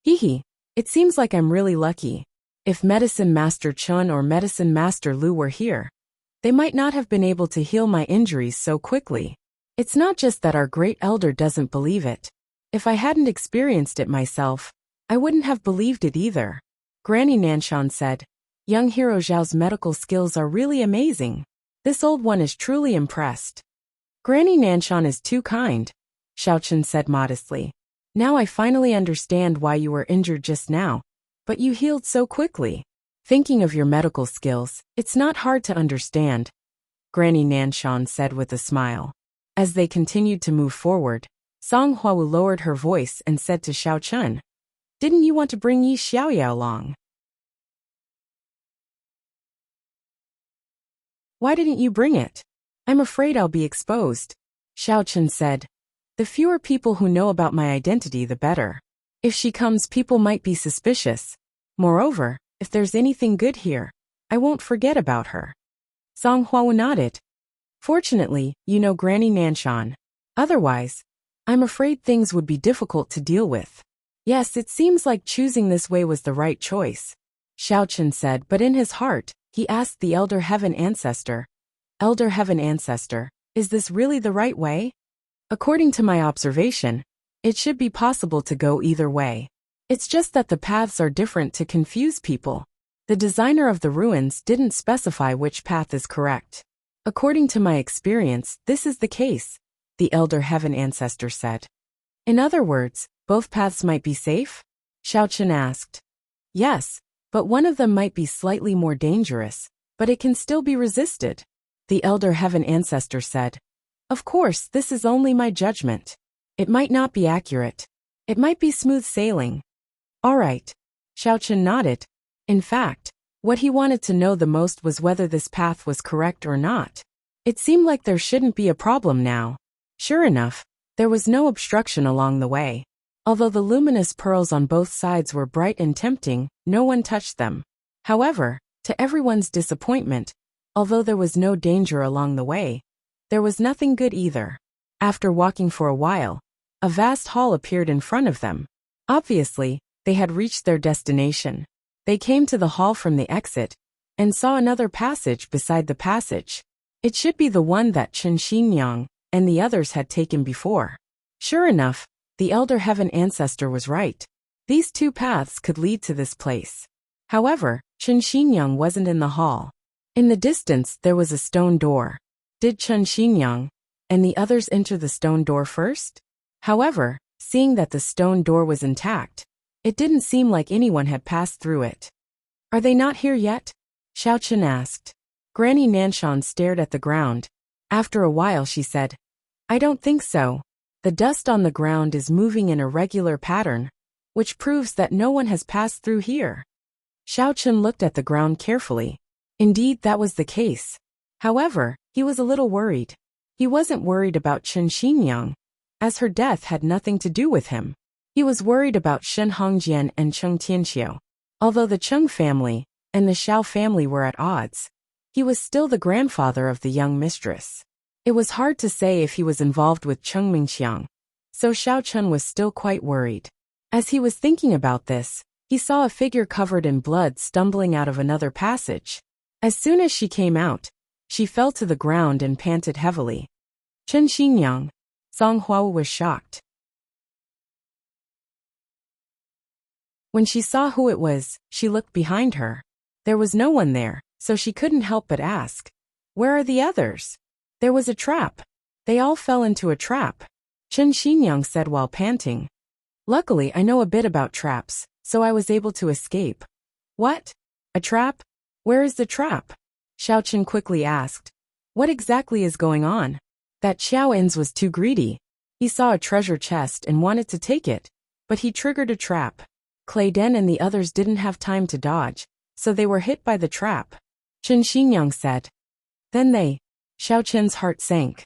A: Hee, it seems like I'm really lucky. If Medicine Master Chun or Medicine Master Lu were here, they might not have been able to heal my injuries so quickly. It's not just that our great elder doesn't believe it. If I hadn't experienced it myself, I wouldn't have believed it either." Granny Nanshan said, "Young hero Zhao's medical skills are really amazing. This old one is truly impressed." "Granny Nanshan is too kind," Xiao Chen said modestly. "Now I finally understand why you were injured just now, but you healed so quickly. Thinking of your medical skills, it's not hard to understand," Granny Nanshan said with a smile. As they continued to move forward, Song Huawu lowered her voice and said to Xiao Chen, "Didn't you want to bring Yi Xiaoya along? Why didn't you bring it?" "I'm afraid I'll be exposed," Xiao Chen said. "The fewer people who know about my identity, the better. If she comes, people might be suspicious. Moreover, if there's anything good here, I won't forget about her." Song Huawu nodded. "Fortunately, you know Granny Nanshan. Otherwise, I'm afraid things would be difficult to deal with." "Yes, it seems like choosing this way was the right choice," Xiao Chen said, but in his heart, he asked the Elder Heaven Ancestor. "Elder Heaven Ancestor, Is this really the right way? According to my observation, it should be possible to go either way. It's just that the paths are different to confuse people. The designer of the ruins didn't specify which path is correct. According to my experience, this is the case, the elder heaven ancestor said. In other words, both paths might be safe? Xiao Chen asked. Yes, but one of them might be slightly more dangerous, but it can still be resisted, the elder heaven ancestor said. Of course, this is only my judgment. It might not be accurate. It might be smooth sailing. All right. Xiao Chen nodded. In fact, what he wanted to know the most was whether this path was correct or not. It seemed like there shouldn't be a problem now. Sure enough, there was no obstruction along the way. Although the luminous pearls on both sides were bright and tempting, no one touched them. However, to everyone's disappointment, although there was no danger along the way, there was nothing good either. After walking for a while, a vast hall appeared in front of them. Obviously, they had reached their destination. They came to the hall from the exit, and saw another passage beside the passage. It should be the one that Chen Xinyang and the others had taken before. Sure enough, the elder heaven ancestor was right. These two paths could lead to this place. However, Chen Xinyang wasn't in the hall. In the distance there was a stone door. Did Chen Xinyang and the others enter the stone door first? However, seeing that the stone door was intact, it didn't seem like anyone had passed through it. Are they not here yet? Xiao Chen asked. Granny Nanshan stared at the ground. After a while she said, I don't think so. The dust on the ground is moving in a regular pattern, which proves that no one has passed through here. Xiao Chen looked at the ground carefully. Indeed, that was the case. However, he was a little worried. He wasn't worried about Chen Xinyang, as her death had nothing to do with him. He was worried about Shen Hongjian and Cheng Tianxiu. Although the Cheng family and the Xiao family were at odds, he was still the grandfather of the young mistress. It was hard to say if he was involved with Cheng Mingxiang, so Xiao Chen was still quite worried. As he was thinking about this, he saw a figure covered in blood stumbling out of another passage. As soon as she came out, she fell to the ground and panted heavily. Chen Xinyang. Song Hua was shocked. When she saw who it was, she looked behind her. There was no one there, so she couldn't help but ask, where are the others? There was a trap. They all fell into a trap, Chen Xinyang said while panting. Luckily, I know a bit about traps, so I was able to escape. What? A trap? Where is the trap? Xiao Chen quickly asked. What exactly is going on? That Xiao En's was too greedy. He saw a treasure chest and wanted to take it, but he triggered a trap. Clay Den and the others didn't have time to dodge, so they were hit by the trap, Chen Xinyang said. Then Xiao Chen's heart sank.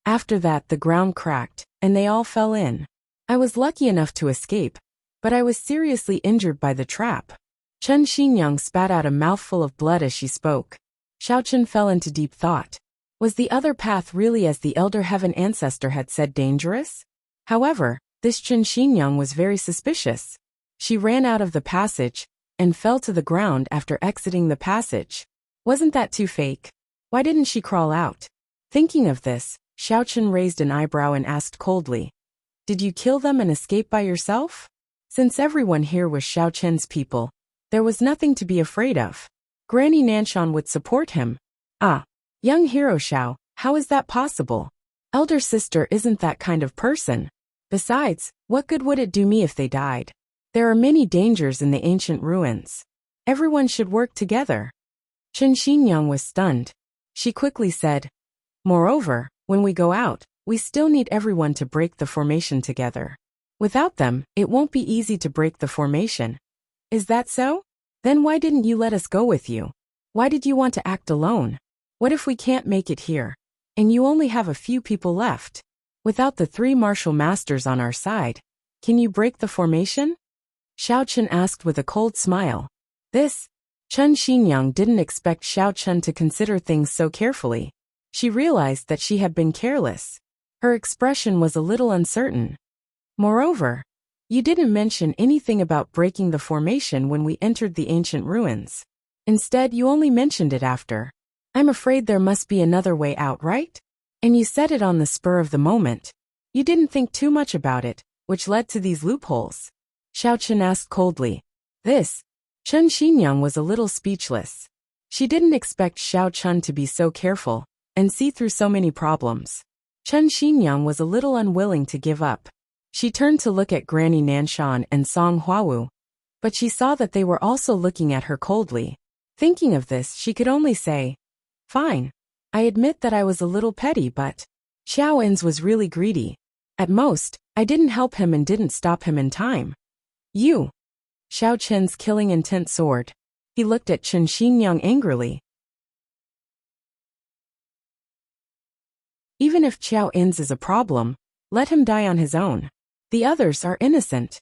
A: After that the ground cracked, and they all fell in. I was lucky enough to escape, but I was seriously injured by the trap. Chen Xinyang spat out a mouthful of blood as she spoke. Xiao Chen fell into deep thought. Was the other path really, as the elder heaven ancestor had said, dangerous? However, this Chen Xinyang was very suspicious. She ran out of the passage and fell to the ground after exiting the passage. Wasn't that too fake? Why didn't she crawl out? Thinking of this, Xiao Chen raised an eyebrow and asked coldly, Did you kill them and escape by yourself? Since everyone here was Xiao Chen's people, there was nothing to be afraid of. Granny Nanshan would support him. Ah, young hero Xiao, how is that possible? Elder sister isn't that kind of person. Besides, what good would it do me if they died? There are many dangers in the ancient ruins. Everyone should work together. Chen Xinyang was stunned. She quickly said, Moreover, when we go out, we still need everyone to break the formation together. Without them, it won't be easy to break the formation. Is that so? Then why didn't you let us go with you? Why did you want to act alone? What if we can't make it here, and you only have a few people left? Without the 3 martial masters on our side, can you break the formation? Xiao Chen asked with a cold smile. Chen Xinyang didn't expect Xiao Chen to consider things so carefully. She realized that she had been careless. Her expression was a little uncertain. Moreover, you didn't mention anything about breaking the formation when we entered the ancient ruins. Instead, you only mentioned it after. I'm afraid there must be another way out, right? And you said it on the spur of the moment. You didn't think too much about it, which led to these loopholes. Xiao Chen asked coldly. Chen Xinyang was a little speechless. She didn't expect Xiao Chen to be so careful and see through so many problems. Chen Xinyang was a little unwilling to give up. She turned to look at Granny Nanshan and Song Huawu, but she saw that they were also looking at her coldly. Thinking of this, she could only say, "Fine. I admit that I was a little petty, but Xiao In's was really greedy. At most, I didn't help him and didn't stop him in time." You. Xiao Chen's killing intent soared. He looked at Chen Xinyang angrily. Even if Xiao In's is a problem, let him die on his own. The others are innocent.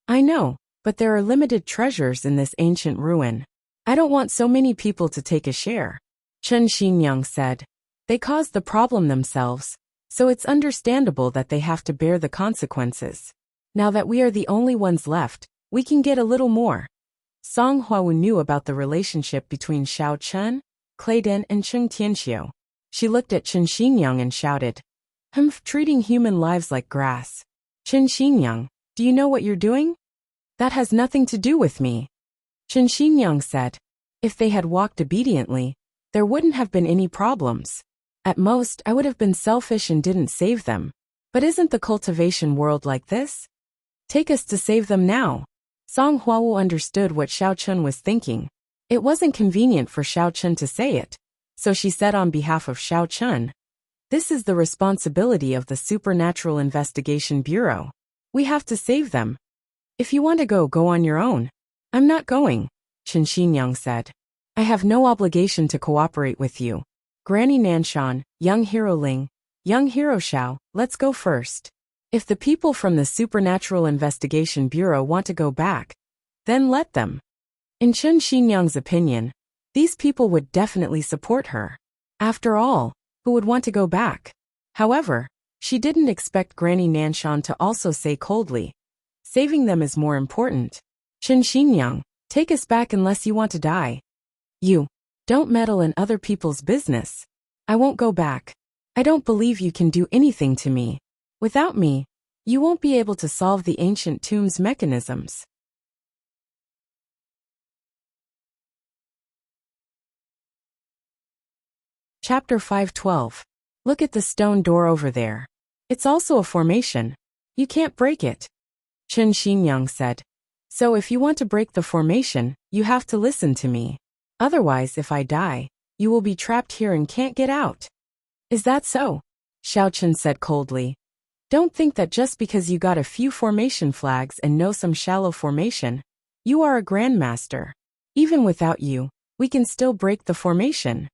A: I know, but there are limited treasures in this ancient ruin. I don't want so many people to take a share. Chen Xinyang said. They caused the problem themselves, so it's understandable that they have to bear the consequences. Now that we are the only ones left, we can get a little more. Song Huawu knew about the relationship between Xiao Chen, Clayden, and Cheng Tianxiu. She looked at Chen Xinyang and shouted, treating human lives like grass. Chen Xinyang, do you know what you're doing? That has nothing to do with me. Chen Xinyang said. If they had walked obediently, there wouldn't have been any problems. At most, I would have been selfish and didn't save them. But isn't the cultivation world like this? Take us to save them now. Song Huawu understood what Xiao Chen was thinking. It wasn't convenient for Xiao Chen to say it, so she said on behalf of Xiao Chen, "This is the responsibility of the Supernatural Investigation Bureau. We have to save them. If you want to go, go on your own." "I'm not going," Chen Xinyang said. "I have no obligation to cooperate with you. Granny Nanshan, young hero Ling, young hero Xiao, let's go first. If the people from the Supernatural Investigation Bureau want to go back, then let them." In Chen Xinyang's opinion, these people would definitely support her. After all, who would want to go back? However, she didn't expect Granny Nanshan to also say coldly, "Saving them is more important. Chen Xinyang, take us back unless you want to die. You, don't meddle in other people's business. I won't go back. I don't believe you can do anything to me. Without me, you won't be able to solve the ancient tomb's mechanisms." Chapter 512. Look at the stone door over there. It's also a formation. You can't break it. Chen Xinyang said. So if you want to break the formation, you have to listen to me. Otherwise, if I die, you will be trapped here and can't get out. Is that so? Xiao Chen said coldly. Don't think that just because you got a few formation flags and know some shallow formation, you are a grandmaster. Even without you, we can still break the formation.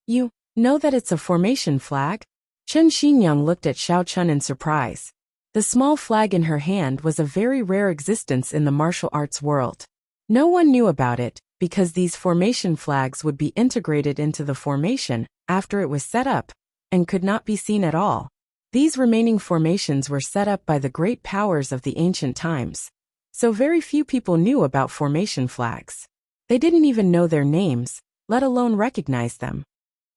A: You know that it's a formation flag? Chen Xinyang looked at Xiao Chen in surprise. The small flag in her hand was a very rare existence in the martial arts world. No one knew about it, because these formation flags would be integrated into the formation after it was set up, and could not be seen at all. These remaining formations were set up by the great powers of the ancient times, so very few people knew about formation flags. They didn't even know their names, let alone recognize them.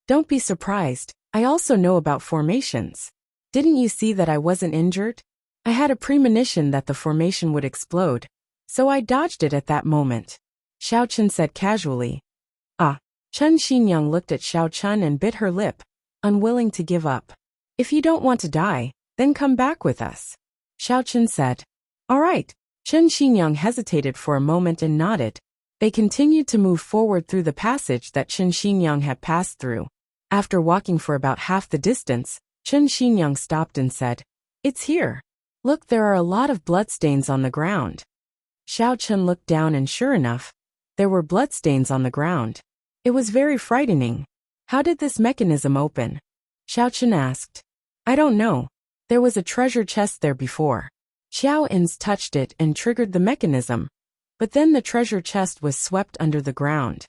A: Don't be surprised, I also know about formations. Didn't you see that I wasn't injured? I had a premonition that the formation would explode, so I dodged it at that moment. Xiao Chen said casually. Ah. Chen Xinyang looked at Xiao Chen and bit her lip, unwilling to give up. If you don't want to die, then come back with us. Xiao Chen said. All right. Chen Xinyang hesitated for a moment and nodded. They continued to move forward through the passage that Chen Xinyang had passed through. After walking for about half the distance, Chen Xinyang stopped and said, It's here. Look, there are a lot of bloodstains on the ground. Xiao Chen looked down and sure enough, there were bloodstains on the ground. It was very frightening. How did this mechanism open? Xiao Chen asked. I don't know. There was a treasure chest there before. Xiao In's touched it and triggered the mechanism, but then the treasure chest was swept under the ground.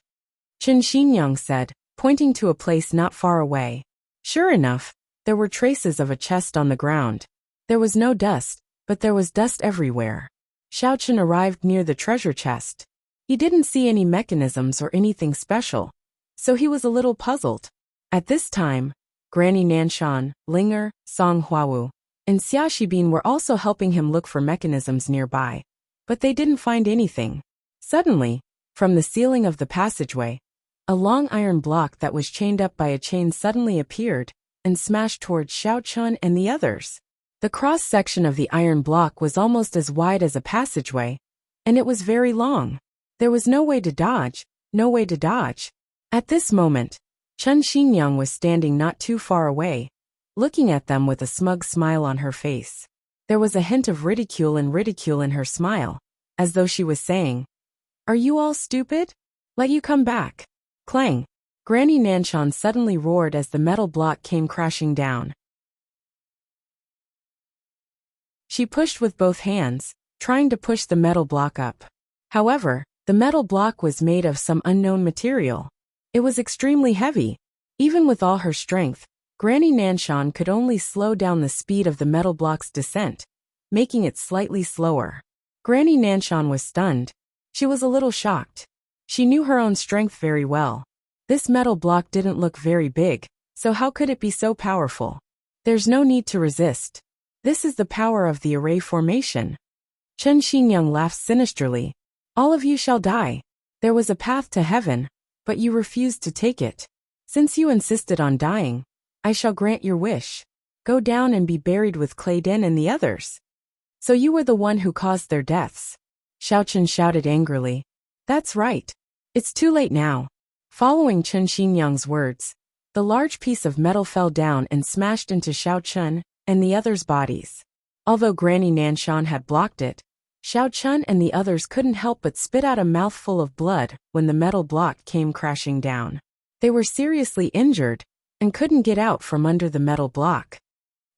A: Chen Xinyang said, pointing to a place not far away. Sure enough, there were traces of a chest on the ground. There was no dust, but there was dust everywhere. Xiao Chen arrived near the treasure chest. He didn't see any mechanisms or anything special, so he was a little puzzled. At this time, Granny Nanshan, Linger, Song Huawu, and Xia Shibin were also helping him look for mechanisms nearby. But they didn't find anything. Suddenly, from the ceiling of the passageway, a long iron block that was chained up by a chain suddenly appeared and smashed towards Xiao Chun and the others. The cross-section of the iron block was almost as wide as a passageway, and it was very long. There was no way to dodge, no way to dodge. At this moment, Chen Xinyang was standing not too far away, looking at them with a smug smile on her face. There was a hint of ridicule in her smile, as though she was saying, "Are you all stupid? Let you come back." Clang! Granny Nanshan suddenly roared as the metal block came crashing down. She pushed with both hands, trying to push the metal block up. However, the metal block was made of some unknown material. It was extremely heavy. Even with all her strength, Granny Nanshan could only slow down the speed of the metal block's descent, making it slightly slower. Granny Nanshan was stunned. She was a little shocked. She knew her own strength very well. This metal block didn't look very big, so how could it be so powerful? There's no need to resist. This is the power of the array formation. Chen Xinyang laughed sinisterly. All of you shall die. There was a path to heaven, but you refused to take it. Since you insisted on dying, I shall grant your wish. Go down and be buried with Clay Den and the others. So you were the one who caused their deaths. Xiao Chen shouted angrily. That's right. It's too late now. Following Chen Xinyang's words, the large piece of metal fell down and smashed into Xiao Chen and the others' bodies. Although Granny Nanshan had blocked it, Xiao Chun and the others couldn't help but spit out a mouthful of blood when the metal block came crashing down. They were seriously injured and couldn't get out from under the metal block.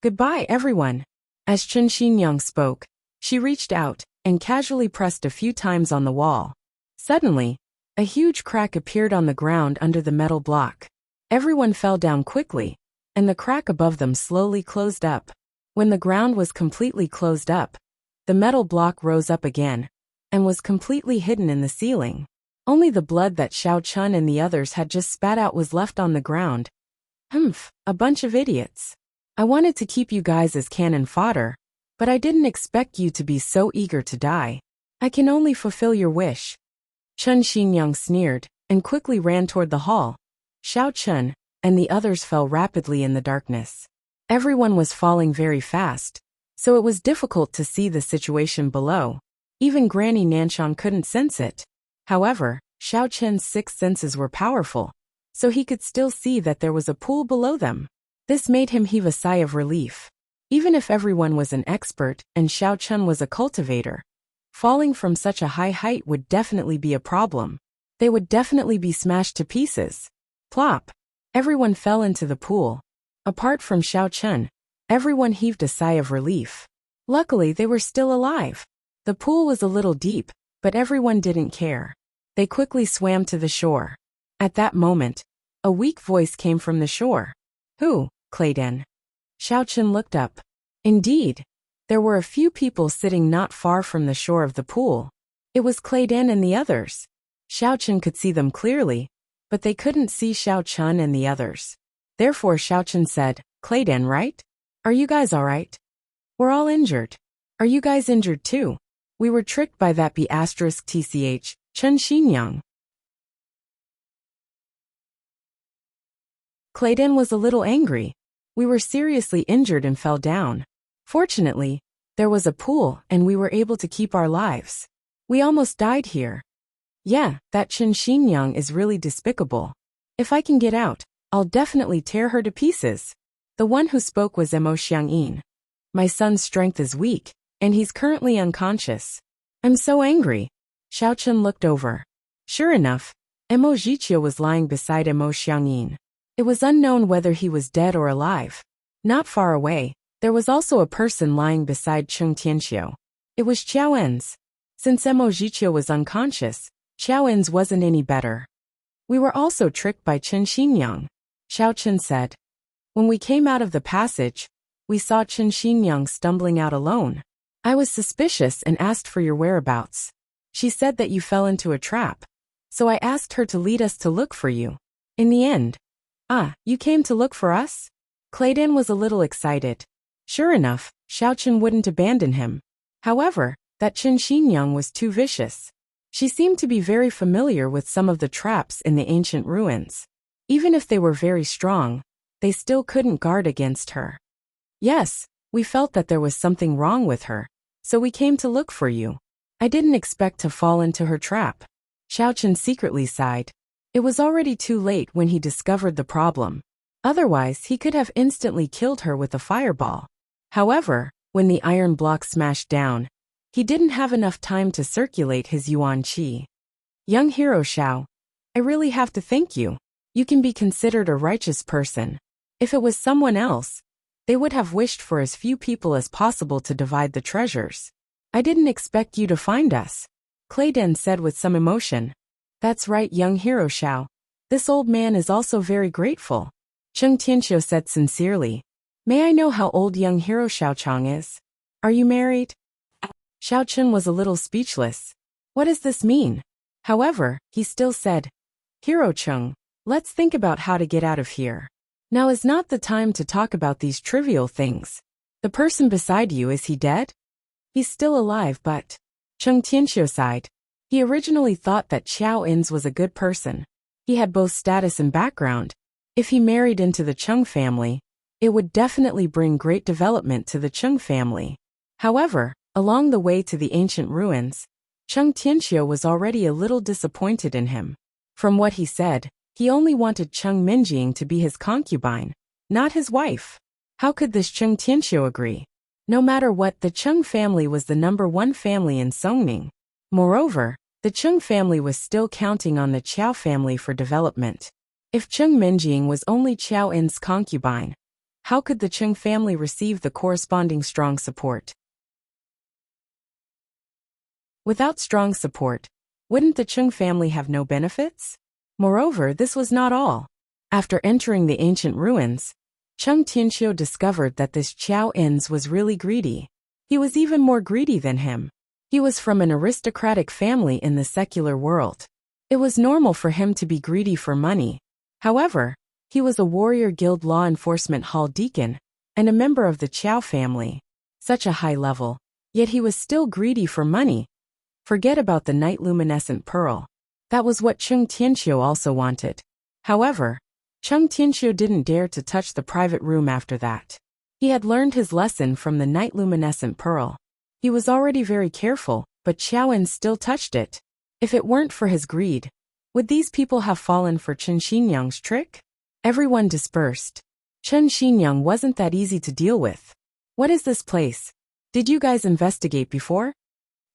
A: Goodbye, everyone. As Chen Xinyang spoke, she reached out and casually pressed a few times on the wall. Suddenly, a huge crack appeared on the ground under the metal block. Everyone fell down quickly, and the crack above them slowly closed up. When the ground was completely closed up, the metal block rose up again and was completely hidden in the ceiling. Only the blood that Xiao Chun and the others had just spat out was left on the ground. A bunch of idiots. I wanted to keep you guys as cannon fodder, but I didn't expect you to be so eager to die. I can only fulfill your wish. Chen Xinyang sneered and quickly ran toward the hall. Xiao Chun and the others fell rapidly in the darkness. Everyone was falling very fast, so it was difficult to see the situation below. Even Granny Nanshan couldn't sense it. However, Xiao Chen's sixth senses were powerful, so he could still see that there was a pool below them. This made him heave a sigh of relief. Even if everyone was an expert and Xiao Chen was a cultivator, falling from such a high height would definitely be a problem. They would definitely be smashed to pieces. Plop! Everyone fell into the pool. Apart from Xiao Chen, everyone heaved a sigh of relief. Luckily, they were still alive. The pool was a little deep, but everyone didn't care. They quickly swam to the shore. At that moment, a weak voice came from the shore. Who? Clayden. Xiao Chen looked up. Indeed, there were a few people sitting not far from the shore of the pool. It was Clayden and the others. Xiao Chen could see them clearly, but they couldn't see Xiao Chun and the others. Therefore Xiao Chen said, Clayden, right? Are you guys alright? We're all injured. Are you guys injured too? We were tricked by that B*TCH, Chen Xinyang. Clayden was a little angry. We were seriously injured and fell down. Fortunately, there was a pool and we were able to keep our lives. We almost died here. Yeah, that Chen Xinyang is really despicable. If I can get out, I'll definitely tear her to pieces. The one who spoke was Emo Xiangyin. My son's strength is weak, and he's currently unconscious. I'm so angry. Xiao Chen looked over. Sure enough, Emo Jiqiu was lying beside Emo Xiangyin. It was unknown whether he was dead or alive. Not far away, there was also a person lying beside Cheng Tianxiu. It was Qiao En's. Since Emo Jiqiu was unconscious, Qiao En's wasn't any better. We were also tricked by Chen Xinyang. Xiao Chen said. When we came out of the passage, we saw Chen Xinyang stumbling out alone. I was suspicious and asked for your whereabouts. She said that you fell into a trap, so I asked her to lead us to look for you. In the end, you came to look for us? Clayton was a little excited. Sure enough, Xiao Chen wouldn't abandon him. However, that Chen Xinyang was too vicious. She seemed to be very familiar with some of the traps in the ancient ruins. Even if they were very strong, they still couldn't guard against her. Yes, we felt that there was something wrong with her, so we came to look for you. I didn't expect to fall into her trap. Xiao Chen secretly sighed. It was already too late when he discovered the problem. Otherwise, he could have instantly killed her with a fireball. However, when the iron block smashed down, he didn't have enough time to circulate his yuan qi. Young hero Xiao, I really have to thank you. You can be considered a righteous person. If it was someone else, they would have wished for as few people as possible to divide the treasures. I didn't expect you to find us, Clayden said with some emotion. That's right, young hero Xiao. This old man is also very grateful. Cheng Tianxiu said sincerely. May I know how old young hero Xiao Chang is? Are you married? Xiao Chen was a little speechless. What does this mean? However, he still said, Hero Cheng, let's think about how to get out of here. Now is not the time to talk about these trivial things. The person beside you, is he dead? He's still alive, but... Cheng Tianxiu sighed. He originally thought that Xiao In's was a good person. He had both status and background. If he married into the Cheng family, it would definitely bring great development to the Cheng family. However, along the way to the ancient ruins, Cheng Tianxiu was already a little disappointed in him. From what he said, he only wanted Cheng Minjing to be his concubine, not his wife. How could this Cheng Tianxiu agree? No matter what, the Cheng family was the #1 family in Songning. Moreover, the Cheng family was still counting on the Qiao family for development. If Cheng Minjing was only Qiao In's concubine, how could the Cheng family receive the corresponding strong support? Without strong support, wouldn't the Cheng family have no benefits? Moreover, this was not all. After entering the ancient ruins, Cheng Tianxiu discovered that this Qiao In's was really greedy. He was even more greedy than him. He was from an aristocratic family in the secular world. It was normal for him to be greedy for money. However, he was a warrior guild law enforcement hall deacon and a member of the Qiao family. Such a high level, yet he was still greedy for money. Forget about the night luminescent pearl. That was what Cheng Tianxiu also wanted. However, Cheng Tianxiu didn't dare to touch the private room after that. He had learned his lesson from the night luminescent pearl. He was already very careful, but Xiaoen still touched it. If it weren't for his greed, would these people have fallen for Chen Xinyang's trick? Everyone dispersed. Chen Xinyang wasn't that easy to deal with. What is this place? Did you guys investigate before?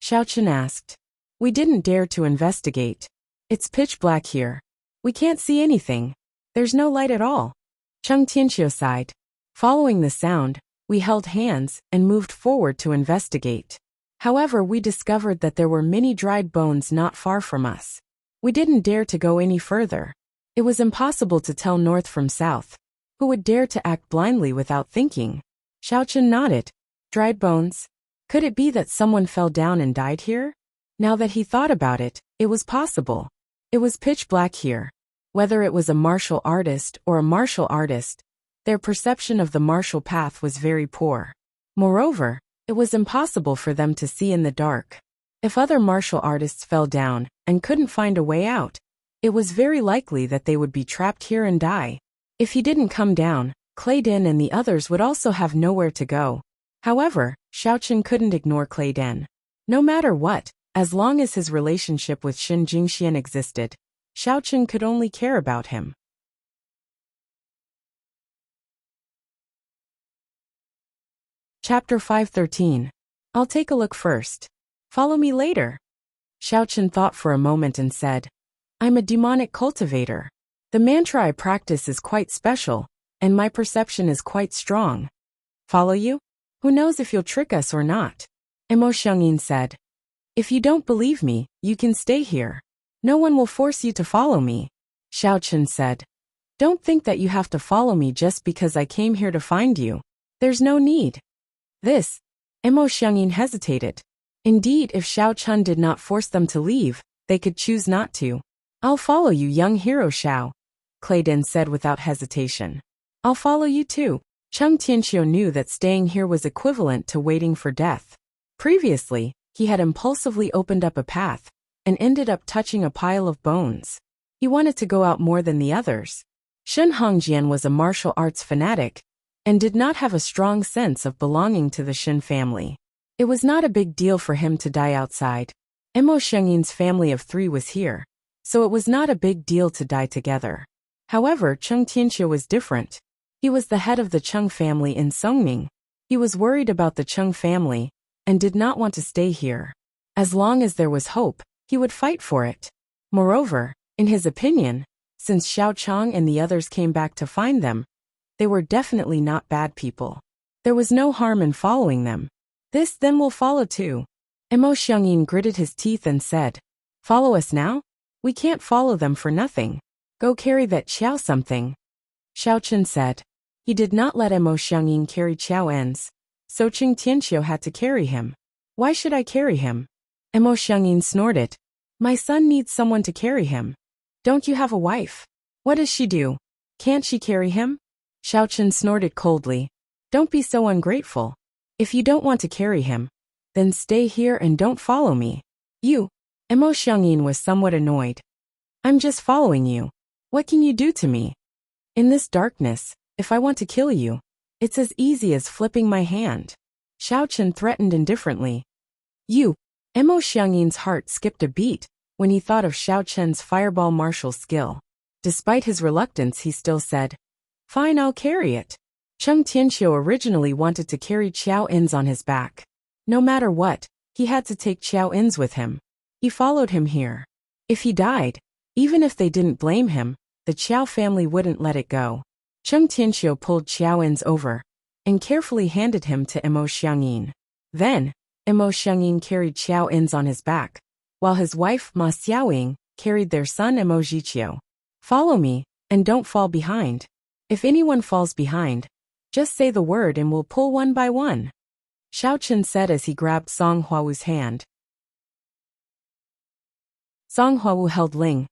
A: Xiao Chen asked. We didn't dare to investigate. It's pitch black here. We can't see anything. There's no light at all. Cheng Tianxiu sighed. Following the sound, we held hands and moved forward to investigate. However, we discovered that there were many dried bones not far from us. We didn't dare to go any further. It was impossible to tell north from south. Who would dare to act blindly without thinking? Xiao Chen nodded. Dried bones? Could it be that someone fell down and died here? Now that he thought about it, it was possible. It was pitch black here. Whether it was a martial artist or a martial artist, their perception of the martial path was very poor. Moreover, it was impossible for them to see in the dark. If other martial artists fell down and couldn't find a way out, it was very likely that they would be trapped here and die. If he didn't come down, Clayden and the others would also have nowhere to go. However, Xiao Chen couldn't ignore Clayden. No matter what, as long as his relationship with Shin Jingxian existed, Xiao Chen could only care about him. Chapter 513. I'll take a look first. Follow me later. Xiao Chen thought for a moment and said, I'm a demonic cultivator. The mantra I practice is quite special, and my perception is quite strong. Follow you? Who knows if you'll trick us or not? Emo Xiangyin said. If you don't believe me, you can stay here. No one will force you to follow me. Xiao Chen said. Don't think that you have to follow me just because I came here to find you. There's no need. This. Emo Xiangyin hesitated. Indeed, if Xiao Chen did not force them to leave, they could choose not to. I'll follow you, young hero Xiao, Clayden said without hesitation. I'll follow you too. Chung Tianxiu knew that staying here was equivalent to waiting for death. Previously, he had impulsively opened up a path and ended up touching a pile of bones. He wanted to go out more than the others. Shen Hongjian was a martial arts fanatic and did not have a strong sense of belonging to the Shen family. It was not a big deal for him to die outside. Mo Xiangyin's family of 3 was here, so it was not a big deal to die together. However, Chung Tianxiu was different. He was the head of the Chung family in Songning. He was worried about the Chung family and did not want to stay here. As long as there was hope, he would fight for it. Moreover, in his opinion, since Xiao Chang and the others came back to find them, they were definitely not bad people. There was no harm in following them. This then will follow too. Mo Xiangyin gritted his teeth and said, "Follow us now? We can't follow them for nothing. Go carry that Xiao something." Xiao Chen said. He did not let Mo Xiangyin carry Qiao En's, so Chung Tianxiu had to carry him. "Why should I carry him?" Mo Xiangyin snorted. "My son needs someone to carry him. Don't you have a wife? What does she do? Can't she carry him?" Xiao Chen snorted coldly. "Don't be so ungrateful. If you don't want to carry him, then stay here and don't follow me." "You?" Mo Xiangyin was somewhat annoyed. "I'm just following you. What can you do to me? In this darkness, if I want to kill you, it's as easy as flipping my hand." Xiao Chen threatened indifferently. "You?" Mo Xiangyin's heart skipped a beat when he thought of Xiao Chen's fireball martial skill. Despite his reluctance, he still said, "Fine, I'll carry it." Chung Tianxiu originally wanted to carry Qiao En's on his back. No matter what, he had to take Qiao En's with him. He followed him here. If he died, even if they didn't blame him, the Qiao family wouldn't let it go. Chung Tianxiu pulled Qiao En's over and carefully handed him to Mo Xiangyin. Then, Mo Xiangyin carried Qiao En's on his back, while his wife Ma Xiaoying carried their son Mo Zhiqiu. "Follow me, and don't fall behind. If anyone falls behind, just say the word and we'll pull one by one," Xiao Chen said as he grabbed Song Huawu's hand. Song Huawu held Ling,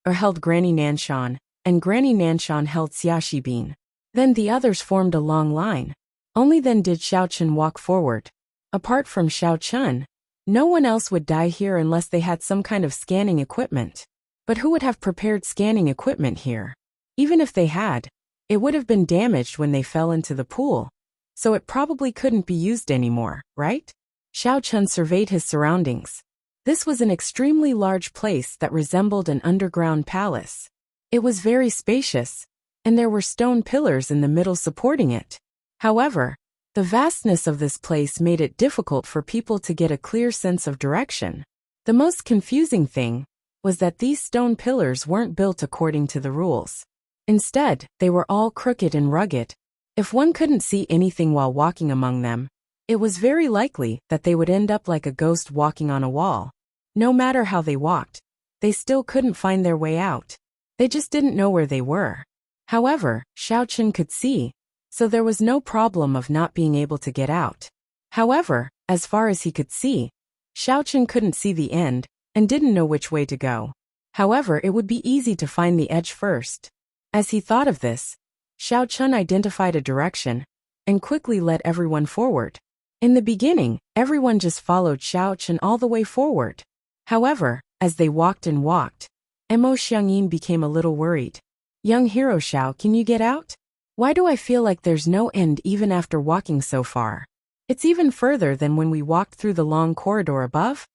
A: held Granny Nanshan, and Granny Nanshan held Xiaxi Bin. Then the others formed a long line. Only then did Xiao Chen walk forward. Apart from Xiao Chen, no one else would die here unless they had some kind of scanning equipment. But who would have prepared scanning equipment here? Even if they had, it would have been damaged when they fell into the pool, so it probably couldn't be used anymore, right? Xiao Chen surveyed his surroundings. This was an extremely large place that resembled an underground palace. It was very spacious, and there were stone pillars in the middle supporting it. However, the vastness of this place made it difficult for people to get a clear sense of direction. The most confusing thing was that these stone pillars weren't built according to the rules. Instead, they were all crooked and rugged. If one couldn't see anything while walking among them, it was very likely that they would end up like a ghost walking on a wall. No matter how they walked, they still couldn't find their way out. They just didn't know where they were. However, Xiao Chen could see, so there was no problem of not being able to get out. However, as far as he could see, Xiao Chen couldn't see the end and didn't know which way to go. However, it would be easy to find the edge first. As he thought of this, Xiao Chen identified a direction and quickly led everyone forward. In the beginning, everyone just followed Xiao Chen all the way forward. However, as they walked and walked, Mo Xiangyin became a little worried. "Young hero Xiao, can you get out? Why do I feel like there's no end even after walking so far? It's even further than when we walked through the long corridor above."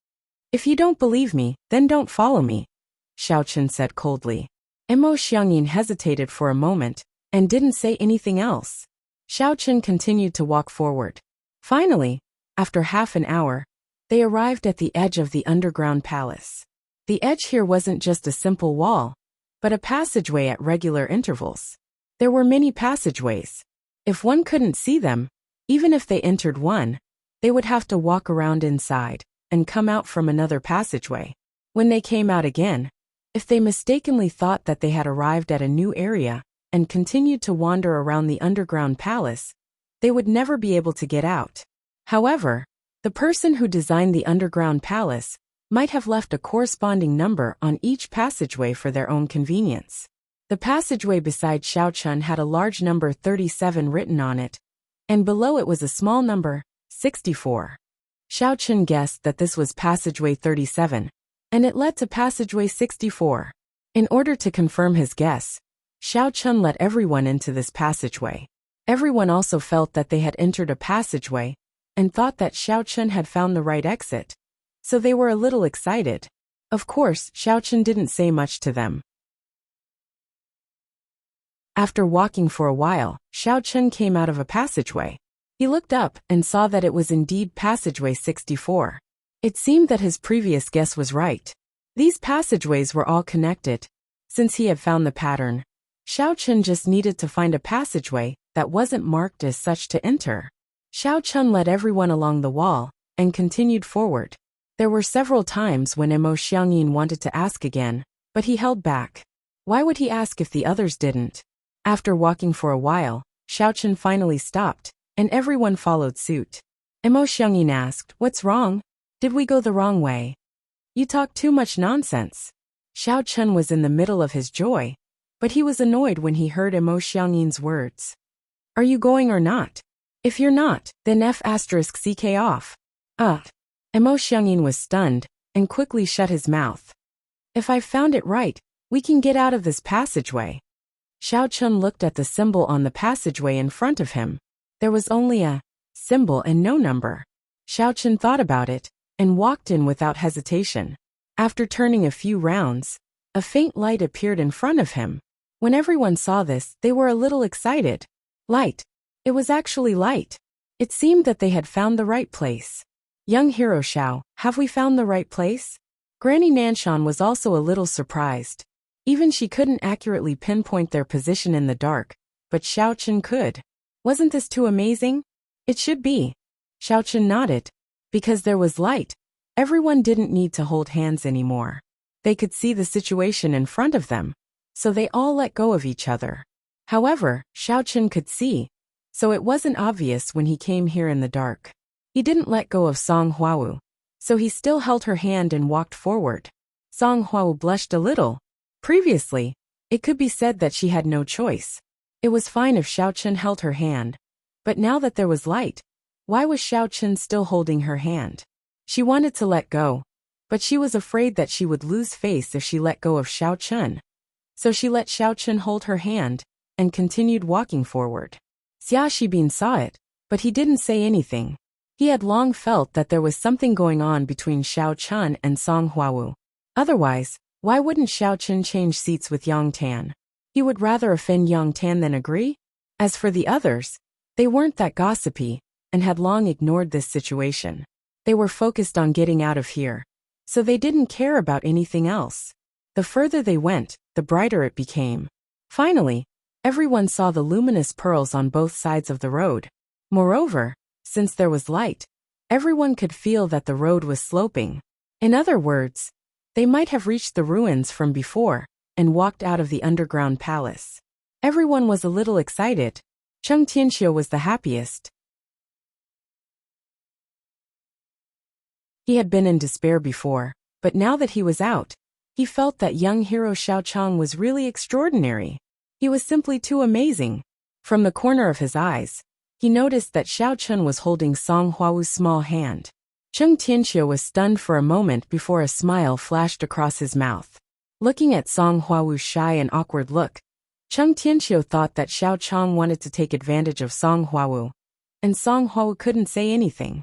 A: "If you don't believe me, then don't follow me," Xiao Chen said coldly. Mo Xiangyin hesitated for a moment and didn't say anything else. Xiao Chen continued to walk forward. Finally, after half an hour, they arrived at the edge of the underground palace. The edge here wasn't just a simple wall, but a passageway at regular intervals. There were many passageways. If one couldn't see them, even if they entered one, they would have to walk around inside and come out from another passageway. When they came out again, if they mistakenly thought that they had arrived at a new area and continued to wander around the underground palace, they would never be able to get out. However, the person who designed the underground palace might have left a corresponding number on each passageway for their own convenience. The passageway beside Xiao Chun had a large number 37 written on it, and below it was a small number, 64. Xiao Chun guessed that this was passageway 37, and it led to passageway 64. In order to confirm his guess, Xiao Chun let everyone into this passageway. Everyone also felt that they had entered a passageway, and thought that Xiao Chun had found the right exit, so they were a little excited. Of course, Xiao Chun didn't say much to them. After walking for a while, Xiao Chun came out of a passageway. He looked up and saw that it was indeed passageway 64. It seemed that his previous guess was right. These passageways were all connected. Since he had found the pattern, Xiao Chun just needed to find a passageway that wasn't marked as such to enter. Xiao Chun led everyone along the wall and continued forward. There were several times when Mo Xiangyin wanted to ask again, but he held back. Why would he ask if the others didn't? After walking for a while, Xiao Chun finally stopped, and everyone followed suit. Mo Xiangyin asked, "What's wrong? Did we go the wrong way?" "You talk too much nonsense." Xiao Chun was in the middle of his joy, but he was annoyed when he heard Mo Xiangyin's words. "Are you going or not? If you're not, then F***ck off." Mo Xiangyin was stunned and quickly shut his mouth. "If I found it right, we can get out of this passageway." Xiao Chun looked at the symbol on the passageway in front of him. There was only a symbol and no number. Xiao Chun thought about it and walked in without hesitation. After turning a few rounds, a faint light appeared in front of him. When everyone saw this, they were a little excited. Light. It was actually light. It seemed that they had found the right place. "Young hero Xiao, have we found the right place?" Granny Nanshan was also a little surprised. Even she couldn't accurately pinpoint their position in the dark, but Xiao Chun could. Wasn't this too amazing? It should be. Xiao Chun nodded. Because there was light, everyone didn't need to hold hands anymore. They could see the situation in front of them, so they all let go of each other. However, Xiao Chun could see, so it wasn't obvious when he came here in the dark. He didn't let go of Song Huawu, so he still held her hand and walked forward. Song Huawu blushed a little. Previously, it could be said that she had no choice. It was fine if Xiao Chun held her hand, but now that there was light, why was Xiao Chun still holding her hand? She wanted to let go, but she was afraid that she would lose face if she let go of Xiao Chun. So she let Xiao Chun hold her hand and continued walking forward. Xia Shibin saw it, but he didn't say anything. He had long felt that there was something going on between Xiao Chun and Song Huawu. Otherwise, why wouldn't Xiao Chun change seats with Yang Tan? He would rather offend Yang Tan than agree? As for the others, they weren't that gossipy and had long ignored this situation. They were focused on getting out of here, so they didn't care about anything else. The further they went, the brighter it became. Finally, everyone saw the luminous pearls on both sides of the road. Moreover, since there was light, everyone could feel that the road was sloping. In other words, they might have reached the ruins from before and walked out of the underground palace. Everyone was a little excited. Cheng Tianxiu was the happiest. He had been in despair before, but now that he was out, he felt that young hero Xiao Chang was really extraordinary. He was simply too amazing. From the corner of his eyes, he noticed that Xiao Chun was holding Song Huawu's small hand. Cheng Tianxiu was stunned for a moment before a smile flashed across his mouth. Looking at Song Huawu's shy and awkward look, Cheng Tianxiu thought that Xiao Chang wanted to take advantage of Song Huawu, and Song Huawu couldn't say anything.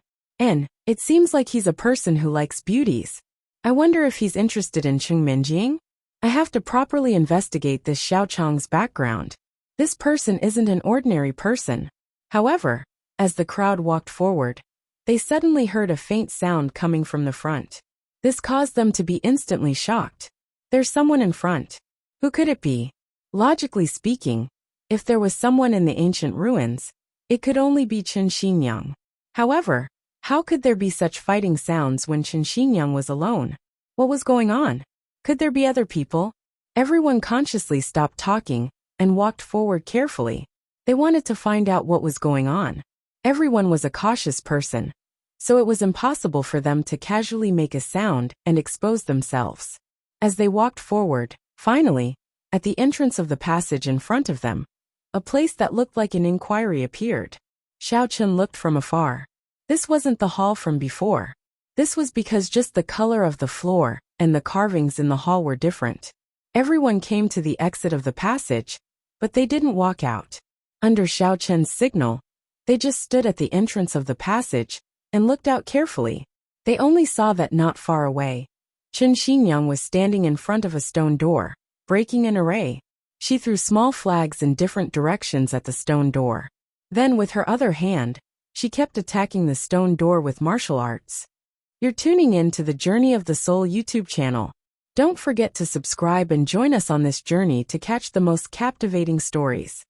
A: It seems like he's a person who likes beauties. I wonder if he's interested in Cheng Minjing? I have to properly investigate this Xiao Chang's background. This person isn't an ordinary person. However, as the crowd walked forward, they suddenly heard a faint sound coming from the front. This caused them to be instantly shocked. There's someone in front. Who could it be? Logically speaking, if there was someone in the ancient ruins, it could only be Chen Xinyang. However, how could there be such fighting sounds when Chen Xinyang was alone? What was going on? Could there be other people? Everyone consciously stopped talking and walked forward carefully. They wanted to find out what was going on. Everyone was a cautious person, so it was impossible for them to casually make a sound and expose themselves. As they walked forward, finally, At the entrance of the passage in front of them, a place that looked like an inquiry appeared. Xiao Chen looked from afar. This wasn't the hall from before. This was because just the color of the floor and the carvings in the hall were different. Everyone came to the exit of the passage, but they didn't walk out. Under Xiao Chen's signal, they just stood at the entrance of the passage and looked out carefully. They only saw that not far away, Chen Xinyang was standing in front of a stone door, breaking an array. She threw small flags in different directions at the stone door. Then with her other hand, she kept attacking the stone door with martial arts. You're tuning in to the Journey of the Soul YouTube channel. Don't forget to subscribe and join us on this journey to catch the most captivating stories.